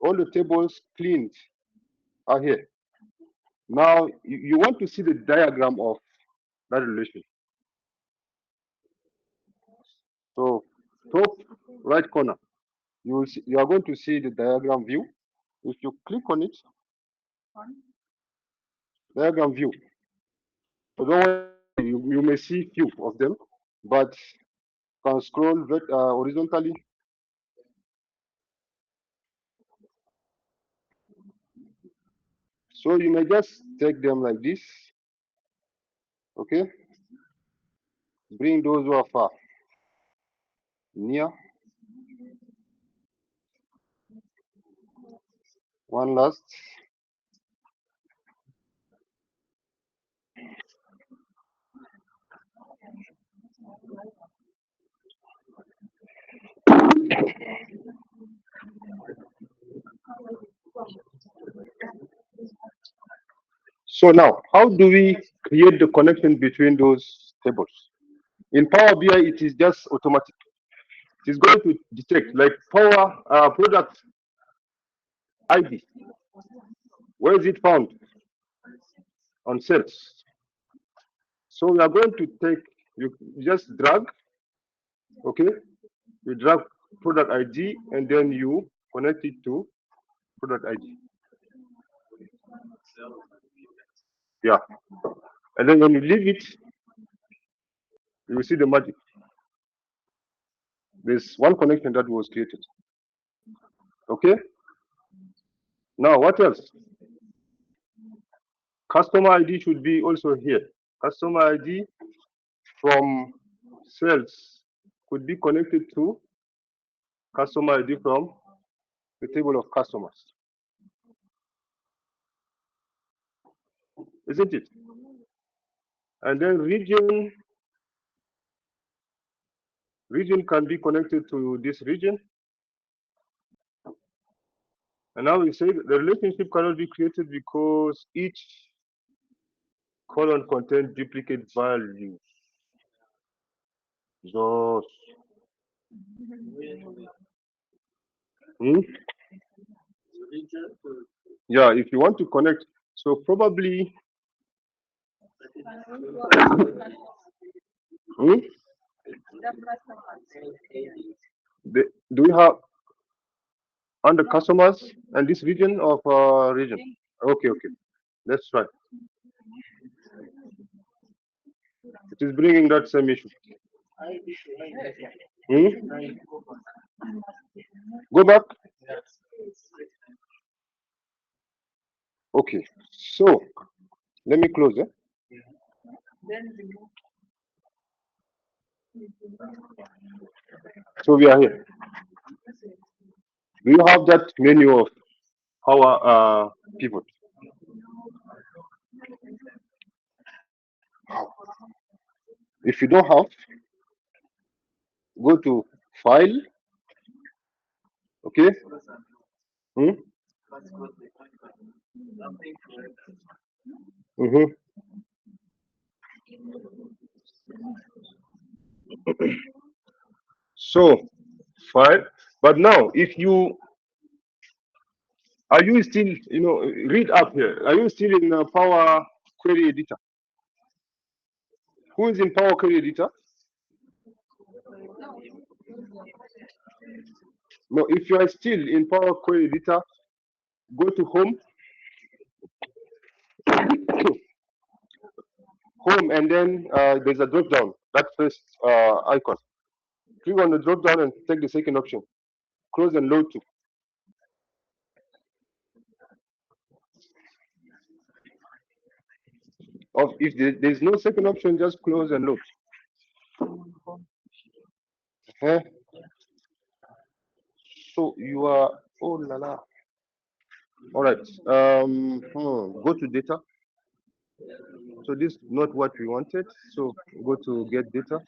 S1: all the tables cleaned are here. Now you want to see the diagram of that relation. So top right corner, you are going to see the diagram view. If you click on it, diagram view. So don't worry, you may see few of them, but can scroll horizontally. So you may just take them like this. Okay. Bring those who are far near. One last. So now, how do we create the connection between those tables? In Power BI, it is just automatic. It is going to detect like power product ID. Where is it found? On sales. So we are going to take, you just drag, okay? You drag product ID and then you connect it to product ID. Yeah. And then when you leave it, you will see the magic. There's one connection that was created. Okay? Now, what else? Customer ID should be also here. Customer ID from sales could be connected to customer ID from the table of customers. Isn't it? And then region can be connected to this region. And now we say the relationship cannot be created because each column contains duplicate values. Those. Hmm? Yeah, if you want to connect, so probably. Hmm? Do we have under customers and this region of region? Okay, let's try. It is bringing that same issue. Hmm? Go back. Okay, so let me close. So we are here. Do you have that menu of Power Pivot? If you don't have, go to File. Okay. Hmm? Mm-hmm. So File. But now, if you are you still, read up here. Are you still in Power Query Editor? Who is in Power Query Editor? No, if you are still in Power Query Editor, go to Home, Home, and then there's a drop down. That first icon. Click on the drop down and take the second option. Close and load to. Or if there's no second option, just close and load. Okay. So you are, oh la la. All right. Go to data. So this is not what we wanted. So go to get data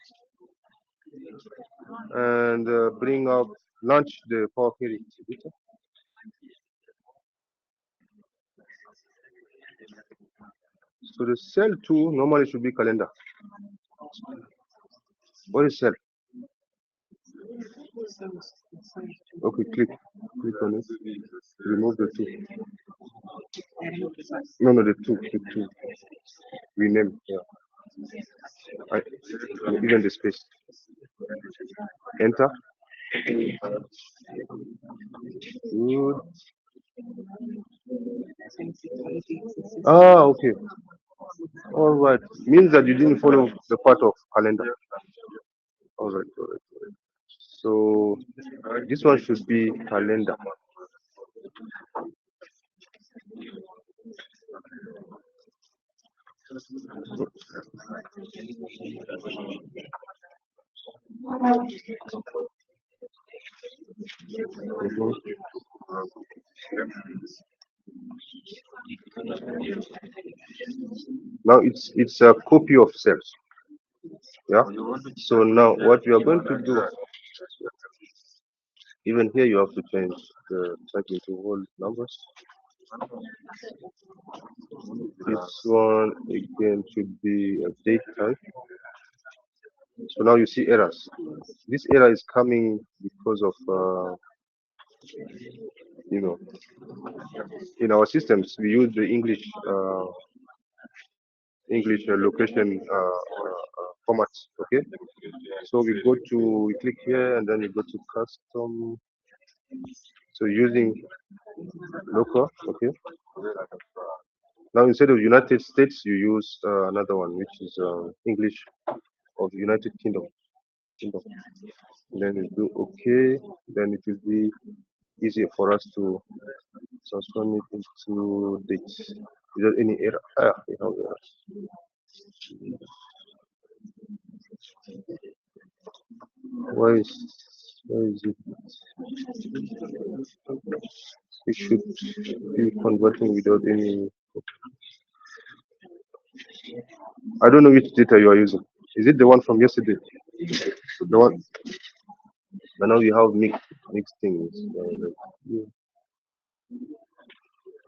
S1: and bring up, launch the Power Query data. So the cell 2 normally should be calendar. What is cell? Okay, click on it. Remove the 2. No, the 2, the 2. Rename. Yeah. I, even the space. Enter. Good. Ah, okay. All right. Means that you didn't follow the part of calendar. All right, all right, all right. So this one should be calendar. Mhm. Now it's a copy of cells. Yeah. So now what we are going to do, even here you have to change the type into whole numbers. This one again should be a date type. So now you see errors. This error is coming because of you know in our systems we use the English location format. Okay. So we click here and then we go to custom. So using local. Okay. Now instead of United States, you use another one, which is English of United Kingdom. Kingdom. Then you do OK. Then it will be easier for us to transform it into dates without any error. We have errors. Why is it? It should be converting without any. I don't know which data you are using. Is it the one from yesterday? The one. But now you have mixed things. Yeah.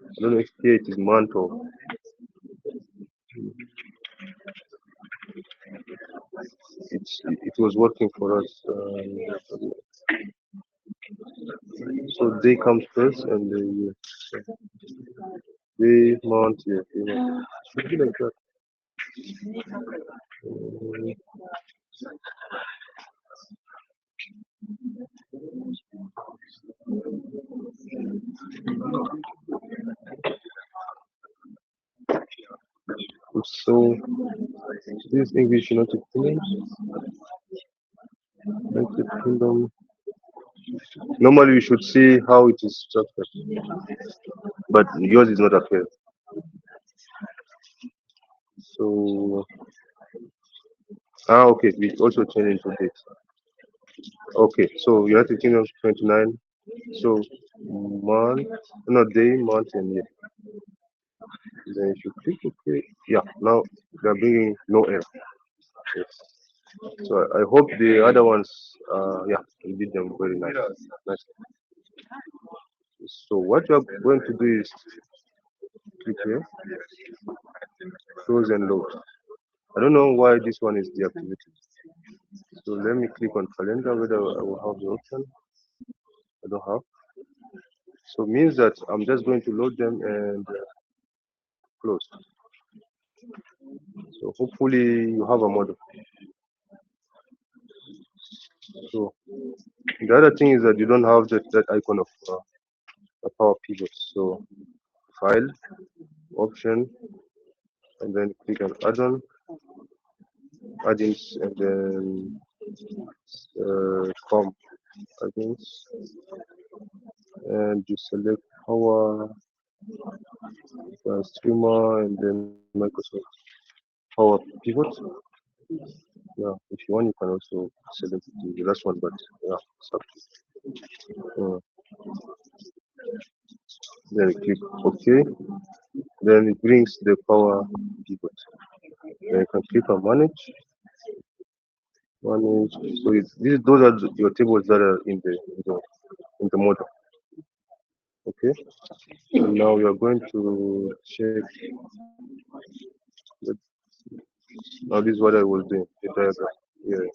S1: I don't know if here it is month or it was working for us. So day comes first and the day month, yeah, should be like that. So this English United Kingdom. United Kingdom. Normally, we should see how it is structured, but yours is not appeared. So Okay, we also change into date. Okay, so United Kingdom 29. So month, not day, month, and year. Then if you click OK, yeah, now they're bringing no error. Yes. So I hope the other ones, yeah, you did them very nice. Nice. So what you're going to do is click here, close and load. I don't know why this one is deactivated. So let me click on calendar whether I will have the option. I don't have. So it means that I'm just going to load them and close. So hopefully you have a model. So the other thing is that you don't have that icon of a power pivot. So file, option, and then click on add-on, add-ins, and then com add-ins, and you select power streamer and then Microsoft power pivot. Yeah, if you want, you can also select the last one, but yeah, it's up to you. Then click OK. Then it brings the power pivot. Then you can click on manage. So those are your tables that are in the model. Okay. So now we are going to check. The, now this is what I was doing. The diagram. Yeah.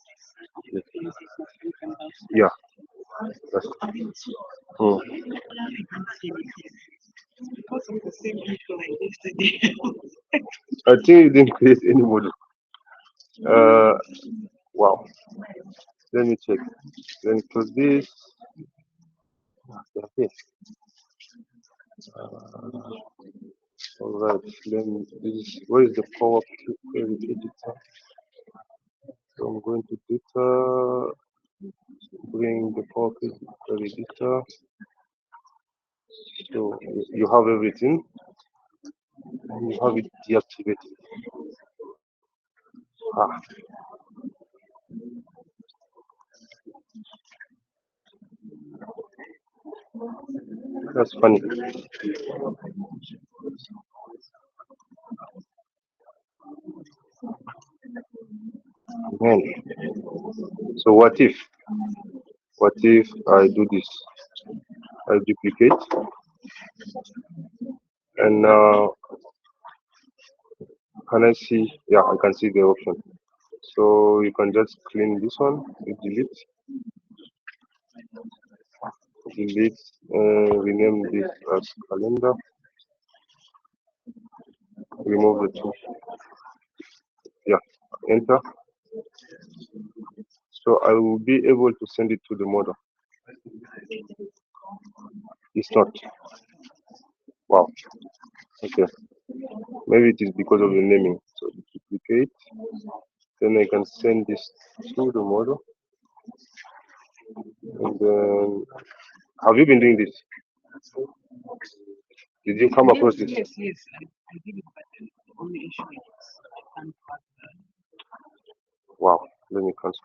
S1: Yeah. That's, oh. I think you didn't create any model. Uh, wow. Let me check. Then close this. Okay. All right. Then this. Where is the power query editor? So I'm going to data. Bring the power query editor. So you have everything. And you have it deactivated. Ah, that's funny. Man. So what if I do this? I duplicate and now can I see? Yeah, I can see the option. So you can just clean this one, you delete, rename this as calendar, remove the two. Yeah, enter. So I will be able to send it to the model. It's not. Wow. Okay. Maybe it is because of the naming. So duplicate. Then I can send this to the model. And then, have you been doing this? Did you come across this? Wow. Let me cancel.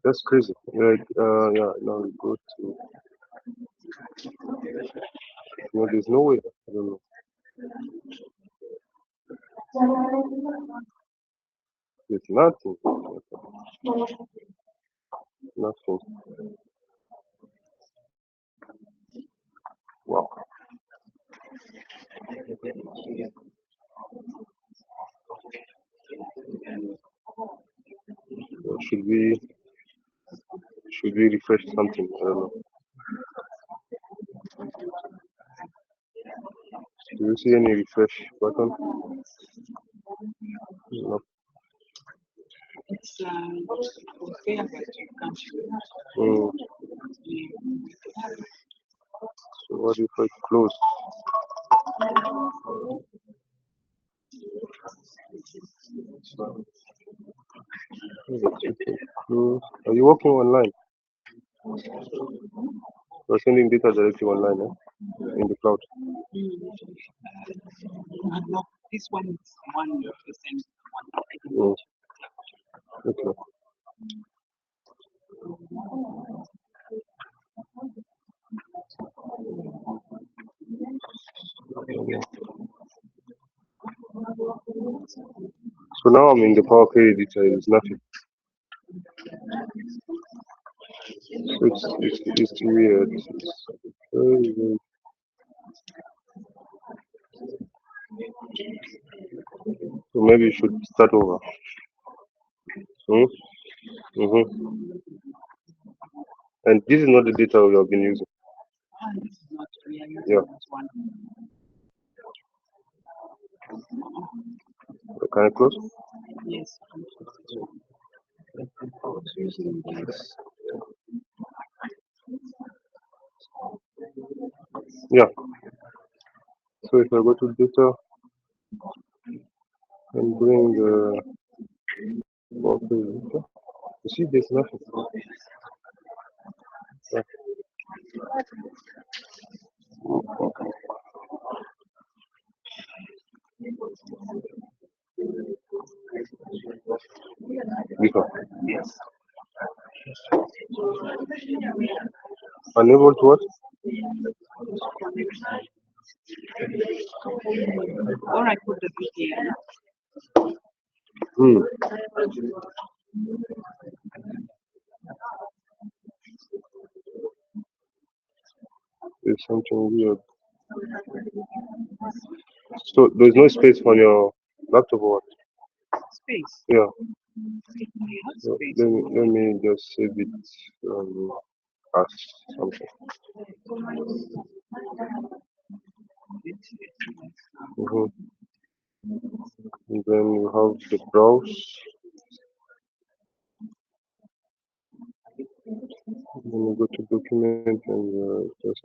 S1: That's crazy. Like yeah. Now we go to. No, there's no way. I don't know. There's nothing. Nothing. Wow. Should we refresh something? I don't know. Do you see any refresh button? No. Mm. So what if I close? Close. Are you working online? You're sending data directly online, in the cloud.
S4: No, this one is 1%.
S1: Mm, okay. So now I'm in the Power Query editor. It's nothing. So it's weird. It's very, very. So maybe you should start over. Hmm? Mm-hmm. And this is not the data we have been using.
S4: This is not, we are using
S1: Yeah.
S4: this one.
S1: Can I close?
S4: Yes. Using this.
S1: Yeah. So if I go to data and bring the Power Query editor, you see there's nothing. Yeah. Before.
S4: Yes.
S1: Unable to what?
S4: Or I put the VPN.
S1: Hmm. There's something weird. So there's no space on your laptop or what?
S4: Space.
S1: Yeah.
S4: We have
S1: So
S4: space.
S1: let me just save it as something. Mm-hmm. And then you have the browse. Then you go to document and just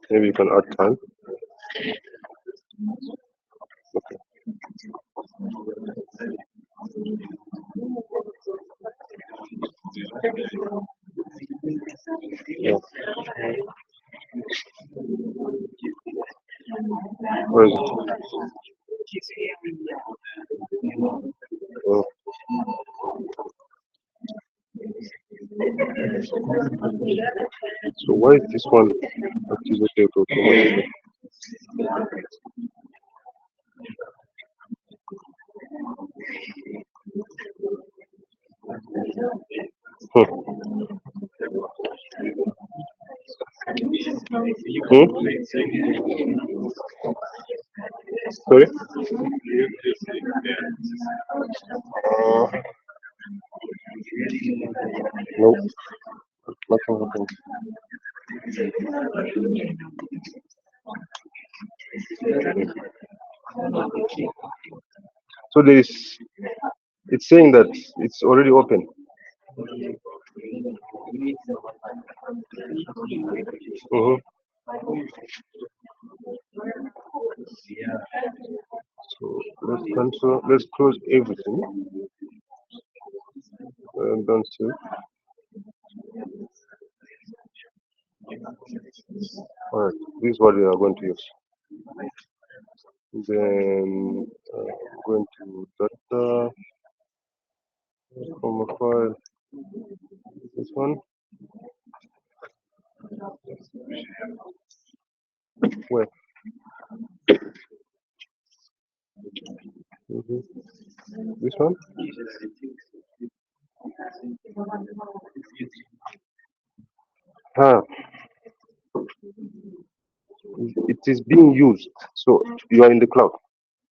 S1: maybe you can add time. Okay. Yeah. Where is it?
S4: She's here in
S1: Oh. So why is this one activated automatically? Hmm. Sorry? Nope. Nothing happened. So it's saying that it's already open. Mm-hmm. So let's cancel. Let's close everything and then save. All right. This is what we are going to use. Then going to data, comma file. This one. Where? Mm-hmm. This one. Huh. It is being used. So you are in the cloud.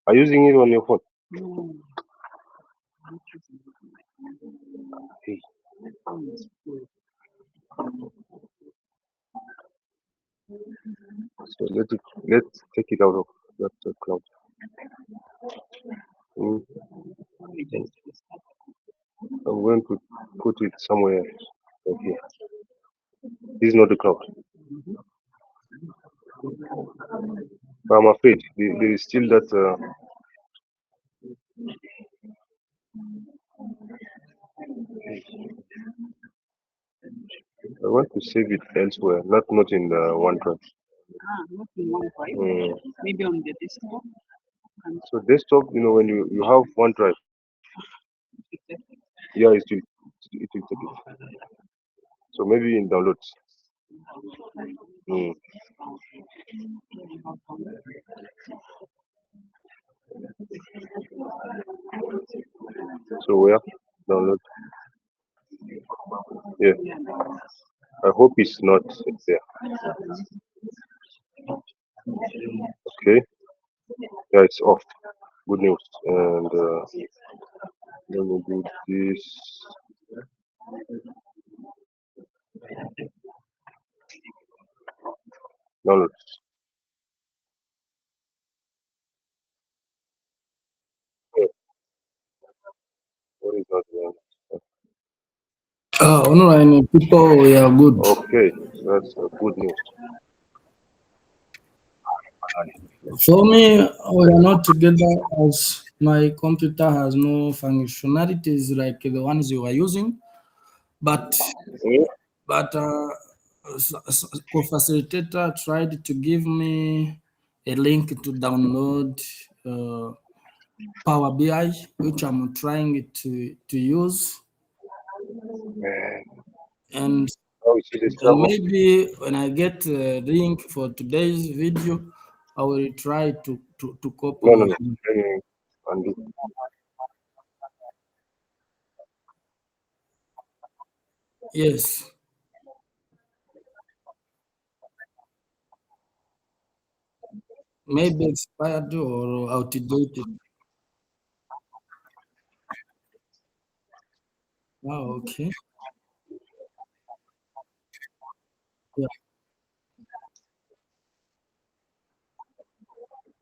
S1: Are you using it on your phone?
S4: No.
S1: Hey. So let's take it out of that cloud. Mm. I'm going to put it somewhere like here. This is not the cloud. But I'm afraid there is still that. I want to save it elsewhere, not in the OneDrive.
S4: Not in one drive.
S1: Mm.
S4: Maybe on the desktop. And
S1: So desktop, when you have OneDrive, yeah, it will take it. So maybe in downloads. Mm. So where download? Yeah, I hope it's not there. Okay, yeah, it's off. Good news. And let me do this. Downloads. Yeah, what is not there?
S2: Online people, we are good.
S1: Okay, that's good news.
S2: For me, we are not together as my computer has no functionalities like the ones you are using, but
S1: Mm.
S2: co-facilitator tried to give me a link to download Power BI, which I'm trying to use,
S1: Man,
S2: and
S1: now we see this
S2: and
S1: trouble.
S2: maybe when I get a link for today's video, I will try to copy
S1: No, no,
S2: with
S1: no.
S2: you.
S1: Let me undo.
S2: Yes, maybe expired or outdated. Wow, okay. Yeah,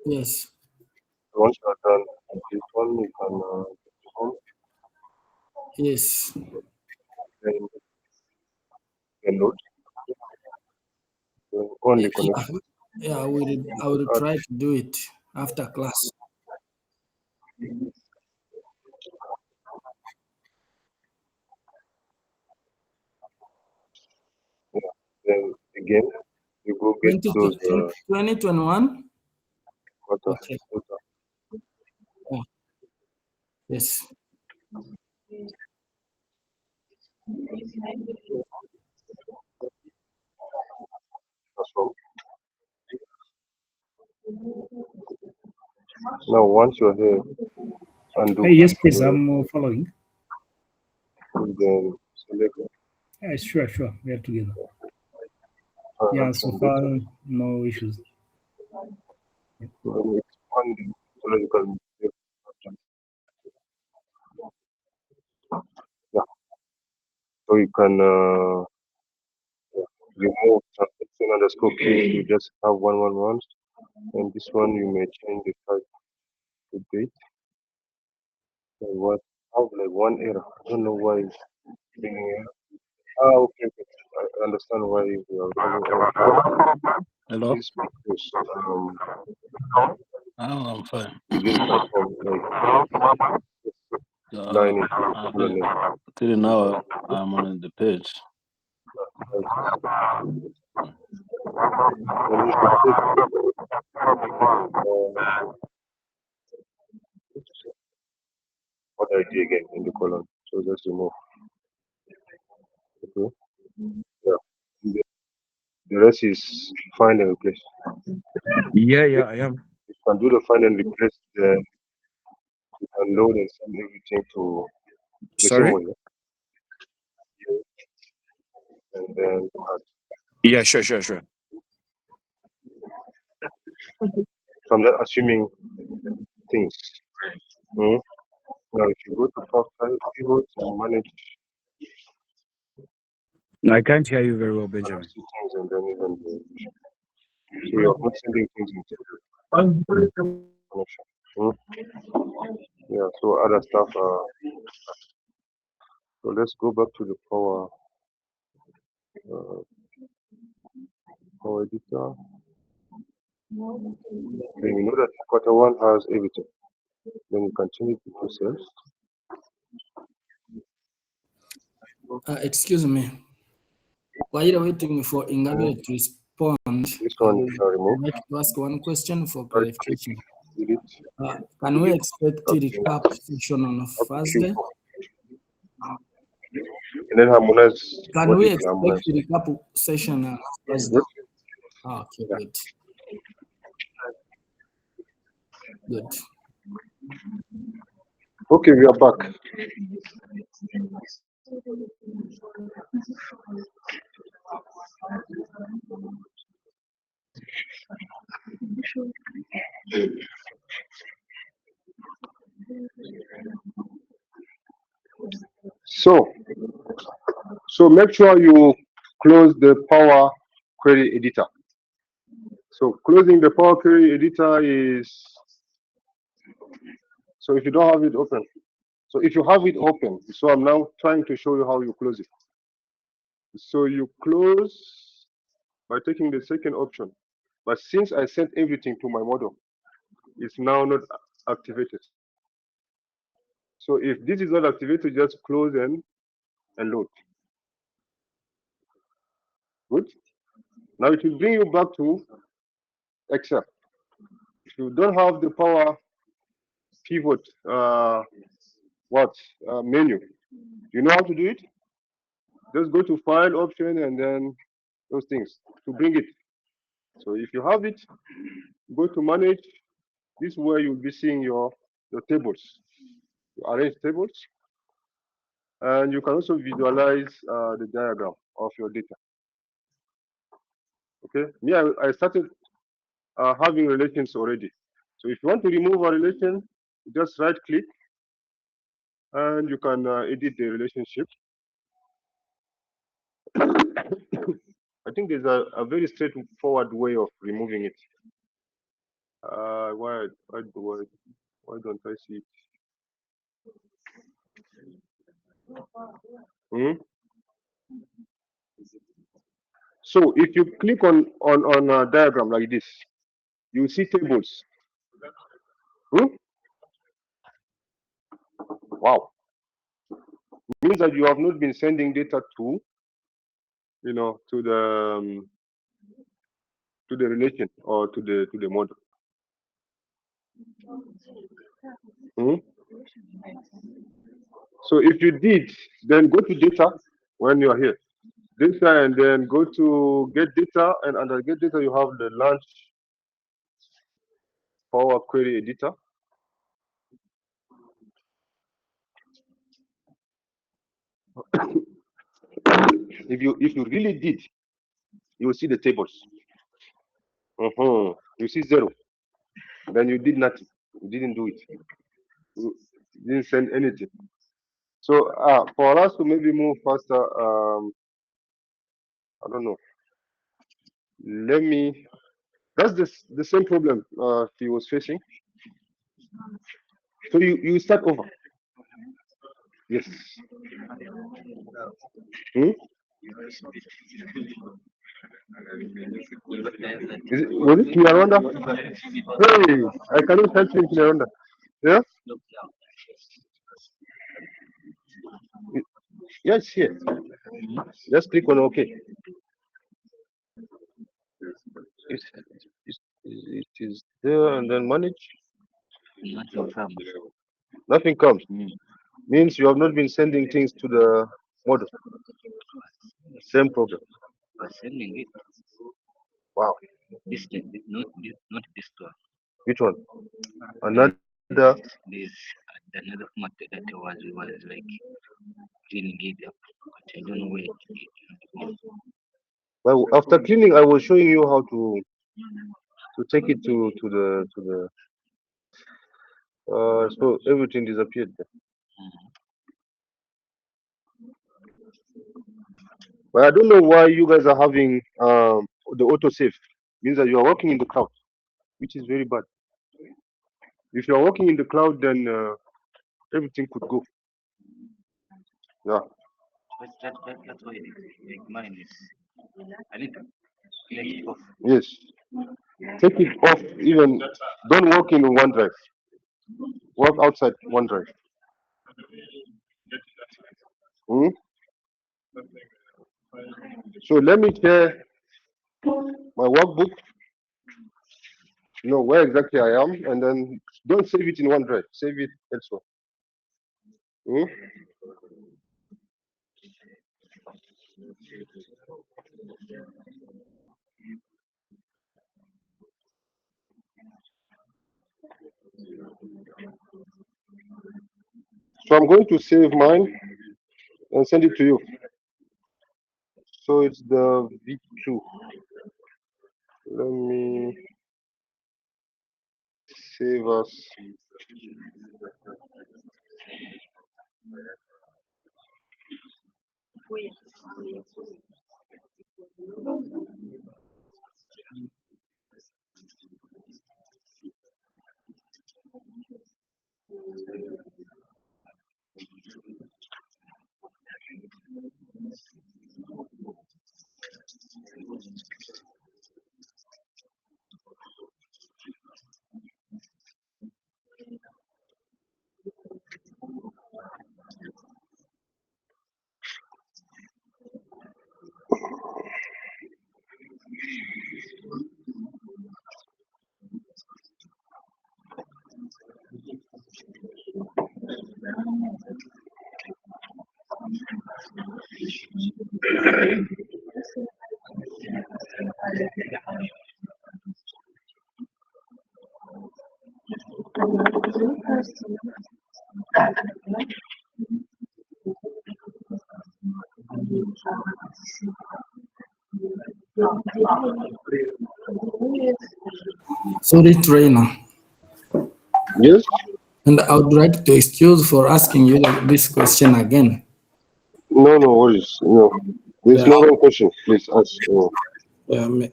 S2: yes,
S1: Once you are done with this one, you can home
S2: yes.
S1: and download. On the
S2: Yeah,
S1: connection.
S2: yeah, I will
S1: Add.
S2: try to do it after class.
S1: Yeah. Then again, you go get
S2: 20,
S1: those
S2: 2021?
S1: water.
S2: Okay.
S1: Water.
S2: Yeah, yes.
S1: Transform. Now, once you're here, undo.
S5: Yes, please.
S1: Uh,
S5: I'm following.
S1: and then select
S5: Yeah, sure. We are together. Yeah, so
S1: and
S5: far,
S1: data.
S5: no issues.
S1: Then expand it so that you can. Yeah. So you can remove transaction underscore key. You just have 111, and this one you may change the type to date. And what? Have like one error. I don't know why it's bringing error. Ah, okay. I understand why we are having error.
S6: Hello?
S1: This because
S6: Oh, I'm fine.
S1: you didn't transform like line into
S6: I
S1: column
S6: did,
S1: name.
S6: till now I'm on the page.
S1: When you take what I did again in the column, so just remove. Okay. Yeah. The, the rest is find and replace.
S7: Yeah,
S1: If
S7: I am.
S1: you can do the find and replace, then you can load and send everything to the same
S7: Sorry?
S1: way. Yeah? And then add.
S7: Yeah, sure.
S1: So I'm just assuming things. Hmm. Now, if you go to profile, keyboards and manage
S7: I can't hear you very well, Benjamin.
S1: see things, and then even so you're not sending things into the connection. Hmm. Yeah. So other stuff. So let's go back to the uh, power editor. Then you know that quarter one has everything. Then you can change it to cells.
S2: Excuse me. while waiting for Ingabe to respond,
S1: This one you can
S2: I'd
S1: remove.
S2: like to ask one question for
S1: Right click,
S2: clarification.
S1: delete,
S2: Can we expect a
S1: okay.
S2: recap session on Thursday?
S1: And then harmonize.
S2: Can
S1: What
S2: we
S1: is
S2: expect
S1: harmonize?
S2: a recap session on Thursday?
S1: Good.
S2: Okay,
S1: Yeah.
S2: good. Good.
S1: Okay, we are back. So make sure you close the Power Query Editor. So closing the Power Query Editor is, so if you don't have it open, so if you have it open, so I'm now trying to show you how you close it. So you close by taking the second option. But since I sent everything to my model, it's now not activated. So if this is not activated, just close and load. Good. Now it will bring you back to Excel. If you don't have the Power Pivot menu, you know how to do it? Just go to File option and then those things to bring it. So if you have it, go to Manage. This is where you'll be seeing your tables. You arrange tables, and you can also visualize the diagram of your data. Okay, me, I started having relations already. So if you want to remove a relation, just right click and you can edit the relationship. I think there's a very straightforward way of removing it. Why don't I see it? So if you click on a diagram like this, you see tables. Wow, means that you have not been sending data to, to the relation or to the model. So if you did, then go to data when you are here. Data, and then go to get data, and under get data you have the launch Power Query Editor. If you really did, you will see the tables. You see 0. Then you did nothing. You didn't do it. You didn't send anything. So for us to maybe move faster, I don't know. Let me. That's the same problem he was facing. So you start over. Yes. Was it Rwanda? Hey, I cannot help you in Rwanda. Yeah? Yes, here. Just click on OK. It is there, and then manage. Nothing comes. Means you have not been sending things to the model. Same problem.
S8: Sending it.
S1: Wow.
S8: Not this one.
S1: Which one? Another.
S8: This another format that was like cleaning it up, but I don't know where it.
S1: Well, after cleaning, I was showing you how to take it to the. So everything disappeared there. But I don't know why you guys are having the autosave. Means that you are working in the cloud, which is very bad. If you are working in the cloud, then everything could go. Yeah.
S8: That's why like mine is. I need to click it off.
S1: Yes. Take it off. Even don't work in OneDrive. Work outside OneDrive. So let me share my workbook, where exactly I am, and then don't save it in OneDrive, save it elsewhere. Hmm? So I'm going to save mine and send it to you. So it's the V2. Let me save us.
S2: Sorry, trainer.
S1: Yes?
S2: And I would like to excuse for asking you this question again.
S1: No worries. No. There's
S2: Yeah,
S1: no wrong question. Please ask.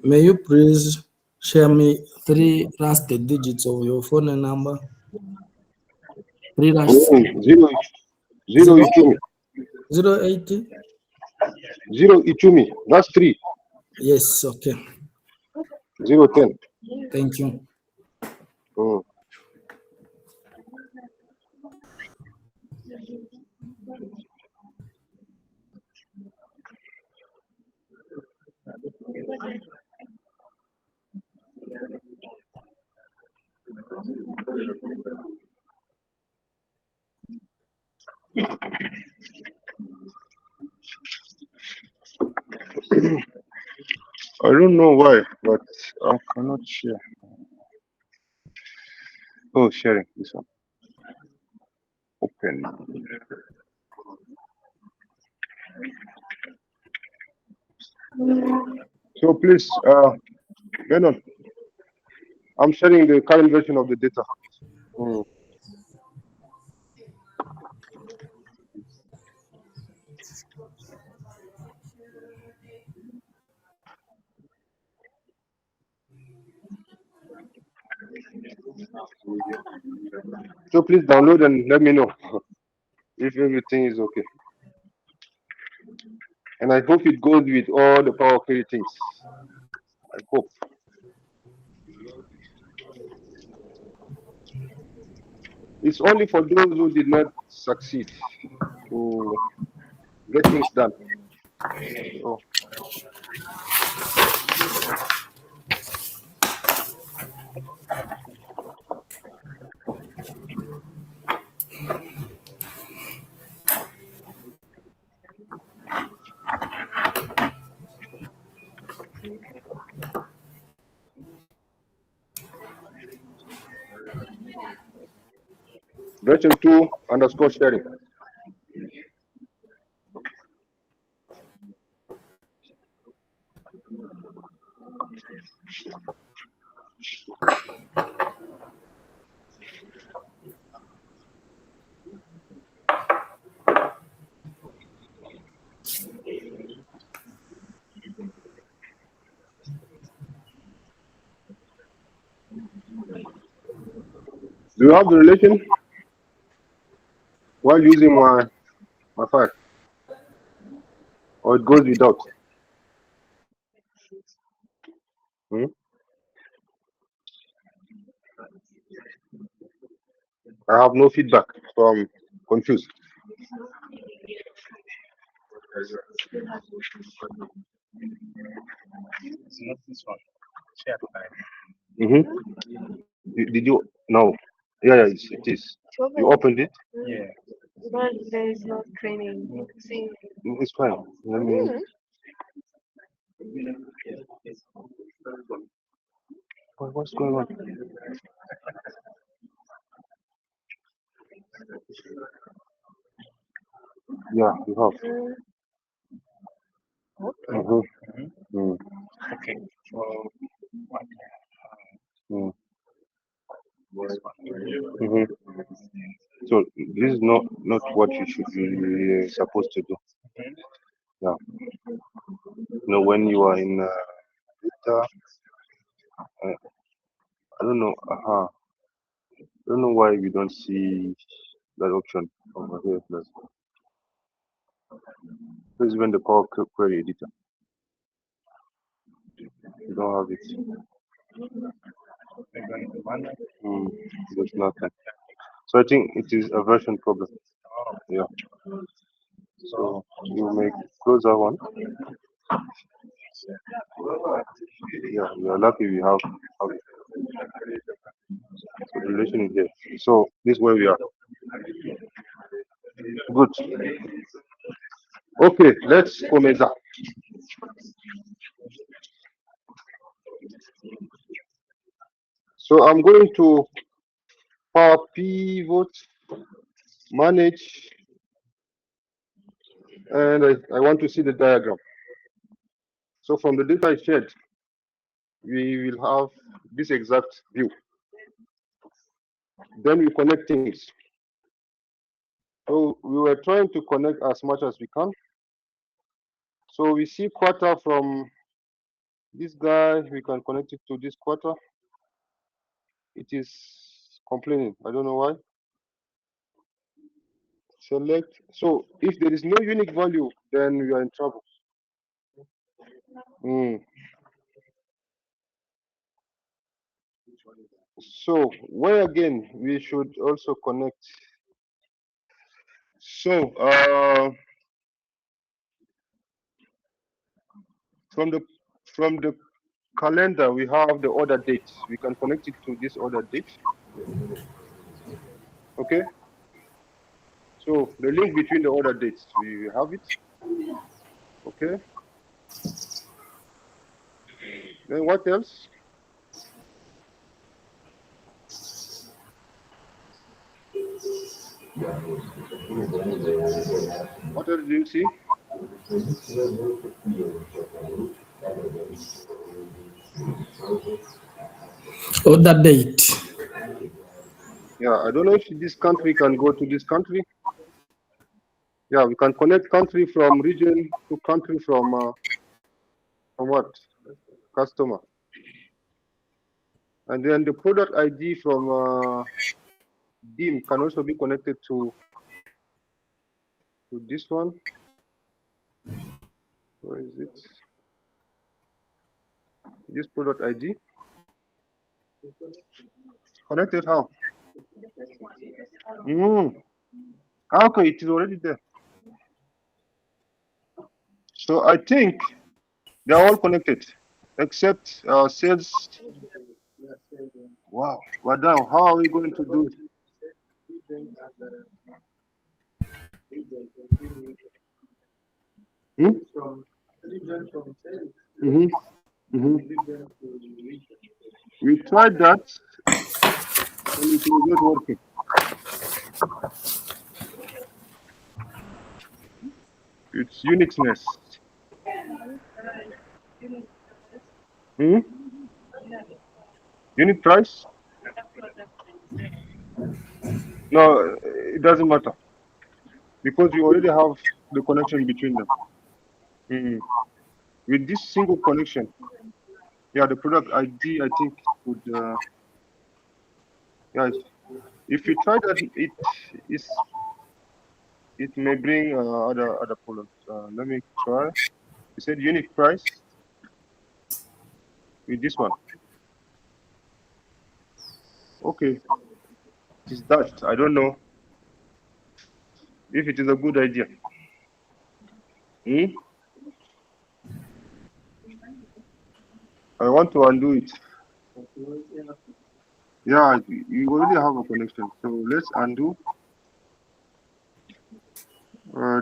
S2: may you please share me three last digits of your phone number? Three last
S1: Zero, zero
S2: zero
S1: Itumi.
S2: 080?
S1: Zero Itumi. That's three.
S2: Yes, okay.
S1: 010.
S2: Thank you.
S1: I don't know why, but I cannot share. Oh, sharing this one. Open. So please, Lennon, I'm sharing the current version of the data. Mm. So please download and let me know if everything is okay. And I hope it goes with all the Power Query things. I hope. It's only for those who did not succeed to get things done. So, version 2 underscore sharing. Do you have the relation while using my file? Or it goes without? Hmm? I have no feedback, so I'm confused.
S5: It's not this one. Share file.
S1: Did you? No. Yeah, it is. You opened it?
S5: Yeah.
S3: But there is no screening. See.
S1: It's fine. Let me. What's going on? Yeah, you have. Mm.
S5: Okay. So what?
S1: Mm.
S5: This one.
S1: Mhm. So this is not what you should be supposed to do. Yeah. When you are in data, I don't know. I don't know why we don't see that option over here. Please even the Power Query editor. You don't have it. There's nothing. So I think it is a version problem. Yeah. So you may close that one. Yeah, we are lucky we have it. So the relation is here. So this is where we are. Good. Okay, let's komeza. So I'm going to Power Pivot, manage, and I want to see the diagram. So from the data I shared, we will have this exact view. Then we connect things. So we were trying to connect as much as we can. So we see quarter from this guy, we can connect it to this quarter. It is complaining. I don't know why. Select. So if there is no unique value, then we are in trouble. So where again we should also connect. So from the calendar we have the order date. We can connect it to this order date. Okay. So the link between the order dates, we have it. Okay. Then what else? What else do you see?
S2: Order date.
S1: Yeah, I don't know if this country can go to this country. Yeah, we can connect country from region to country from what? Customer. And then the product ID from DIM can also be connected to this one. Where is it? This product ID. Connected how? Okay, it is already there. So I think they are all connected except sales. Wow, Madam, how are we going to do it? We tried that and it was not working. It's uniqueness. Unique price? No, it doesn't matter because we already have the connection between them. With this single connection, yeah, the product ID, I think, would, yeah, if you try that, it may bring other problems. Let me try. You said unique price with this one. Okay, it is that. I don't know if it is a good idea. I want to undo it. Yeah, you already have a connection. So let's undo.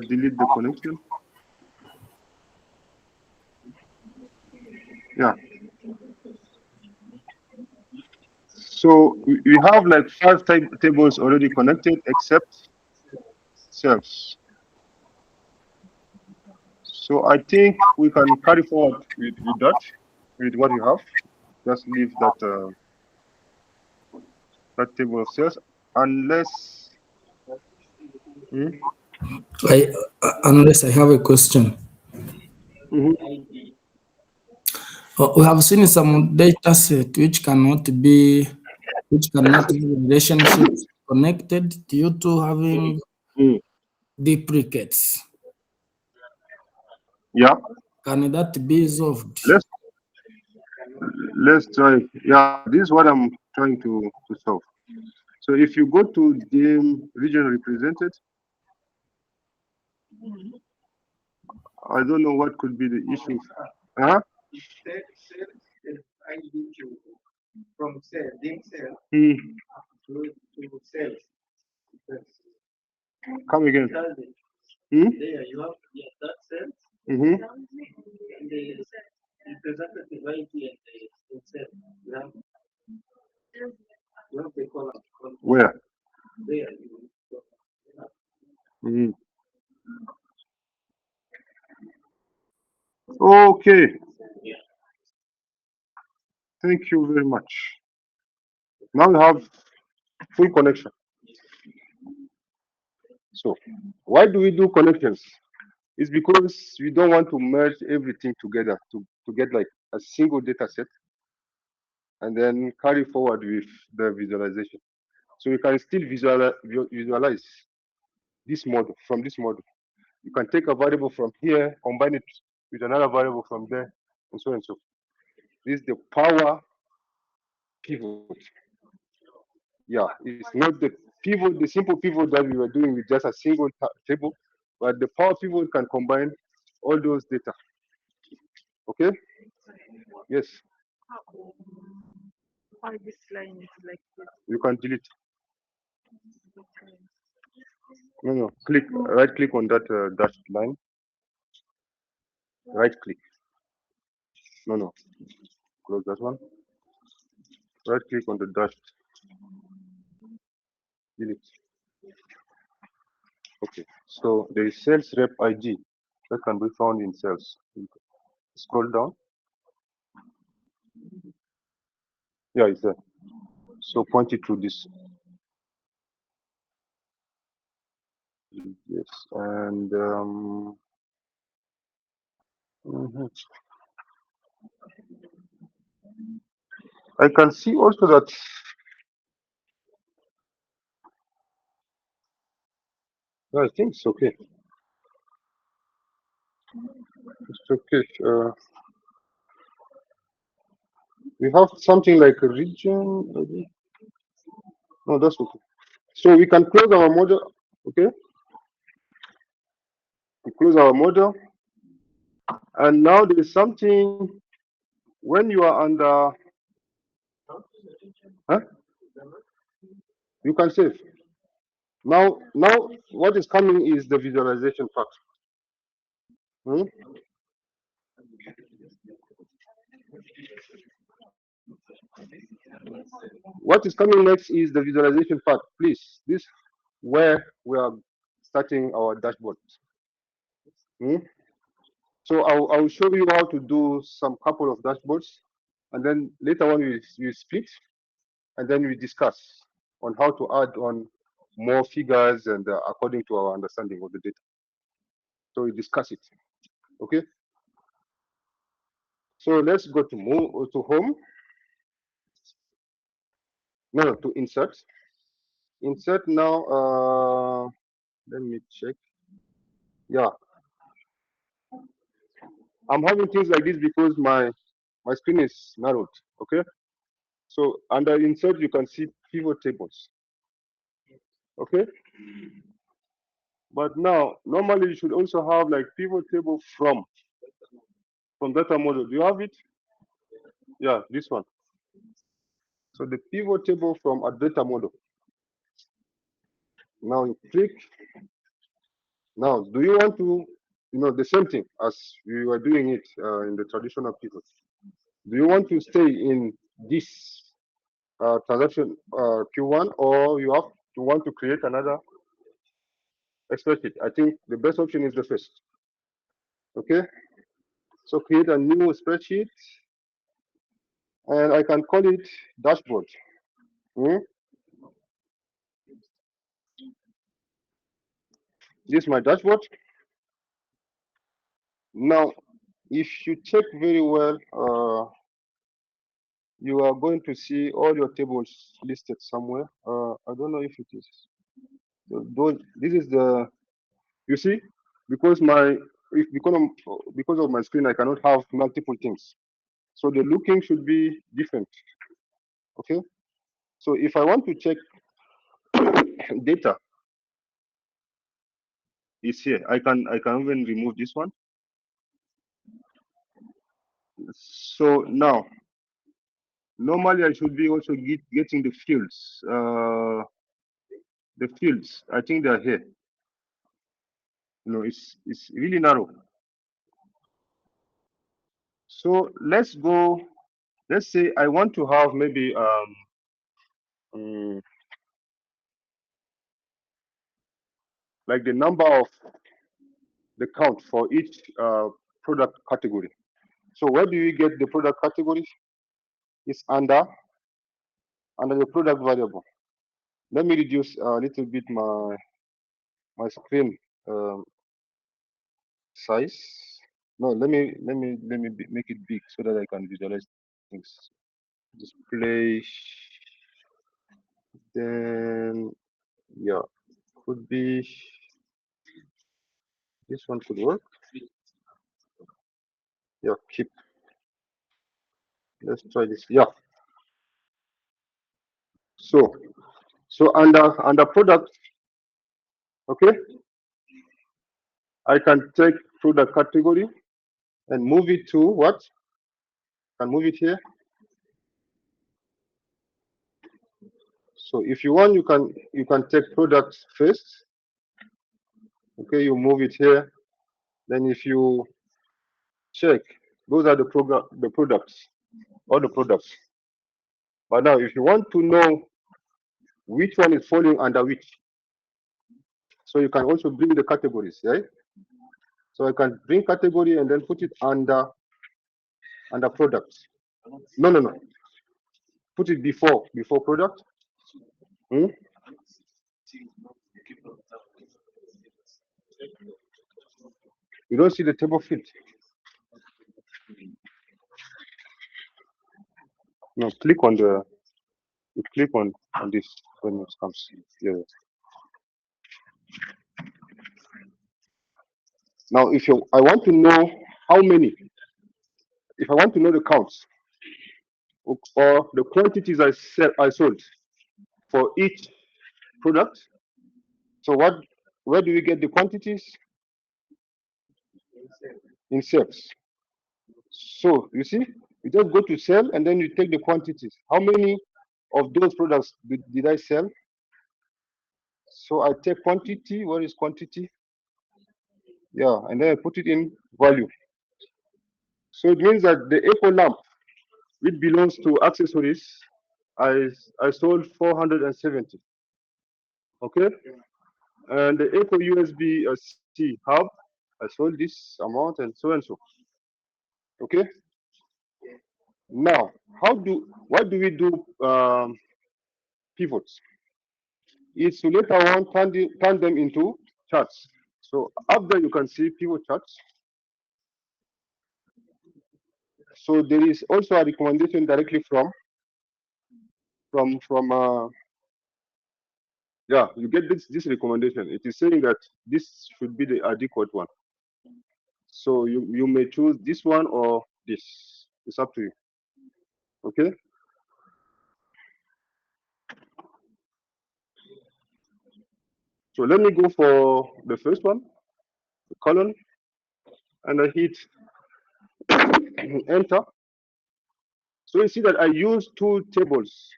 S1: Delete the connection. Yeah. So we have like 5 tables already connected except cells. So I think we can carry forward with that, with what you have. Just leave that table of cells, unless. Hmm?
S2: Unless I have a question.
S1: Mhm.
S2: We have seen some data set which cannot have relationships connected due to having
S1: Mm.
S2: duplicates.
S1: Yeah.
S2: Can that be solved?
S1: Let's let's try. Yeah, this is what I'm trying to solve. So if you go to the region represented, I don't know what could be the issue. Huh? Hmm. Come again. Hmm? Mm-hmm. Where? Mhm. Okay. Thank you very much. Now we have full connection. So why do we do connections? It's because we don't want to merge everything together to get like a single data set and then carry forward with the visualization. So you can still visualize this model from this model. You can take a variable from here, combine it with another variable from there, and so and so. This is the power pivot. Yeah, it's not the pivot, the simple pivot that we were doing with just a single table, but the power pivot can combine all those data. Okay? Yes,
S4: Why this line is like this?
S1: you can delete. No, click, right click on that dashed line. Right click. No, close that one. Right click on the dashed. Delete. Okay, so there is sales rep ID that can be found in sales. Scroll down. Yeah, it's there. So point it to this. Yes, and mhm. I can see also that. I think it's okay. It's okay. We have something like a region. Maybe. No, that's okay. So we can close our model. Okay, we close our model, and now there is something when you are under. Huh? You can save. Now, what is coming is the visualization part. Hmm? What is coming next is the visualization part. Please, this where we are starting our dashboard. Hmm? So I'll show you how to do some couple of dashboards, and then later on we split, and then we discuss on how to add on more figures and according to our understanding of the data. So we discuss it. Okay. So let's go to home. No, to insert. Insert now. Let me check. Yeah, I'm having things like this because my screen is narrowed. Okay. So under insert, you can see pivot tables. Okay. But now, normally you should also have like pivot table from data model. Do you have it? Yeah, this one. So the pivot table from a data model. Now you click. Now, do you want to, the same thing as we were doing it in the traditional pivot? Do you want to stay in this transaction Q1, or you have to want to create another spreadsheet? I think the best option is the first. Okay, so create a new spreadsheet, and I can call it dashboard. Hmm? This is my dashboard. Now, if you check very well, you are going to see all your tables listed somewhere. I don't know if it is. This is the, you see, because my if because of my screen I cannot have multiple things, so the looking should be different. Okay, so if I want to check data, is here. I can even remove this one. So now normally I should be also getting the fields. The fields, I think they are here. It's really narrow. So let's go. Let's say I want to have maybe like the number of the count for each product category. So where do you get the product category? It's under the product variable. Let me reduce a little bit my screen size. No, let me make it big so that I can visualize things. Display. Then yeah, could be this one could work. Yeah, keep. Let's try this. Yeah. So under product, okay, I can take product category and move it to what? Can move it here. So if you want, you can take products first. Okay, you move it here. Then if you check, those are the products, all the products. But now, if you want to know which one is falling under which, so you can also bring the categories, right? So I can bring category and then put it under products. No. Put it before product. Hmm? You don't see the table field. No, click on the. You click on this when it comes here. Now, I want to know how many. If I want to know the counts or the quantities I sold for each product. So where do we get the quantities? In sales. So you see, you just go to sell and then you take the quantities. How many of those products did I sell? So I take quantity. What is quantity? Yeah, and then I put it in value. So it means that the eco lamp, which belongs to accessories, I sold 470. Okay, and the eco USB C hub, I sold this amount and so and so. Okay. Now, what do we do pivots? Is to later on turn them into charts. So up there you can see pivot charts. So there is also a recommendation directly from yeah, you get this recommendation. It is saying that this should be the adequate one. So you may choose this one or this. It's up to you. Okay. So let me go for the first one, the column, and I hit enter. So you see that I use two tables,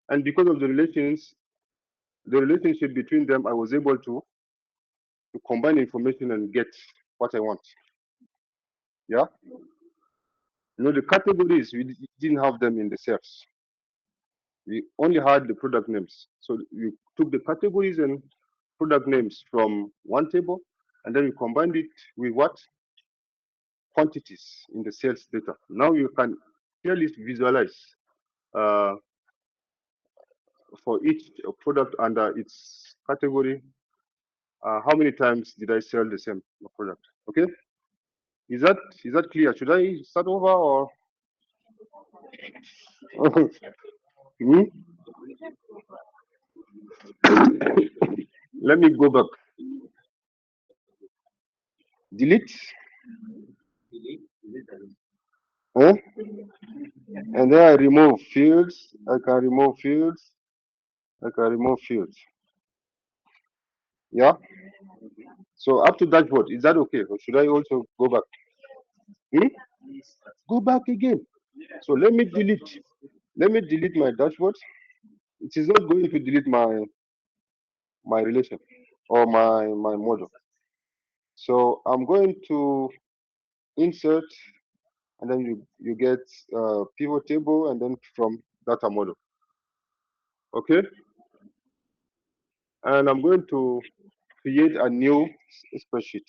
S1: and because of the relationship between them, I was able to combine information and get what I want. Yeah. The categories we didn't have them in the cells. We only had the product names. So we took the categories and product names from one table, and then we combined it with what? Quantities in the sales data. Now you can clearly visualize uh, for each product under its category, how many times did I sell the same product? Okay, is that clear? Should I start over or? Hmm? Let me go back. Delete. Huh? And then I remove fields. I can remove fields. I can remove fields. Yeah. So up to dashboard, is that okay? Or should I also go back? Hmm? Go back again. So let me delete. Let me delete my dashboard. It is not going to delete my relation or my model. So I'm going to insert, and then you get pivot table, and then from data model. Okay. And I'm going to create a new spreadsheet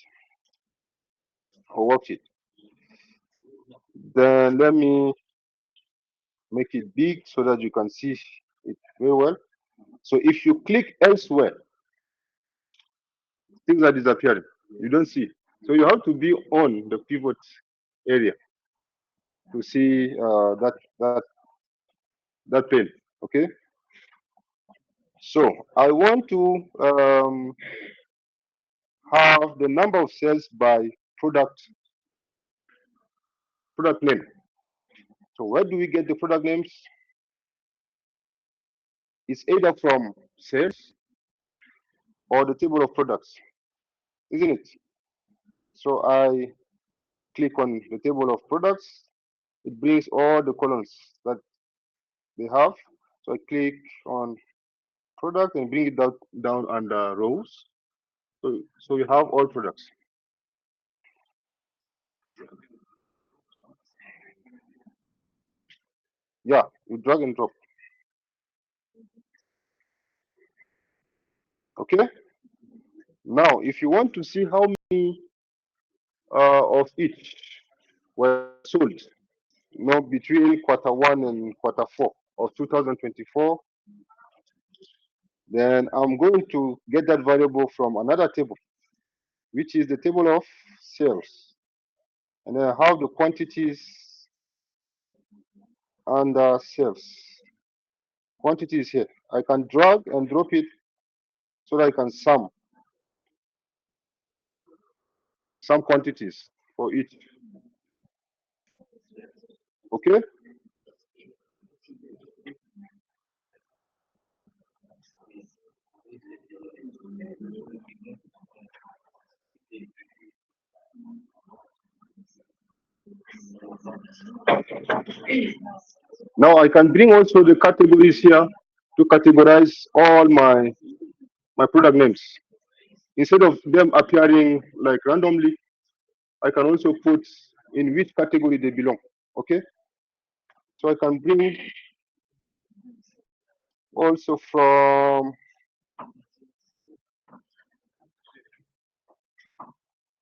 S1: or worksheet. Then let me make it big so that you can see it very well. So if you click elsewhere, things are disappearing. You don't see. So you have to be on the pivot area to see that pane. Okay. So I want to have the number of sales by product name. So where do we get the product names? It's either from sales or the table of products, isn't it? So I click on the table of products. It brings all the columns that they have. So I click on product and bring it down under rows. So we have all products. Yeah, you drag and drop. Okay. Now, if you want to see how many of each were sold, between quarter 1 and quarter 4 of 2024, then I'm going to get that variable from another table, which is the table of sales. And then I have the quantities under sales. Quantities here. I can drag and drop it so that I can sum some quantities for each. Okay. Now I can bring also the categories here to categorize all my product names. Instead of them appearing like randomly, I can also put in which category they belong. Okay. So I can bring also from,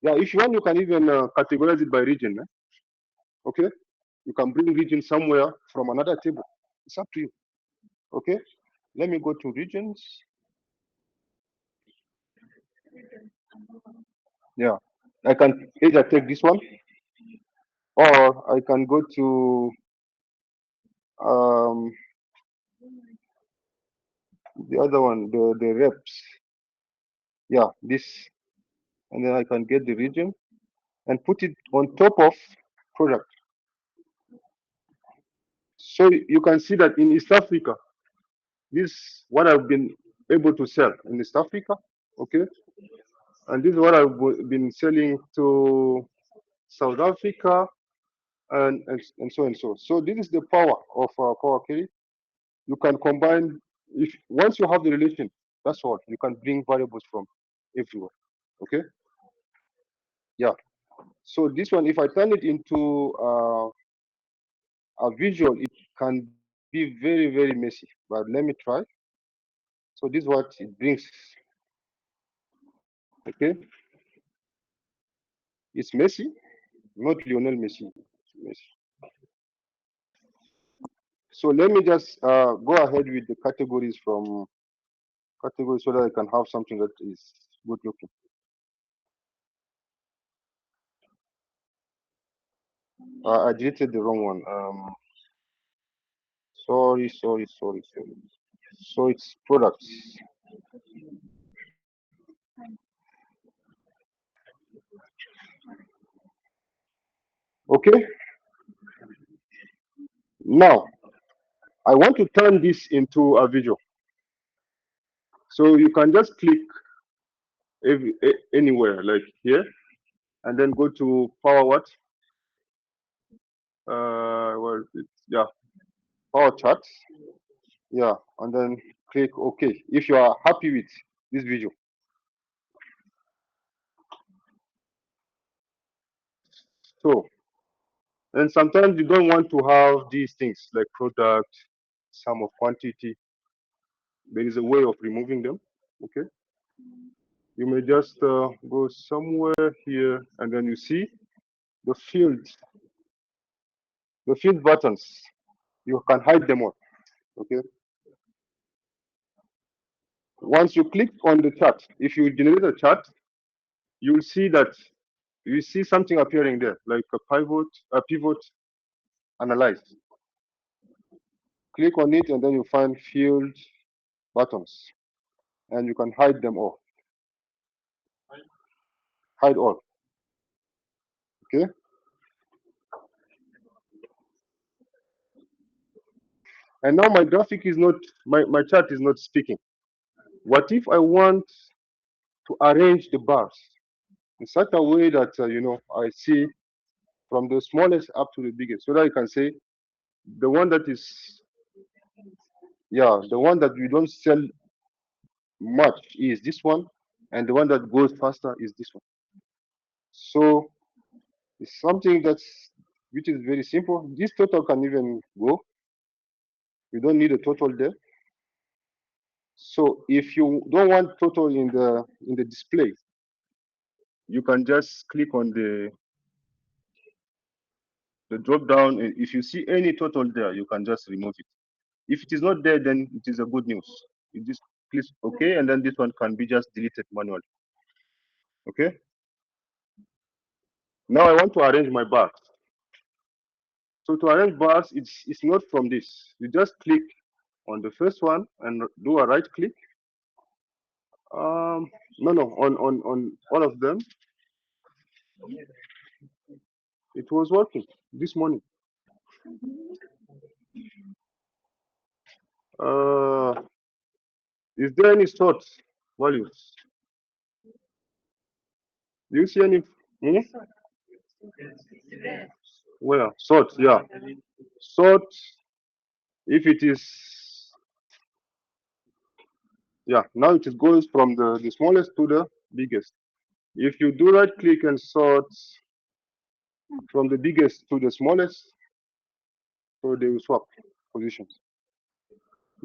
S1: yeah, if you want, you can even categorize it by region. Okay. You can bring region somewhere from another table. It's up to you. Okay. Let me go to regions. Yeah. I can either take this one, or I can go to the other one, the reps. Yeah, this, and then I can get the region and put it on top of product. So you can see that in East Africa, this is what I've been able to sell in East Africa. Okay. And this is what I've been selling to South Africa, and so and so. So this is the power of Power Query. You can combine, if once you have the relation, that's all. You can bring variables from everywhere. Okay. Yeah. So this one, if I turn it into a visual, it can be very, very messy. But let me try. So this is what it brings. Okay. It's messy, not Lionel Messi. It's messy. So let me just go ahead with the categories from categories so that I can have something that is good looking. I deleted the wrong one. Sorry. So it's products. Okay. Now I want to turn this into a video. So you can just click anywhere, like here, and then go to Power what? Well, yeah, Power Charts. Yeah, and then click OK if you are happy with this video. So, and sometimes you don't want to have these things like product, sum of quantity. There is a way of removing them. Okay, you may just go somewhere here, and then you see the field buttons. You can hide them all. Okay. Once you click on the chart, if you generate a chart, you'll see that you see something appearing there, like a pivot, analyze. Click on it, and then you find field buttons, and you can hide them all. Hide all. Okay. And now my graphic is not, my chart is not speaking. What if I want to arrange the bars in such a way that, I see from the smallest up to the biggest, so that I can say the one that is, yeah, the one that we don't sell much is this one, and the one that goes faster is this one. So it's something which is very simple. This total can even go. You don't need a total there. So if you don't want total in the display, you can just click on the drop down, and if you see any total there, you can just remove it. If it is not there, then it is a good news. You just click OK, and then this one can be just deleted manually. Okay. Now I want to arrange my bars. So to arrange bars, it's not from this. You just click on the first one and do a right click. No, on all of them. It was working this morning. Is there any sort values? Do you see any? Where sort? Yeah, sort. If it is, yeah. Now it goes from the smallest to the biggest. If you do right click and sort from the biggest to the smallest, so they will swap positions.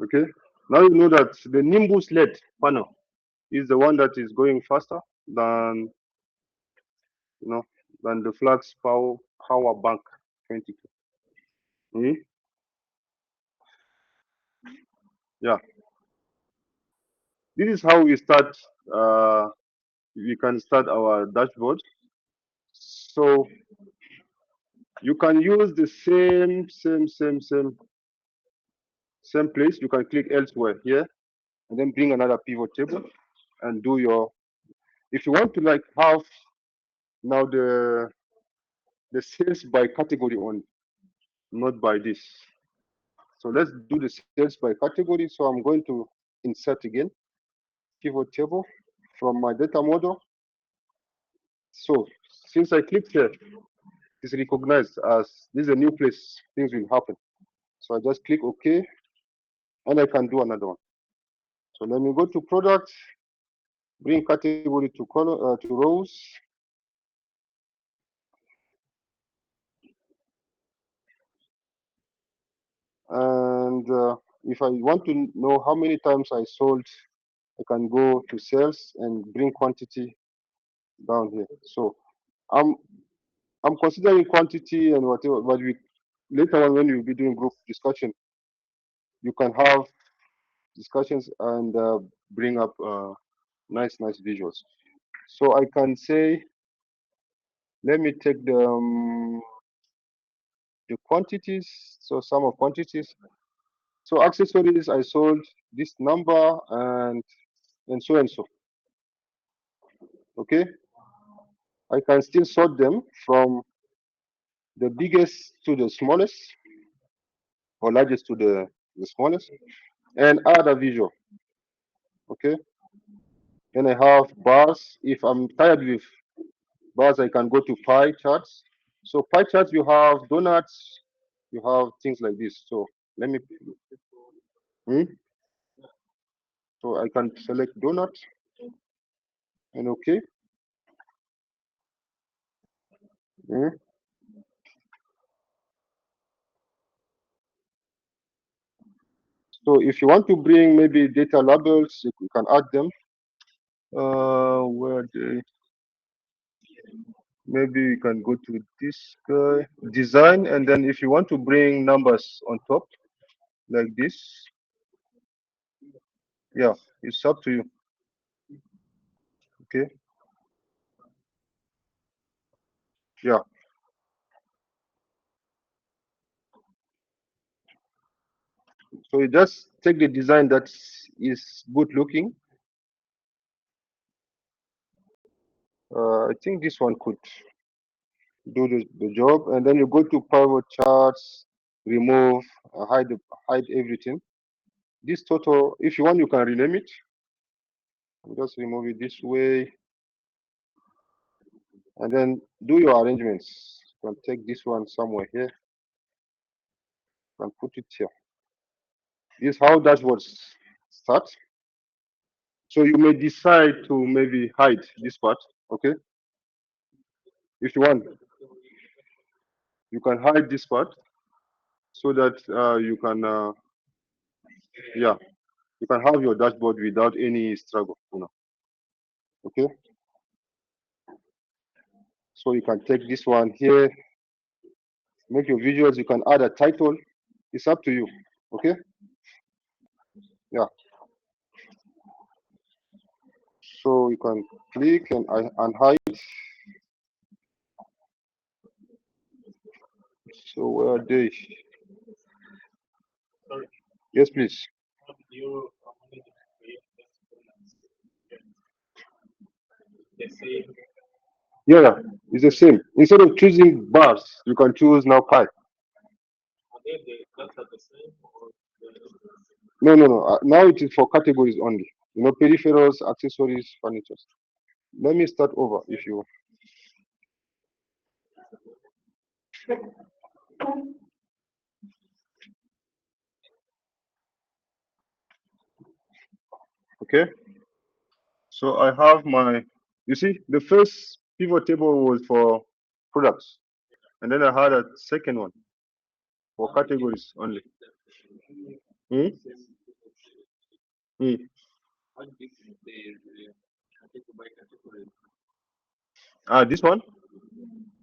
S1: Okay. Now you know that the Nimbus LED panel is the one that is going faster than than the Flax Power Bank 20. Yeah. This is how we start. We can start our dashboard. So you can use the same place. You can click elsewhere here, and then bring another pivot table, and do your. If you want to like have now the sales by category only, not by this. So let's do the sales by category. So I'm going to insert again pivot table from my data model. So since I clicked here, is recognized as this is a new place, things will happen. So I just click OK, and I can do another one. So let me go to product, bring category to color to rows. And if I want to know how many times I sold, I can go to sales and bring quantity down here. So I'm I'm considering quantity and whatever, but we later on when you'll be doing group discussion, you can have discussions and bring up nice visuals. So I can say, let me take the quantities. So sum of quantities. So accessories, I sold this number and so and so. Okay, I can still sort them from the biggest to the smallest, or largest to the smallest, and add a visual. Okay, then I have bars. If I'm tired with bars, I can go to pie charts. So pie charts, you have donuts, you have things like this. So let me, hmm? So I can select donut and okay. Hmm? So if you want to bring maybe data labels, you can add them. Where they, maybe you can go to this guy, design, and then if you want to bring numbers on top, like this, yeah, it's up to you. Okay, yeah. So you just take the design that is good looking. I think this one could do the job, and then you go to pivot charts, remove, hide everything. This total, if you want, you can rename it. Just remove it this way, and then do your arrangements. You can take this one somewhere here and put it here. This is how dashboards start. So you may decide to maybe hide this part, okay? If you want, you can hide this part so that you can, yeah, you can have your dashboard without any struggle, okay? So you can take this one here, make your visuals, you can add a title. It's up to you, okay? Yeah. So you can click and hide. So where are they? Yes, please. Yeah, it's the same. Instead of choosing bars, you can choose now pie. No. Now it is for categories only. Peripherals, accessories, furniture. Let me start over if you. Okay. So I have my. You see, the first pivot table was for products, and then I had a second one for categories only. Hmm? Hmm. This one.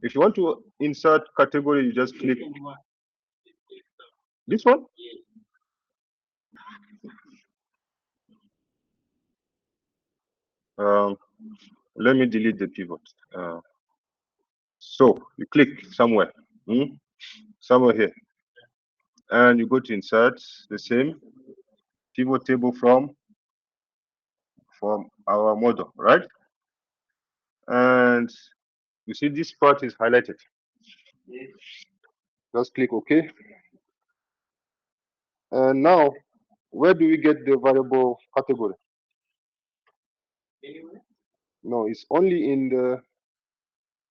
S1: If you want to insert category, you just click this one. Um, let me delete the pivot. So you click somewhere, somewhere here, and you go to insert the same pivot table from our model, right? And you see this part is highlighted. Just click OK. And now, where do we get the variable category? No, it's only in the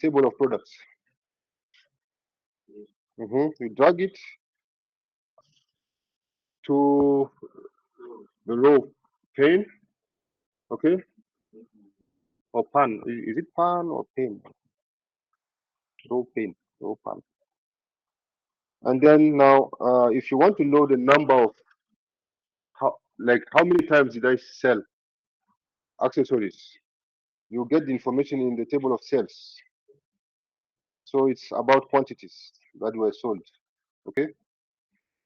S1: table of products. You drag it to the row pane, okay, or pan. Is it pan or pane? Row pane, row pan. And then now, if you want to know the number of how many times did I sell accessories, you get the information in the table of sales. So it's about quantities that were sold. Okay,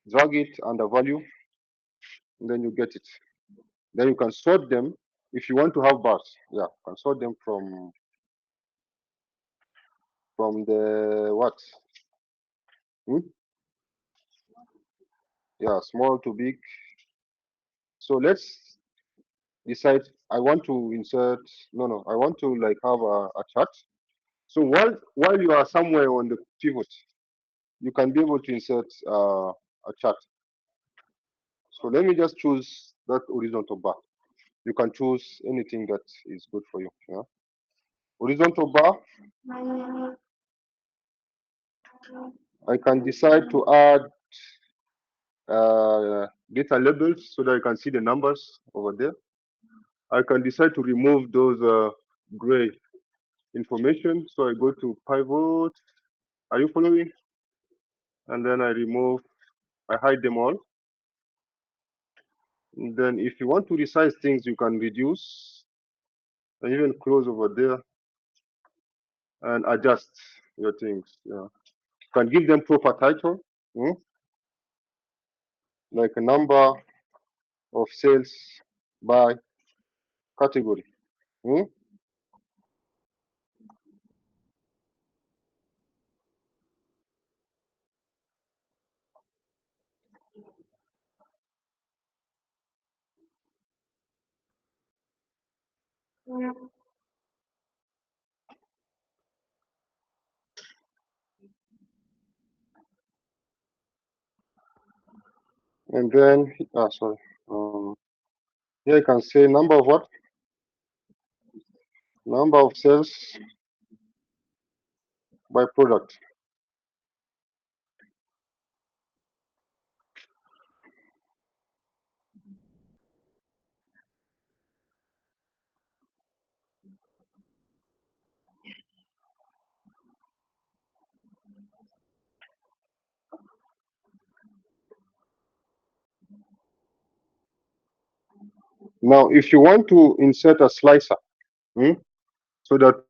S1: drag it under value, and then you get it. Then you can sort them if you want to have bars. Yeah, you can sort them from the what? Hmm? Yeah, small to big. So let's decide. I want to insert. No. I want to like have a chart. So while you are somewhere on the pivot, you can be able to insert a chart. So let me just choose that horizontal bar. You can choose anything that is good for you. Yeah. Horizontal bar. I can decide to add data labels so that you can see the numbers over there. I can decide to remove those gray information. So I go to pivot. Are you following? And then I hide them all. And then if you want to resize things, you can reduce and even close over there and adjust your things. Yeah. You can give them proper title, like a number of sales by category. And then, sorry. Here you can say number of what? Number of sales by product. Now, if you want to insert a slicer, so that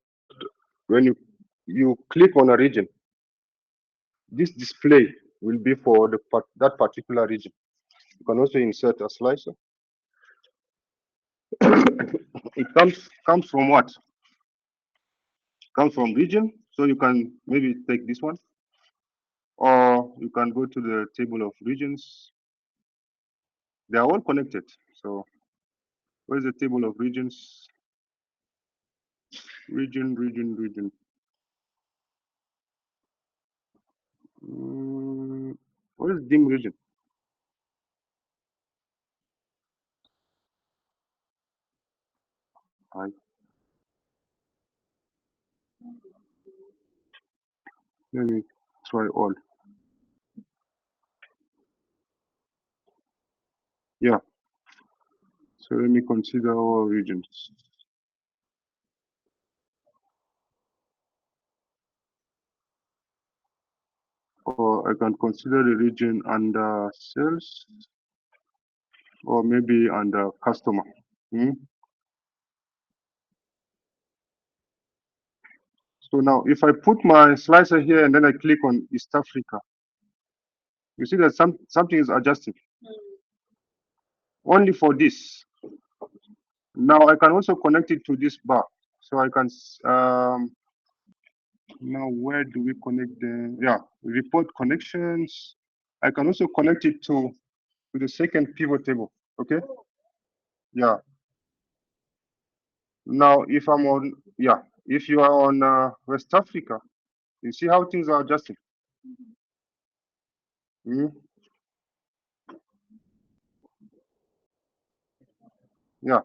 S1: when you click on a region, this display will be for that particular region. You can also insert a slicer. It comes from what? Comes from region. So you can maybe take this one, or you can go to the table of regions. They are all connected. So where's the table of regions? Region. What is dim region? I Let me try all. Yeah. So let me consider all regions. Or I can consider the region under sales, or maybe under customer. So now if I put my slicer here and then I click on East Africa, you see that something is adjusting. Only for this. Now I can also connect it to this bar. So I can now where do we connect the report connections. I can also connect it to the second pivot table. Okay. Yeah. Now if I'm on if you are on West Africa, you see how things are adjusting. Yeah.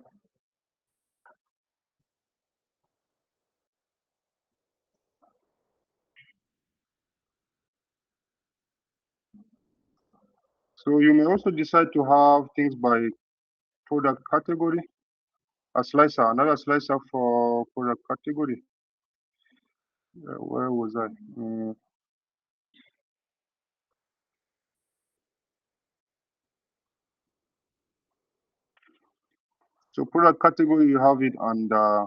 S1: So you may also decide to have things by product category, a slicer, another slicer for product category. Where was I? So product category, you have it under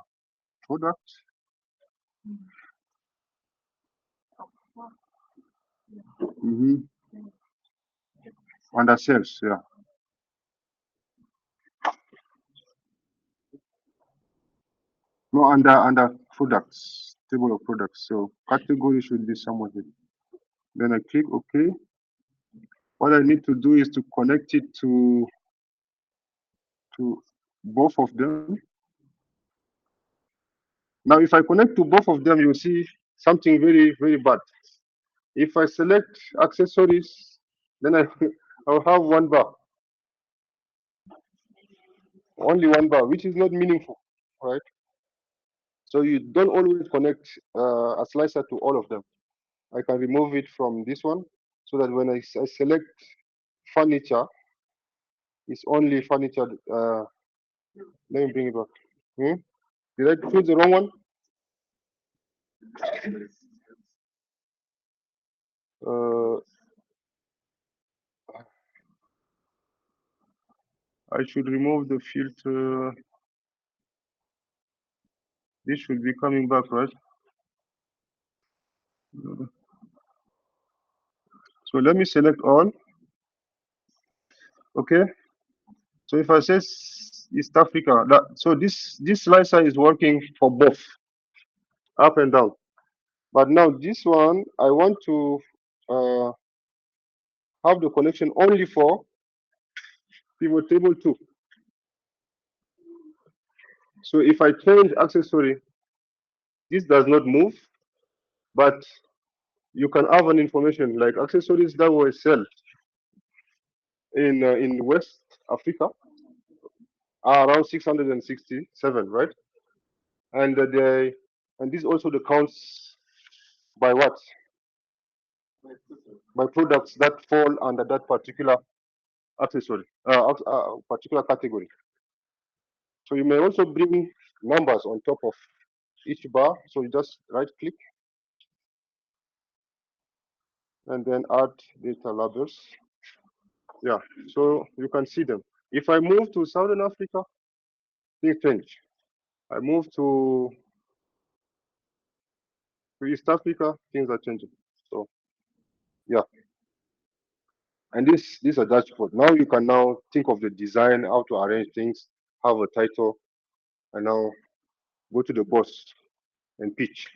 S1: product. Under sales, yeah. No, under products, table of products. So category should be somewhere here. Then I click OK. What I need to do is to connect it to both of them. Now, if I connect to both of them, you'll see something very, very bad. If I select accessories, then I'll have one bar. Only one bar, which is not meaningful, right? So you don't always connect a slicer to all of them. I can remove it from this one so that when I select furniture, it's only furniture. Let me bring it back. Did I choose the wrong one? I should remove the filter. This should be coming back, right? So let me select all. Okay. So if I say East Africa, so this slicer is working for both, up and down. But now this one, I want to have the connection only for pivot table 2. So if I change accessory, this does not move, but you can have an information like accessories that were sold in West Africa are around 667, right? And this also the counts by what? By products that fall under that particular accessory, particular category. So you may also bring numbers on top of each bar. So you just right click and then add data labels. Yeah, so you can see them. If I move to Southern Africa, things change. I move to East Africa, things are changing. So yeah. And this is a dashboard. Now you can now think of the design, how to arrange things, have a title, and now go to the boss and pitch.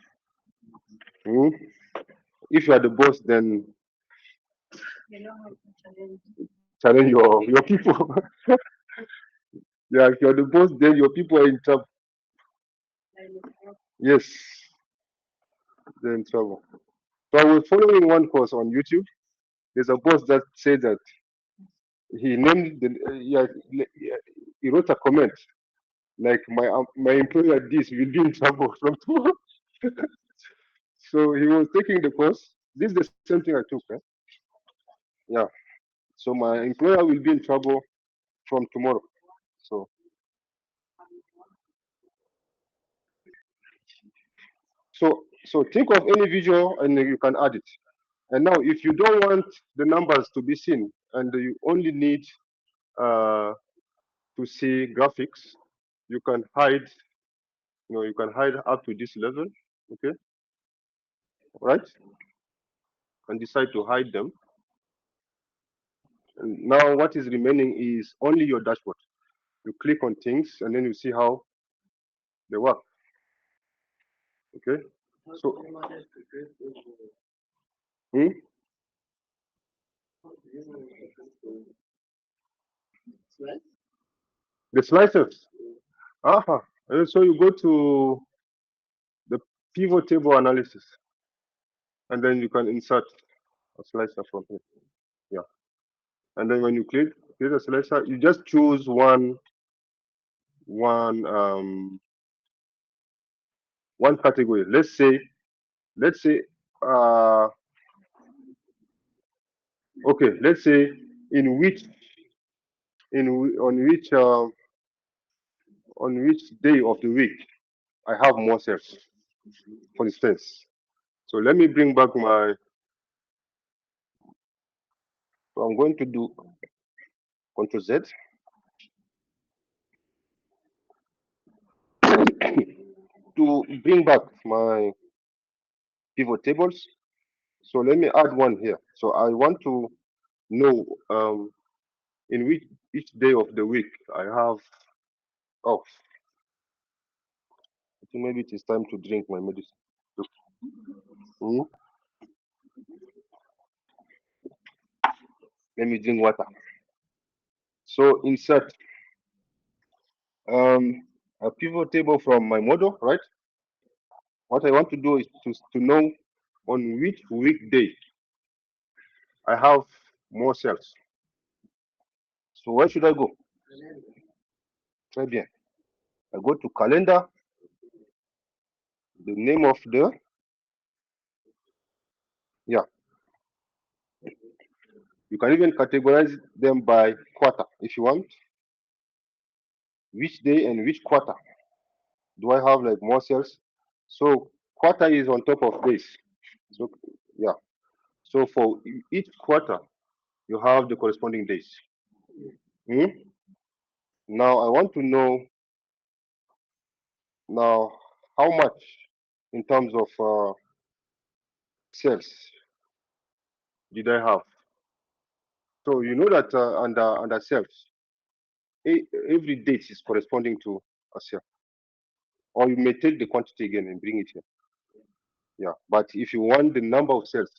S1: If you are the boss, then challenge your people. Yeah, if you're the boss, then your people are in trouble. Yes, they're in trouble. So I was following one course on YouTube. There's a boss that said that he named he wrote a comment like my employer this will be in trouble from tomorrow. So he was taking the course. This is the same thing I took. Yeah. So my employer will be in trouble from tomorrow. So think of any visual and you can add it. And now if you don't want the numbers to be seen and you only need to see graphics, you can hide. You can hide up to this level. Okay. Right. And decide to hide them. And now what is remaining is only your dashboard. You click on things and then you see how they work. Okay. So the slices. And so you go to the pivot table analysis, and then you can insert a slicer from here. Yeah. And then when you create a slicer, you just choose one category. Let's say okay, let's say in which on which day of the week I have more cells, for instance. So let me bring back my. So I'm going to do Ctrl Z to bring back my pivot tables. So let me add one here. So I want to know in which each day of the week I have off. I think maybe it is time to drink my medicine. Hmm? Let me drink water. So insert a pivot table from my model, right? What I want to do is to know on which weekday I have more cells. So where should I go? Très bien. I go to calendar, the name of the, yeah. You can even categorize them by quarter if you want. Which day and which quarter do I have like more cells? So quarter is on top of days. So yeah. So for each quarter, you have the corresponding days. Hmm? Now I want to know now how much in terms of cells did I have? So you know that under cells, every date is corresponding to a cell. Or you may take the quantity again and bring it here. Yeah, but if you want the number of cells,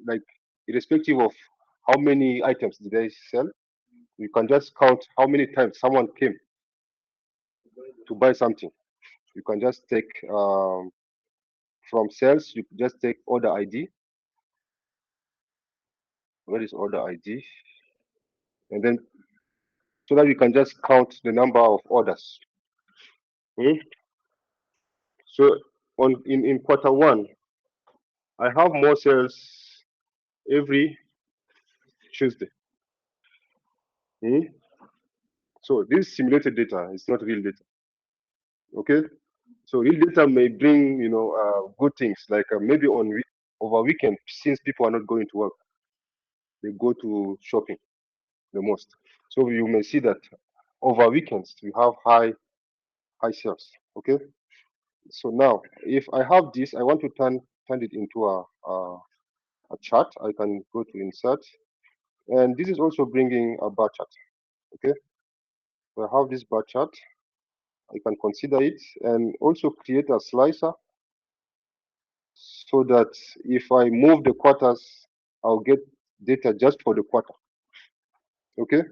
S1: like irrespective of how many items did I sell, you can just count how many times someone came to buy something. You can just take from cells, you just take order ID. Where is order ID? And then so that you can just count the number of orders. Hmm? So in quarter one, I have more cells every Tuesday. Hmm? So this simulated data is not real data. Okay, so real data may bring good things like maybe over weekend, since people are not going to work, they go to shopping the most. So you may see that over weekends we have high sales. Okay, so now if I have this, I want to turn it into a chart. I can go to insert, and this is also bringing a bar chart. Okay, so I have this bar chart. I can consider it and also create a slicer so that if I move the quarters, I'll get data just for the quarter. Okay.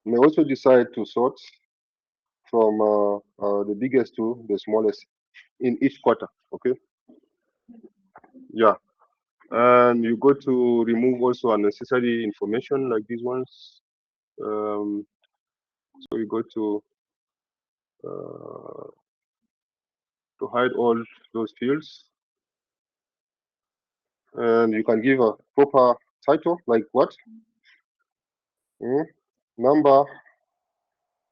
S1: You may also decide to sort from the biggest to the smallest in each quarter. Okay. Yeah. And you go to remove also unnecessary information like these ones. So you go to hide all those fields, and you can give a proper title like what? Number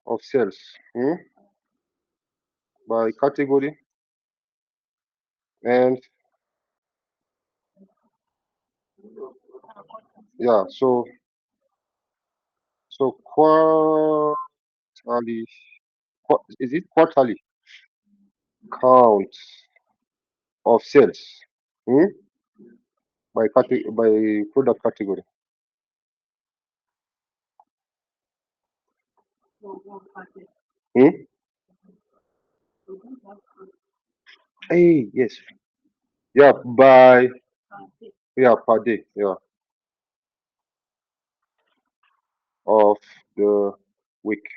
S1: of cells by category, and yeah, so quarterly, is it quarterly count of cells by product category? Hey, yes, yeah, by per day, yeah, of the week.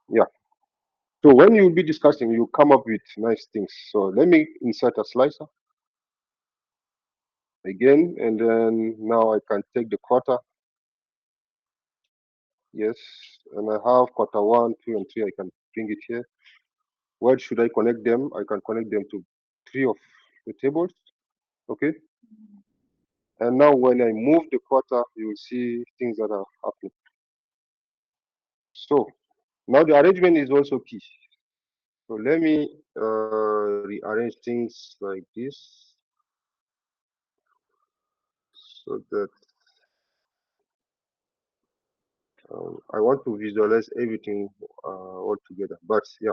S1: Yeah. So when you'll be discussing, you come up with nice things. So let me insert a slicer again, and then now I can take the quarter. Yes, and I have quarter 1, 2, and 3. I can bring it here. Where should I connect them? I can connect them to 3 of the tables. Okay. And now when I move the quarter, you will see things that are happening. So now the arrangement is also key. So let me rearrange things like this so that I want to visualize everything all together. But yeah,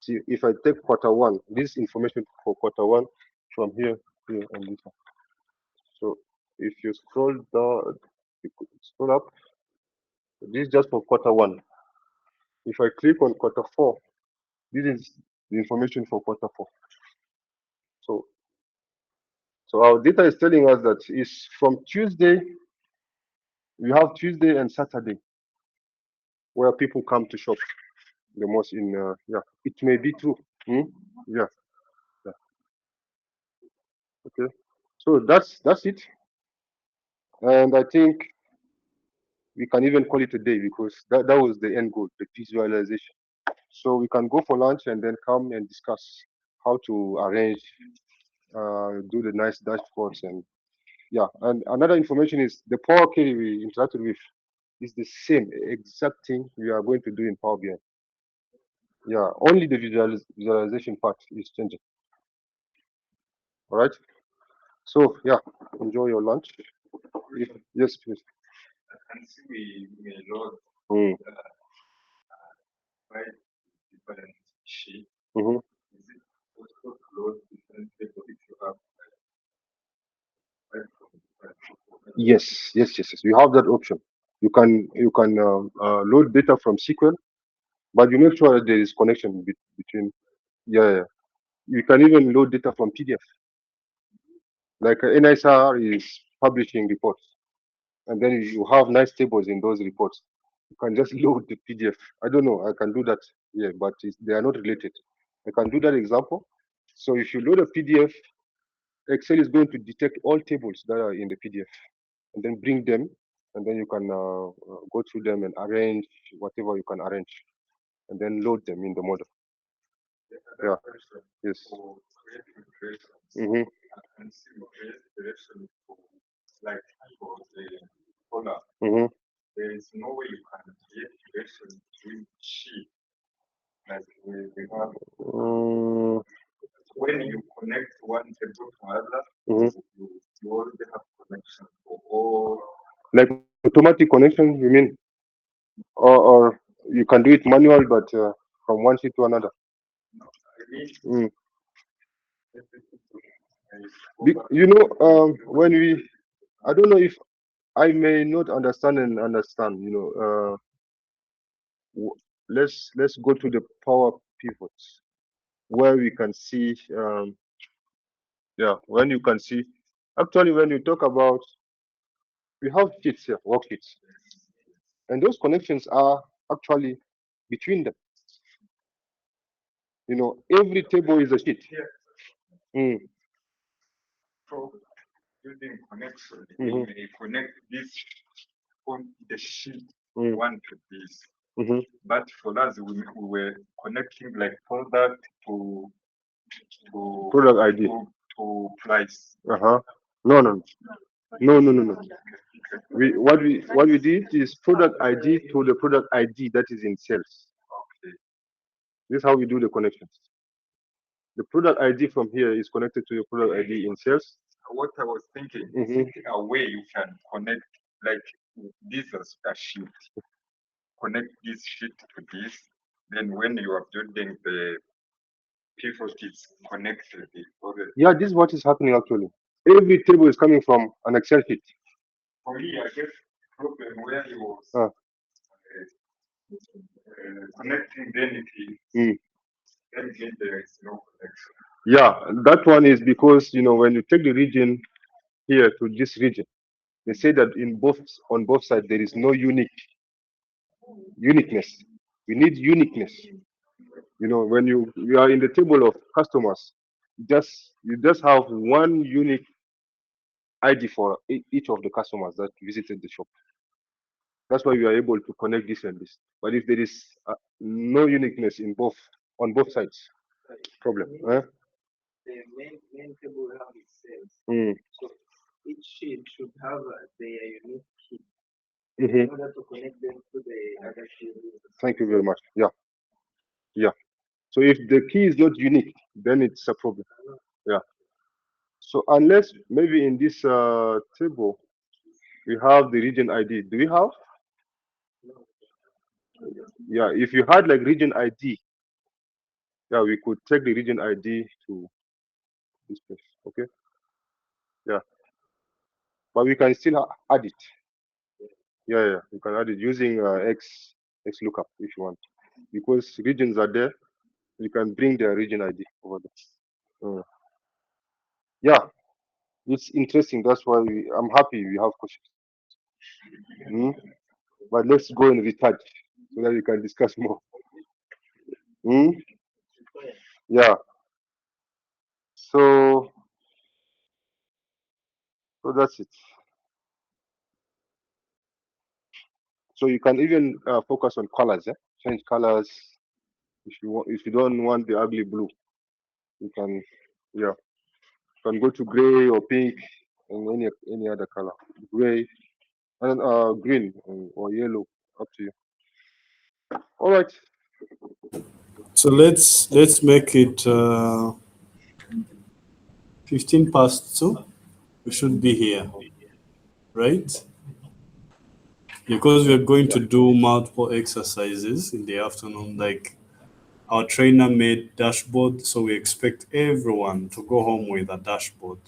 S1: see, if I take quarter one, this information for quarter one from here, here, and this one. So if you scroll down, you could scroll up. This is just for quarter one. If I click on quarter four, this is the information for quarter four. So, so our data is telling us that is from Tuesday. We have Tuesday and Saturday where people come to shop the most in yeah, it may be true. Hmm? Yeah, yeah, okay. So that's it. And I think we can even call it a day because that was the end goal, the visualization. So we can go for lunch and then come and discuss how to arrange, do the nice dashboards. And yeah, and another information is the Power Query we interacted with is the same exact thing we are going to do in Power BI. Yeah, only the visualization part is changing. All right. So yeah, enjoy your lunch. Yes, please.
S9: And see we load
S1: Mm.
S9: five different sheets.
S1: Mm-hmm.
S9: Is it possible to load different tables if you have five from different tables?
S1: Yes. You have that option. You can load data from SQL, but you make sure that there is connection between. Yeah. You can even load data from PDF. Like NISR is publishing reports, and then you have nice tables in those reports. You can just load the PDF. I don't know. I can do that. Yeah, but they are not related. I can do that example. So if you load a PDF, Excel is going to detect all tables that are in the PDF and then bring them, and then you can go through them and arrange whatever you can arrange, and then load them in the model. Yeah. Yes.
S9: For creating creations,
S1: Mm-hmm.
S9: and see we create direction for like for the color.
S1: Mm-hmm.
S9: There is no way you can create direction between sheet like we have. When you connect one table to another,
S1: Mm-hmm.
S9: you already have connection for all.
S1: Like automatic connection, you mean? Or you can do it manual, but from one sheet to another.
S9: I mean,
S1: Mm.
S9: I
S1: You know, when I don't know if I may not understand and understand. You know, let's go to the power pivots where we can see. Yeah, when you can see. Actually, when you talk about, we have sheets here, worksheets, and those connections are actually between them. You know, every table is a sheet. Mm.
S9: So using connection,
S1: Mhm.
S9: we may connect this on the sheet
S1: Mm.
S9: one to this.
S1: Mhm.
S9: But for us, we were connecting like product to
S1: Product ID.
S9: to price.
S1: No. What we did is product ID to the product ID that is in sales.
S9: Okay.
S1: This is how we do the connections. The product ID from here is connected to your product ID in sales.
S9: What I was thinking,
S1: Mhm.
S9: is it a way you can connect like this as a sheet, connect this sheet to this, then when you are building the pivot, it's connected already.
S1: Yeah, this is what is happening actually. Every table is coming from an Excel sheet.
S9: For me, I guess problem where he was connecting, then it is, then again there is no connection.
S1: Yeah, that one is because when you take the region here to this region, they say that on both sides there is no uniqueness. We need uniqueness. When you are in the table of customers, you just have one unique ID for each of the customers that visited the shop. That's why we are able to connect this and this. But if there is no uniqueness on both sides, problem.
S8: The main table we have is sales.
S1: Mm.
S8: So
S10: each sheet should have their unique key
S1: Mhm.
S10: in order to connect them to the other sheet.
S1: Thank you very much. Yeah, yeah. So if the key is not unique, then it's a problem. Yeah. So unless maybe in this table we have the region ID. Do we have? Yeah. If you had like region ID, yeah, we could take the region ID to this place. Okay. Yeah. But we can still add it. Yeah, yeah. You can add it using X lookup if you want, because regions are there. You can bring their region ID over there. Yeah, it's interesting. That's why I'm happy we have questions. Mm? But let's go and retouch so that we can discuss more. Mm? Yeah. So that's it. So you can even focus on colors. Change colors if you want. If you don't want the ugly blue, you can. Yeah. You can go to gray or pink and any other color. Gray and green or yellow. Up to you. All right.
S11: So let's make it 15 past 2. We should be here, right? Because we're going to do multiple exercises in the afternoon. Like our trainer made dashboard, so we expect everyone to go home with a dashboard.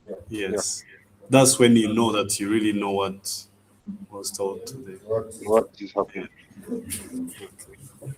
S1: Yeah.
S11: Yes. That's when you know that you really know what was told today.
S1: What is happening?